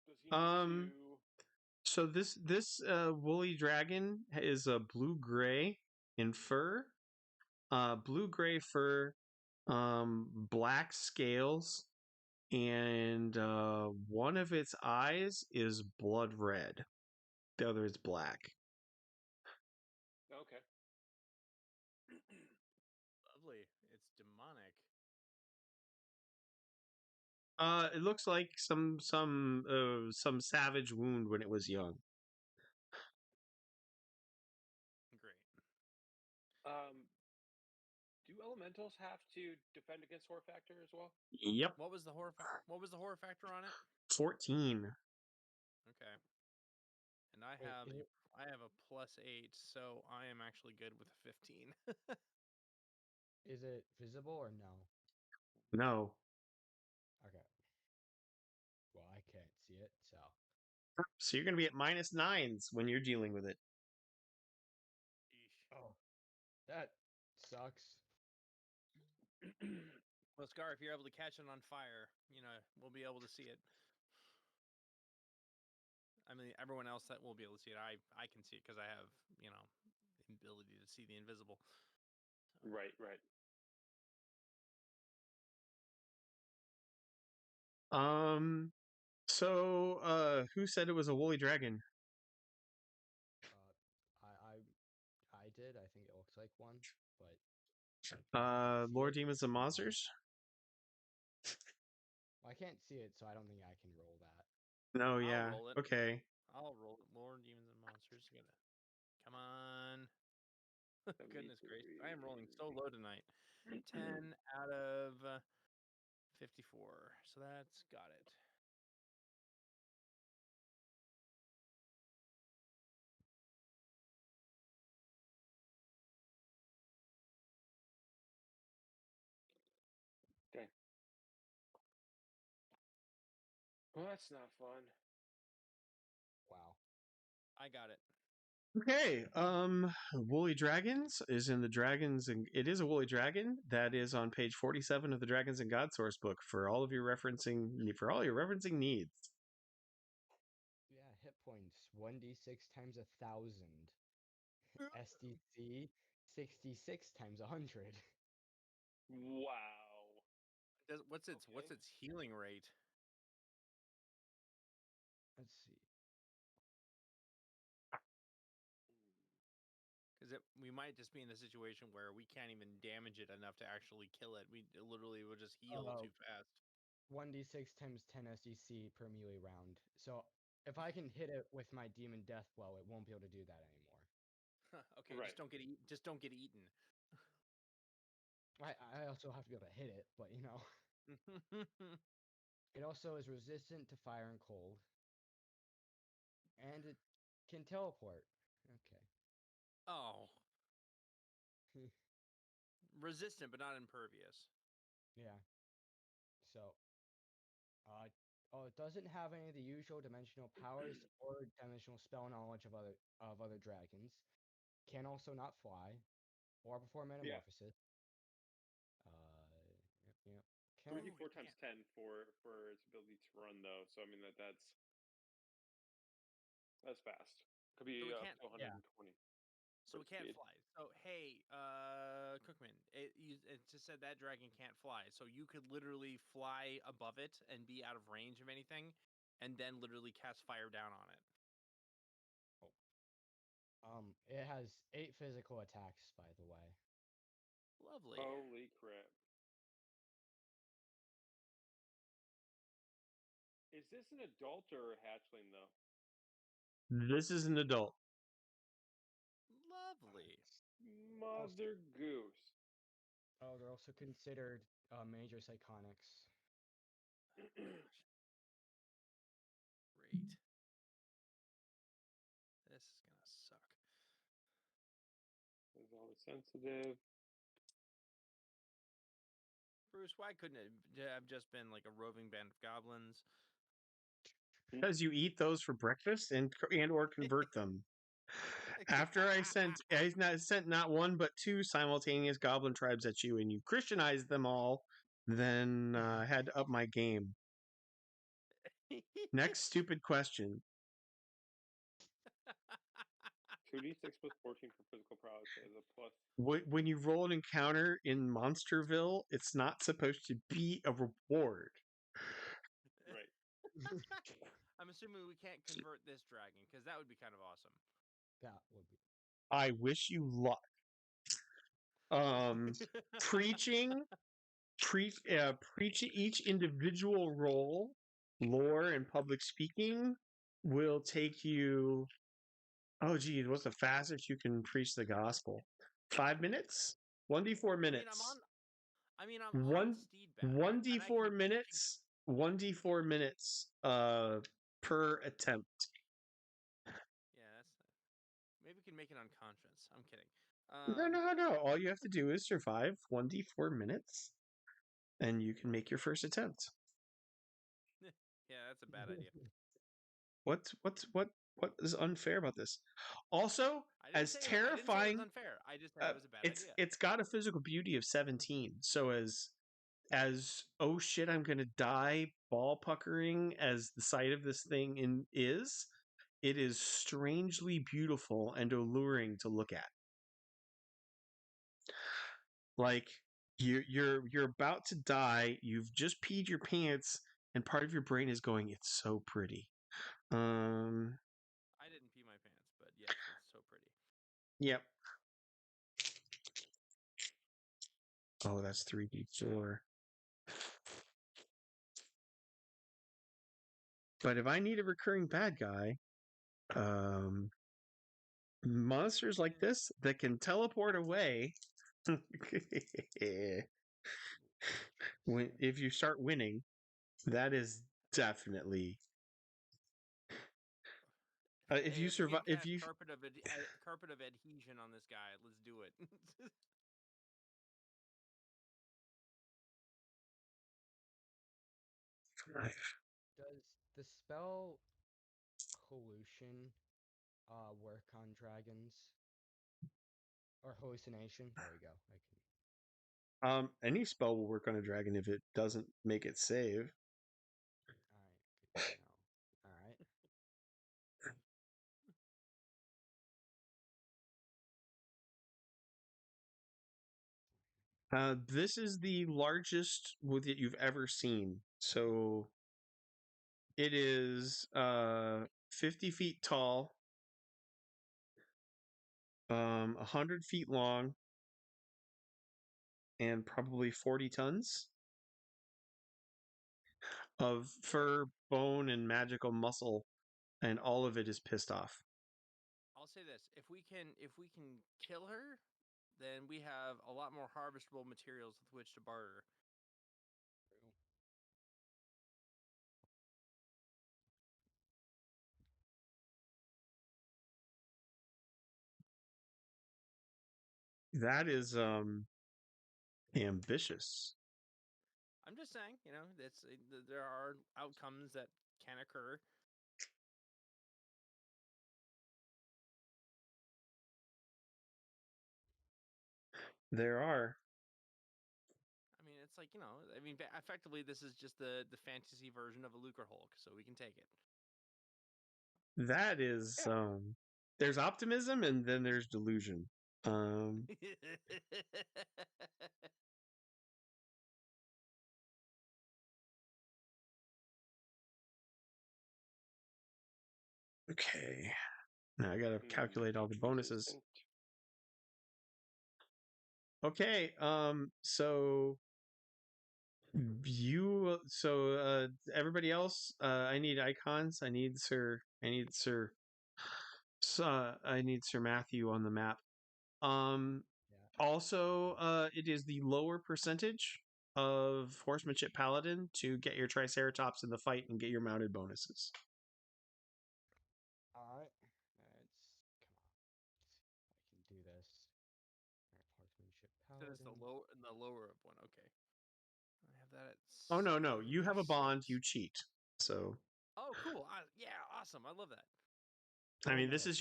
Does he need Um, to? so this woolly dragon is a blue gray in fur. Blue gray fur, black scales, and one of its eyes is blood red. The other is black. Okay. Lovely. It's demonic. It looks like some savage wound when it was young. Great. Do elementals have to defend against horror factor as well? Yep, What was the horror factor on it? 14. Okay. And I Wait, have is a it, I have a +8, so I am actually good with a 15. is it visible or no? No. Okay. Well, I can't see it, so. So you're gonna be at -9s when you're dealing with it. Eesh. Oh, that sucks. Well, Scar, if you're able to catch it on fire, we'll be able to see it. I mean, everyone else that will be able to see it, I can see it because I have, the ability to see the invisible. Right, right. So who said it was a woolly dragon? I did. I think it looks like one, but see Lord it. Demons and No. Monsters? Well, I can't see it, so I don't think I can roll that. No, I'll yeah. roll it. Okay. I'll roll it. Lord, demons, and monsters. Come on. Goodness gracious. I am rolling so low tonight. 10 out of 54. So that's got it. Okay. Well, that's not fun. Wow. I got it. Okay. Woolly Dragons is in the Dragons and it is a woolly dragon that is on page 47 of the Dragons and God source book for all your referencing needs. Yeah, hit points 1d6 times 1,000. SDC 66 times 100. Wow. What's Okay. its healing rate? Let's see. Because we might just be in a situation where we can't even damage it enough to actually kill it. We literally will just heal Oh, too fast. 1d6 times 10 SDC per melee round. So if I can hit it with my demon death blow, it won't be able to do that anymore. Okay, Right. just don't get just don't get eaten. I also have to be able to hit it, but you know. It also is resistant to fire and cold. And it can teleport. Okay. Oh, resistant but not impervious. Yeah. So, it doesn't have any of the usual dimensional powers or dimensional spell knowledge of other dragons. Can also not fly or perform Yeah. metamorphosis. Yep. So we Can do Oh, 4 it times can't. 10 for its ability to run though. So I mean that's fast. Could So be we up can't. to 120 So for it its can't speed. fly. So hey, Cookman, it just said that dragon can't fly. So you could literally fly above it and be out of range of anything, and then literally cast fire down on it. it has 8 physical attacks, by the way. Lovely. Holy crap. Is this an adult or a hatchling though? This is an adult. Lovely. Mother goose. Oh, they're also considered major psychonics. Great. This is gonna suck. There's all the sensitive. Bruce, why couldn't it have just been like a roving band of goblins? Because you eat those for breakfast and or convert them. After I sent not one but two simultaneous goblin tribes at you, and you Christianized them all, then I had to up my game. Next stupid question. 2d6 plus 14 for physical prowess as a plus. When you roll an encounter in Monsterville, it's not supposed to be a reward. Right. I'm assuming we can't convert this dragon because that would be kind of awesome. That would be. I wish you luck. Preaching each individual role, lore, and public speaking will take you. Oh, geez, what's the fastest you can preach the gospel? 5 minutes? 1d4 minutes. I'm on Steedback. One and I can 1d4 teach minutes. 1d4 minutes. Per attempt. Yeah, that's. Maybe we can make it unconscious. I'm kidding. No. All you have to do is survive 1d4 minutes, and you can make your first attempt. Yeah, that's a bad idea. What is unfair about this? Also, I didn't as say terrifying, it was unfair. I just said it was a bad idea. it's got a physical beauty of 17. So as oh shit, I'm gonna die, ball puckering as the sight of this thing is, it is strangely beautiful and alluring to look at. Like you're about to die, you've just peed your pants, and part of your brain is going, "It's so pretty." I didn't pee my pants, but yes, it's so pretty. Yep. Oh, that's 3d4. But if I need a recurring bad guy, monsters like this that can teleport away. If you start winning, that is definitely. If you survive, we can if you cast carpet of adhesion on this guy, let's do it. Does the spell pollution work on dragons? Or hallucination? There we go. any spell will work on a dragon if it doesn't make it save. Alright, good to know. Alright. This is the largest wood that you've ever seen. So it is 50 feet tall, 100 feet long, and probably 40 tons of fur, bone, and magical muscle, and all of it is pissed off. I'll say this: if we can kill her, then we have a lot more harvestable materials with which to barter. That is ambitious. I'm just saying, there are outcomes that can occur. There are. I mean, it's like, effectively, this is just the fantasy version of a Lucre Hulk, so we can take it. That is there's optimism and then there's delusion. Okay. Now I gotta calculate all the bonuses. Okay, so you everybody else, I need icons. I need Sir Matthew on the map. Yeah. Also, it is the lower percentage of horsemanship paladin to get your triceratops in the fight and get your mounted bonuses. All right. Come on. I can do this. All right, horsemanship So that's paladin. the lower of one. Okay. I have that at Oh no, you have a bond, 76. you cheat. So Oh, cool. Yeah, awesome. I love that. I Oh mean, no, this is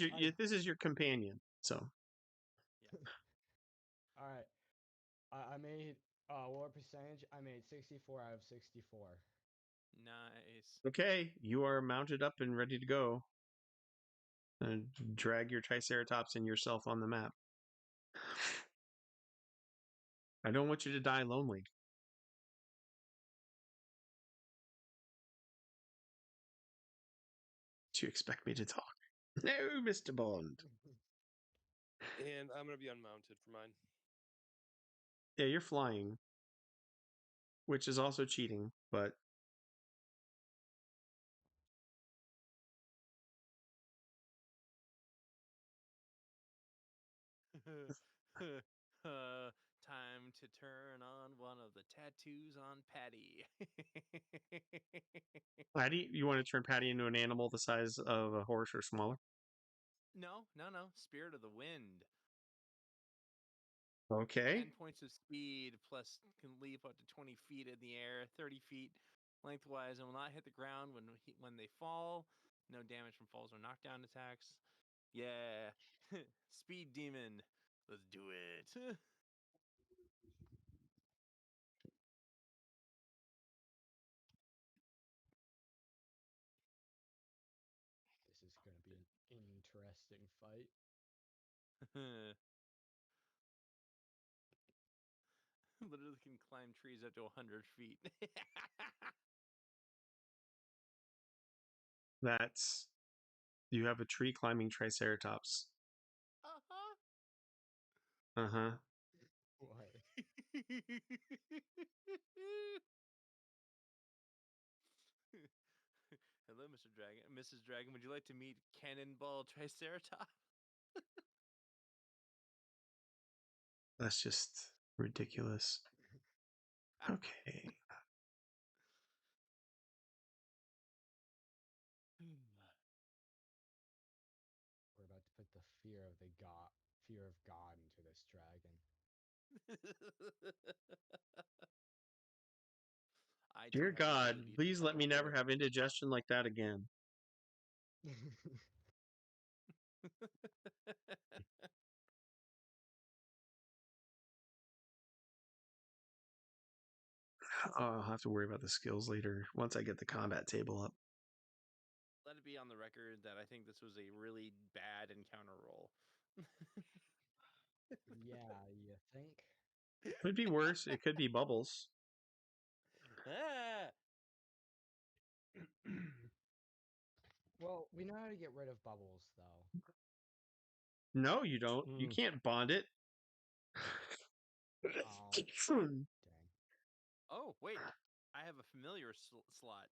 your companion. So Yeah. All right. I made what percentage? I made 64 out of 64. Nice. okay, you are mounted up and ready to go. And drag your triceratops and yourself on the map. I don't want you to die lonely. Do you expect me to talk? No, Mr. Bond. And I'm gonna be unmounted for mine. Yeah, you're flying, which is also cheating, but Time to turn on one of the tattoos on Patty. Patty, you want to turn Patty into an animal the size of a horse or smaller? No. Spirit of the wind. Okay. 10 points of speed plus can leap up to 20 feet in the air, 30 feet lengthwise, and will not hit the ground when they fall. No damage from falls or knockdown attacks. Yeah. Speed demon. Let's do it. This is going to be an interesting fight. Literally can climb trees up to 100 feet. That's you have a tree climbing triceratops. Uh-huh. Uh-huh. What? Hello, Mr. Dragon. Mrs. Dragon, would you like to meet Cannonball Triceratops? That's just ridiculous. Okay. We're about to put the fear of God into this dragon. I don't Dear have the God, ability to please let me never teleport. have indigestion like that again. I'll have to worry about the skills later once I get the combat table up. Let it be on the record that I think this was a really bad encounter roll. Yeah, you think? Could be worse. It could be bubbles. Ah! Well, we know how to get rid of bubbles, though. No, you don't. You can't bond it. Oh, dang. Oh, wait. I have a familiar slot.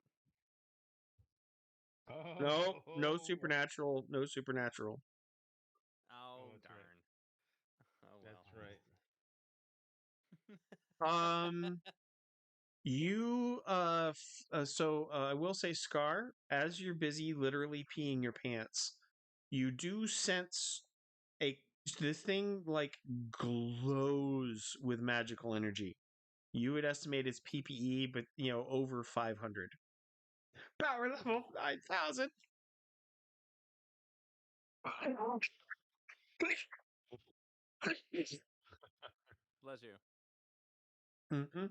No, no Oh, supernatural. No supernatural. Oh, that's darn. right. Oh, well. That's right. You I will say, Scar, as you're busy literally peeing your pants, you do sense a the thing like glows with magical energy. You would estimate it's PPE, but over 500. Power level 9,000. Bless you. Mm-hmm.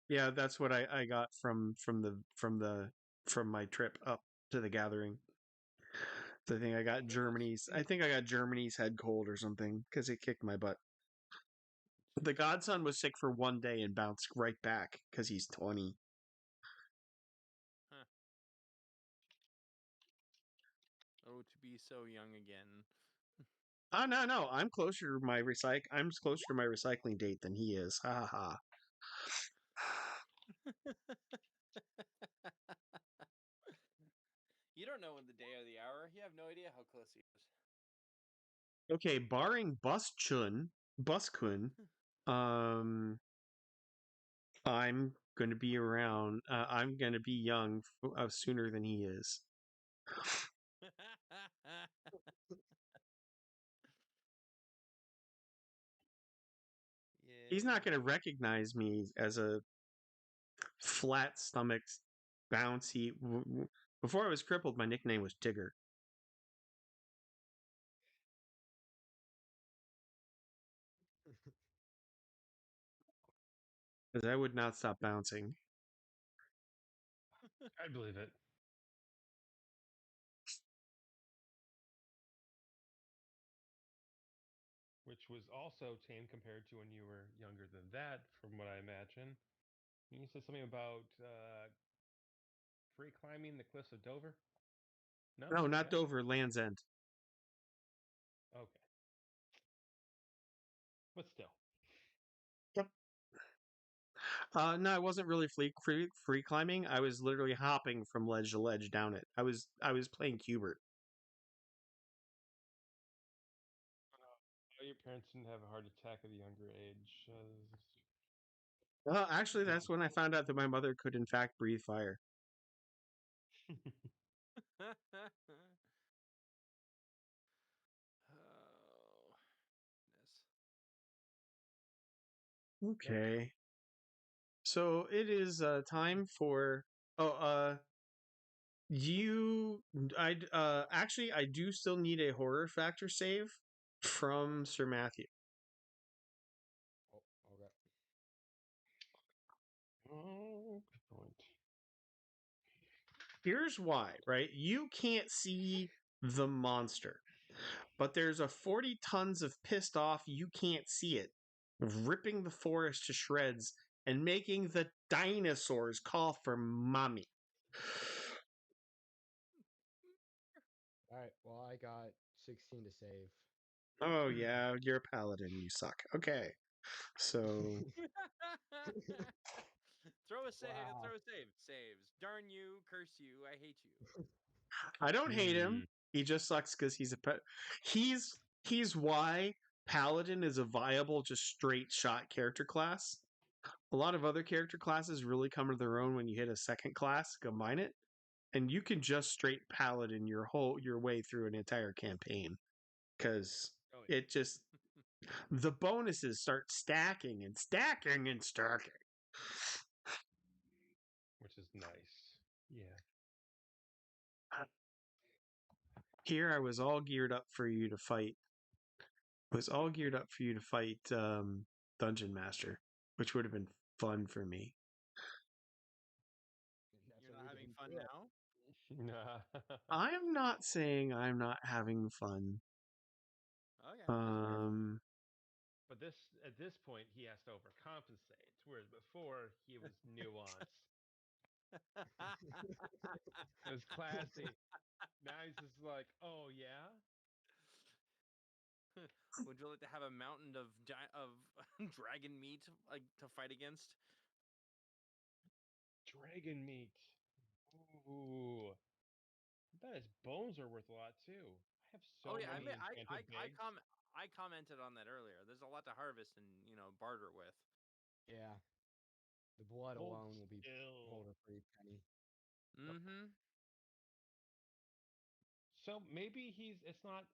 Yeah, that's what I got from my trip up to the gathering. I think I got Germany's. I think I got Germany's head cold or something because it kicked my butt. The godson was sick for 1 day and bounced right back because he's 20. Huh. Oh, to be so young again. Oh no, I'm closer to my closer to my recycling date than he is. Ha ha ha. You don't know when the day or the hour. You have no idea how close he is. Okay, barring Buskun, I'm going to be around. I'm going to be young sooner than he is. He's not going to recognize me as a flat stomached, bouncy. Before I was crippled, my nickname was Tigger. Because I would not stop bouncing. I believe it. Which was also tame compared to when you were younger than that, from what I imagine. You said something about free climbing the cliffs of Dover? No, not No? Dover, Land's End. Okay. But still. Yep. No, I wasn't really free climbing. I was literally hopping from ledge to ledge down it. I was playing Cubert. Your parents didn't have a heart attack at a younger age. Well, actually, that's when I found out that my mother could, in fact, breathe fire. Oh, Okay. So it is time for. Oh, you. Actually, I do still need a horror factor save from Sir Matthew. Oh, okay. Oh, good point. Here's why, right? You can't see the monster, but there's a 40 tons of pissed off, you can't see it, ripping the forest to shreds and making the dinosaurs call for mommy. All right. Well, I got 16 to save. Oh, yeah, you're a paladin. You suck. Okay. So, Throw a save. Wow. Throw a save. Saves. Darn you. Curse you. I hate you. I don't hate him. He just sucks because he's a pet. He's why paladin is a viable, just straight shot character class. A lot of other character classes really come to their own when you hit a second class, combine it, and you can just straight paladin your way through an entire campaign because Oh, yeah. it just the bonuses start stacking and stacking and stacking. Which is nice. Yeah. Here I was all geared up for you to fight. Was all geared up for you to fight Dungeon Master, which would have been fun for me. That's You're what not we having didn't fun do. now? I am not saying I'm not having fun. Okay, that's fair. But at this point he has to overcompensate, whereas before he was nuanced. It was classy. Now he's just like, oh yeah, Would you like to have a mountain of dragon meat to fight against? dragon meat. Ooh, I bet his bones are worth a lot too. I have Oh so yeah, many enchanted pigs. I commented on that earlier. There's a lot to harvest and barter with. Yeah. The blood Hold alone will be still. hold a pretty penny. Mm-hmm. So maybe it's not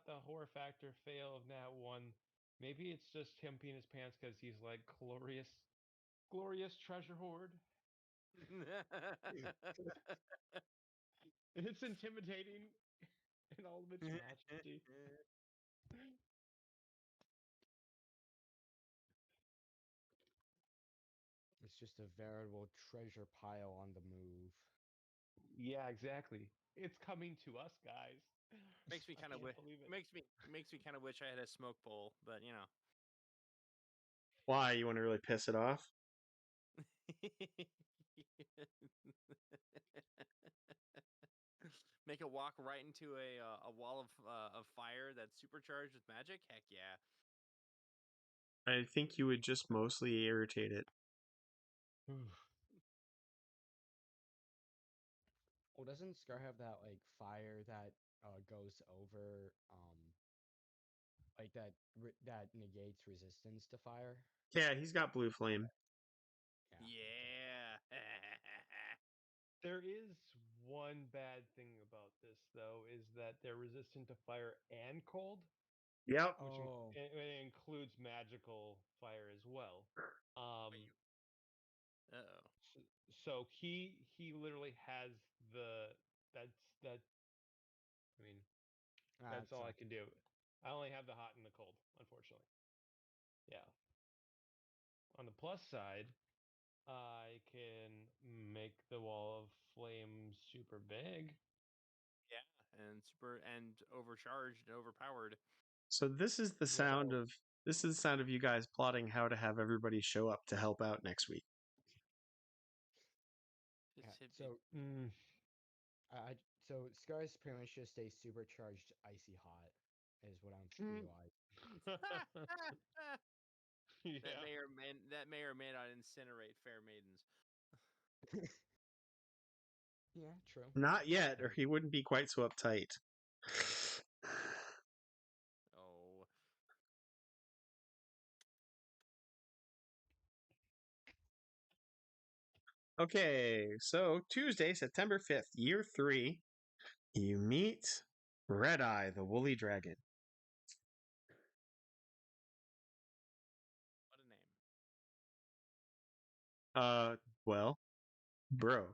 the horror factor fail of Nat 1. Maybe it's just him peeing his pants because he's like glorious treasure hoard. And it's intimidating in all of its majesty. It's just a veritable treasure pile on the move. Yeah, exactly. It's coming to us, guys. makes me I kind of can't believe it. makes me kind of wish I had a smoke bowl, but Why? You want to really piss it off? Make it walk right into a wall of fire that's supercharged with magic. Heck yeah! I think you would just mostly irritate it. Well, doesn't Scar have that like fire that goes over like that negates resistance to fire? Yeah, he's got blue flame. Yeah. Yeah. There is one bad thing about this, though, is that they're resistant to fire and cold, Yep. which Oh, it includes magical fire as well. Uh-oh. So he literally has that's that. I mean, that that's all I sucks. can do. I only have the hot and the cold, unfortunately. Yeah. On the plus side, I can make the wall of flame super big. Yeah, and super and overcharged and overpowered. So Well, this is the sound of you guys plotting how to have everybody show up to help out next week. Yeah. It's it, So I so Scar's pretty much just a supercharged icy hot, is what I'm realizing. that yeah. may or may not incinerate fair maidens. Yeah, true. Not yet, or True. he wouldn't be quite so uptight. Oh, Okay, so Tuesday, September 5th, year 3, you meet Red Eye, the woolly dragon. what a name! Well, bro.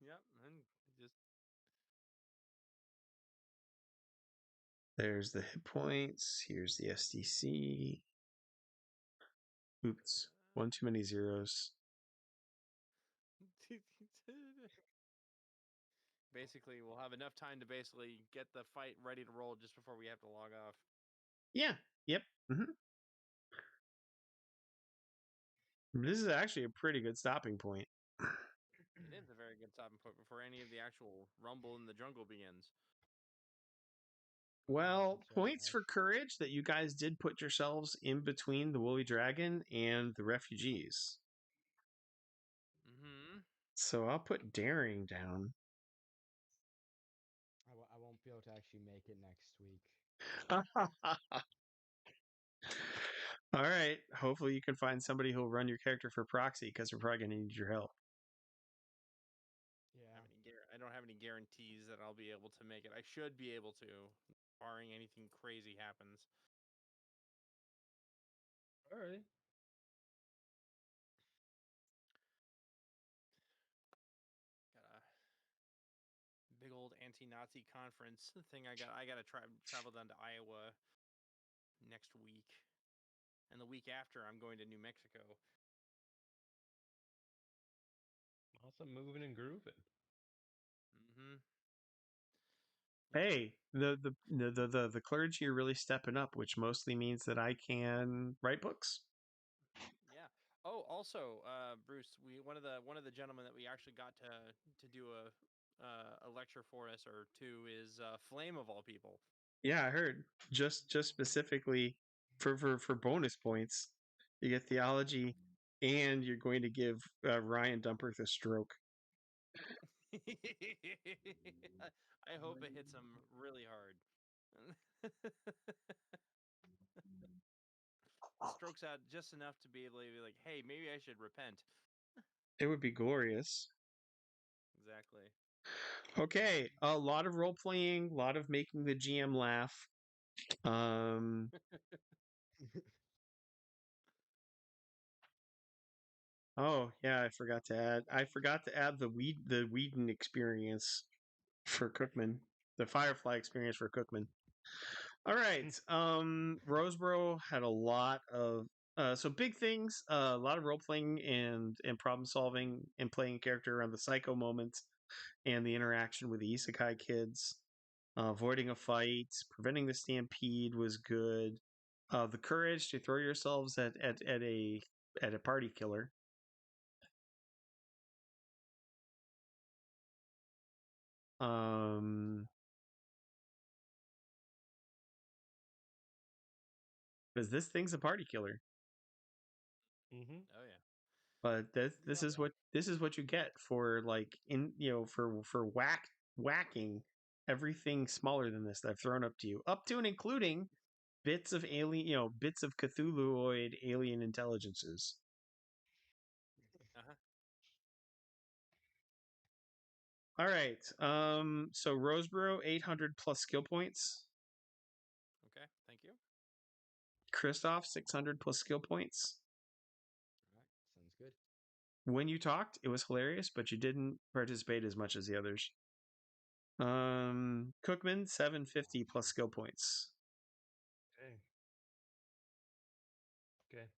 Yep, and just There's the hit points. Here's the SDC. Oops, one too many zeros. basically we'll have enough time to basically get the fight ready to roll just before we have to log off. Yeah, yep. This is actually a pretty good stopping point. It is a very good stopping point before any of the actual rumble in the jungle begins. Well, That's right, points for Ash. courage that you guys did put yourselves in between the woolly dragon and the refugees. Mm-hmm. So I'll put daring down. I won't be able to actually make it next week. All right. Hopefully you can find somebody who'll run your character for proxy because we're probably going to need your help. Yeah. I don't have any guarantees that I'll be able to make it. I should be able to, barring anything crazy happens. All right. Got a big old anti-Nazi conference thing. I got to travel down to Iowa next week, and the week after I'm going to New Mexico. Awesome, moving and grooving. Mm-hmm. Hey, the clergy are really stepping up, which mostly means that I can write books. Yeah. Oh, also, Bruce, one of the gentlemen that we actually got to do a lecture for us or two is Flame of all people. Yeah, I heard. Just specifically for bonus points, you get theology, and you're going to give Ryan Dumperth a stroke. I hope it hits him really hard. Strokes out just enough to be able to be like, hey, maybe I should repent. It would be glorious. Exactly. Okay, a lot of role playing, a lot of making the GM laugh. Um, oh yeah, I forgot to add the Whedon experience for Cookman, the Firefly experience for Cookman. All right. Roseboro had a lot of so big things, a lot of role playing and problem solving and playing character around the psycho moment and the interaction with the Isekai kids. Avoiding a fight, preventing the stampede was good. The courage to throw yourselves at a party killer. Um, because this thing's a party killer. Mm-hmm. Oh yeah. But this is what you get for like for whacking everything smaller than this that I've thrown up to you, up to and including bits of alien, bits of Cthulhuoid alien intelligences. Uh-huh. All right. So Roseboro 800 plus skill points. Okay, thank you. Kristoff 600 plus skill points. All right, sounds good. When you talked, it was hilarious, but you didn't participate as much as the others. Cookman 750 plus skill points. Okay. Okay.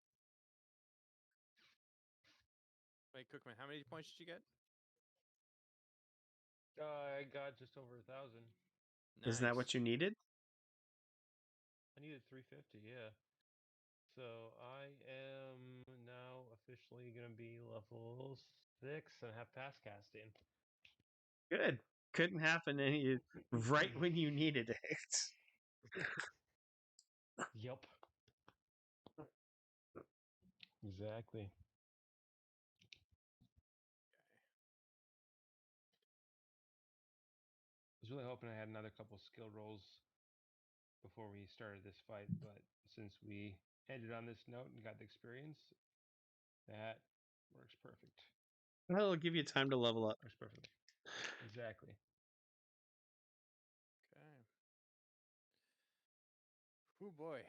Wait, Cookman, how many points did you get? I got just over 1,000. Isn't that Nice. what you needed? I needed 350, yeah. So I am now officially gonna be level 6 and have pass casting. Good. Couldn't happen any right when you needed it. Yup. Exactly. I was really hoping I had another couple skill rolls before we started this fight, but since we ended on this note and got the experience, that works perfect. Well, it'll give you time to level up. Works perfectly. Exactly. Okay. Oh boy.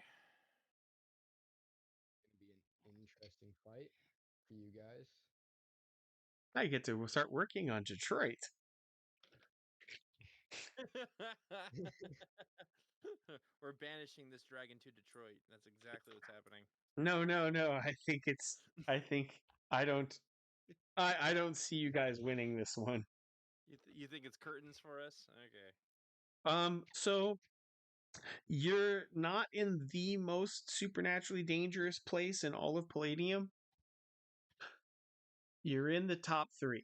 Gonna be an interesting fight for you guys. I get to start working on Detroit. We're banishing this dragon to Detroit. That's exactly what's happening. No. I don't. I don't see you guys winning this one. You think it's curtains for us? Okay. So you're not in the most supernaturally dangerous place in all of Palladium. You're in the top 3,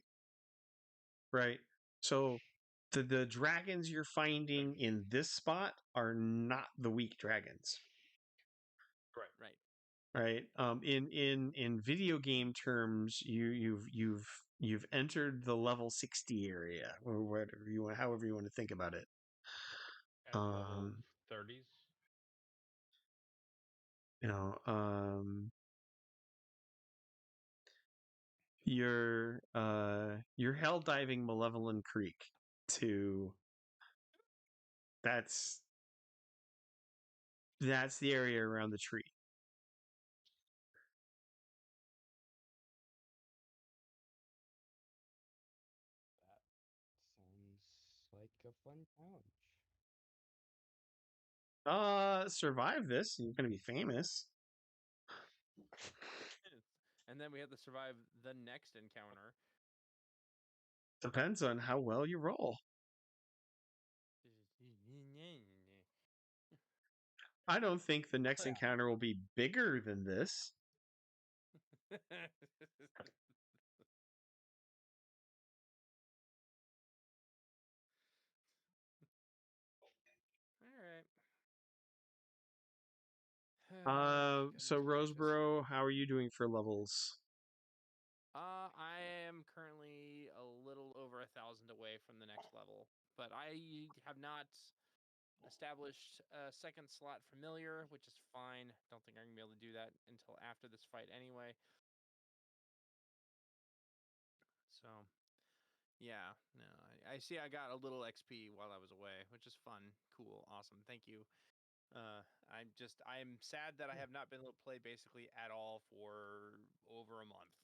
right? So the dragons you're finding in this spot are not the weak dragons, Right. right? In video game terms, you've entered the level 60 area, or whatever you want, however you want to think about it. At level 30s. You know, you're hell diving Malevolent Creek to that's the area around the tree. That sounds like a fun challenge. Survive this, you're gonna be famous. And then we have to survive the next encounter. Depends on how well you roll. I don't think the next encounter will be bigger than this. All right. So Roseboro, how are you doing for levels? I am currently a little over 1,000 away from the next level, but I have not established a second slot familiar, which is fine. Don't think I'm gonna be able to do that until after this fight anyway. So, yeah, no, I see. I got a little XP while I was away, which is fun, cool, awesome. Thank you. I'm sad that I have not been able to play basically at all for over a month.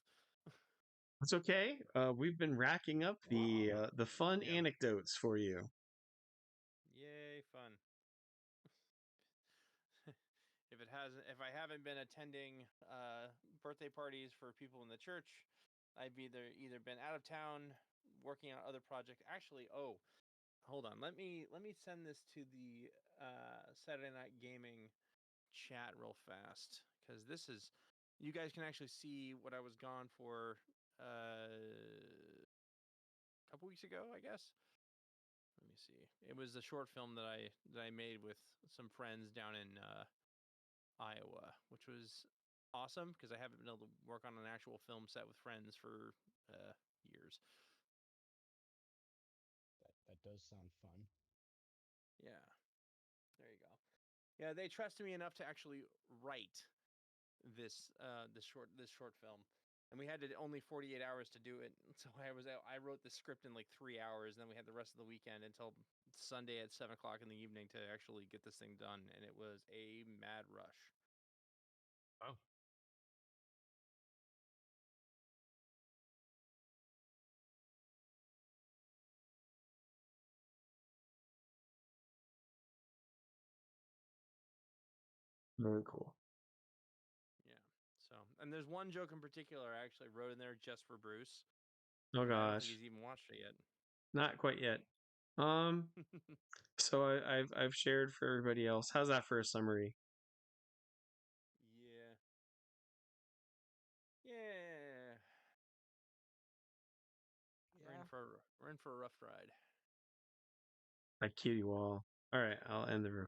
It's okay. We've been racking up the fun Yeah. anecdotes for you. Yay, fun. If I haven't been attending birthday parties for people in the church, I've either been out of town working on other projects. Actually, oh, hold on. Let me send this to the Saturday Night Gaming chat real fast, because this is, you guys can actually see what I was gone for a couple weeks ago, I guess. Let me see. It was a short film that I made with some friends down in Iowa, which was awesome because I haven't been able to work on an actual film set with friends for years. That does sound fun. Yeah, there you go. Yeah, they trusted me enough to actually write this short film, and we had only 48 hours to do it. So I wrote the script in like 3 hours, and then we had the rest of the weekend until Sunday at 7 o'clock in the evening to actually get this thing done, and it was a mad rush. Wow. Very cool. Yeah. So, and there's one joke in particular I actually wrote in there just for Bruce. Oh And I don't think gosh, he's even watched it yet. not quite yet. So I've shared for everybody else. How's that for a summary? Yeah. Yeah. Yeah. We're in for a rough ride. I cue you all. All right, I'll end the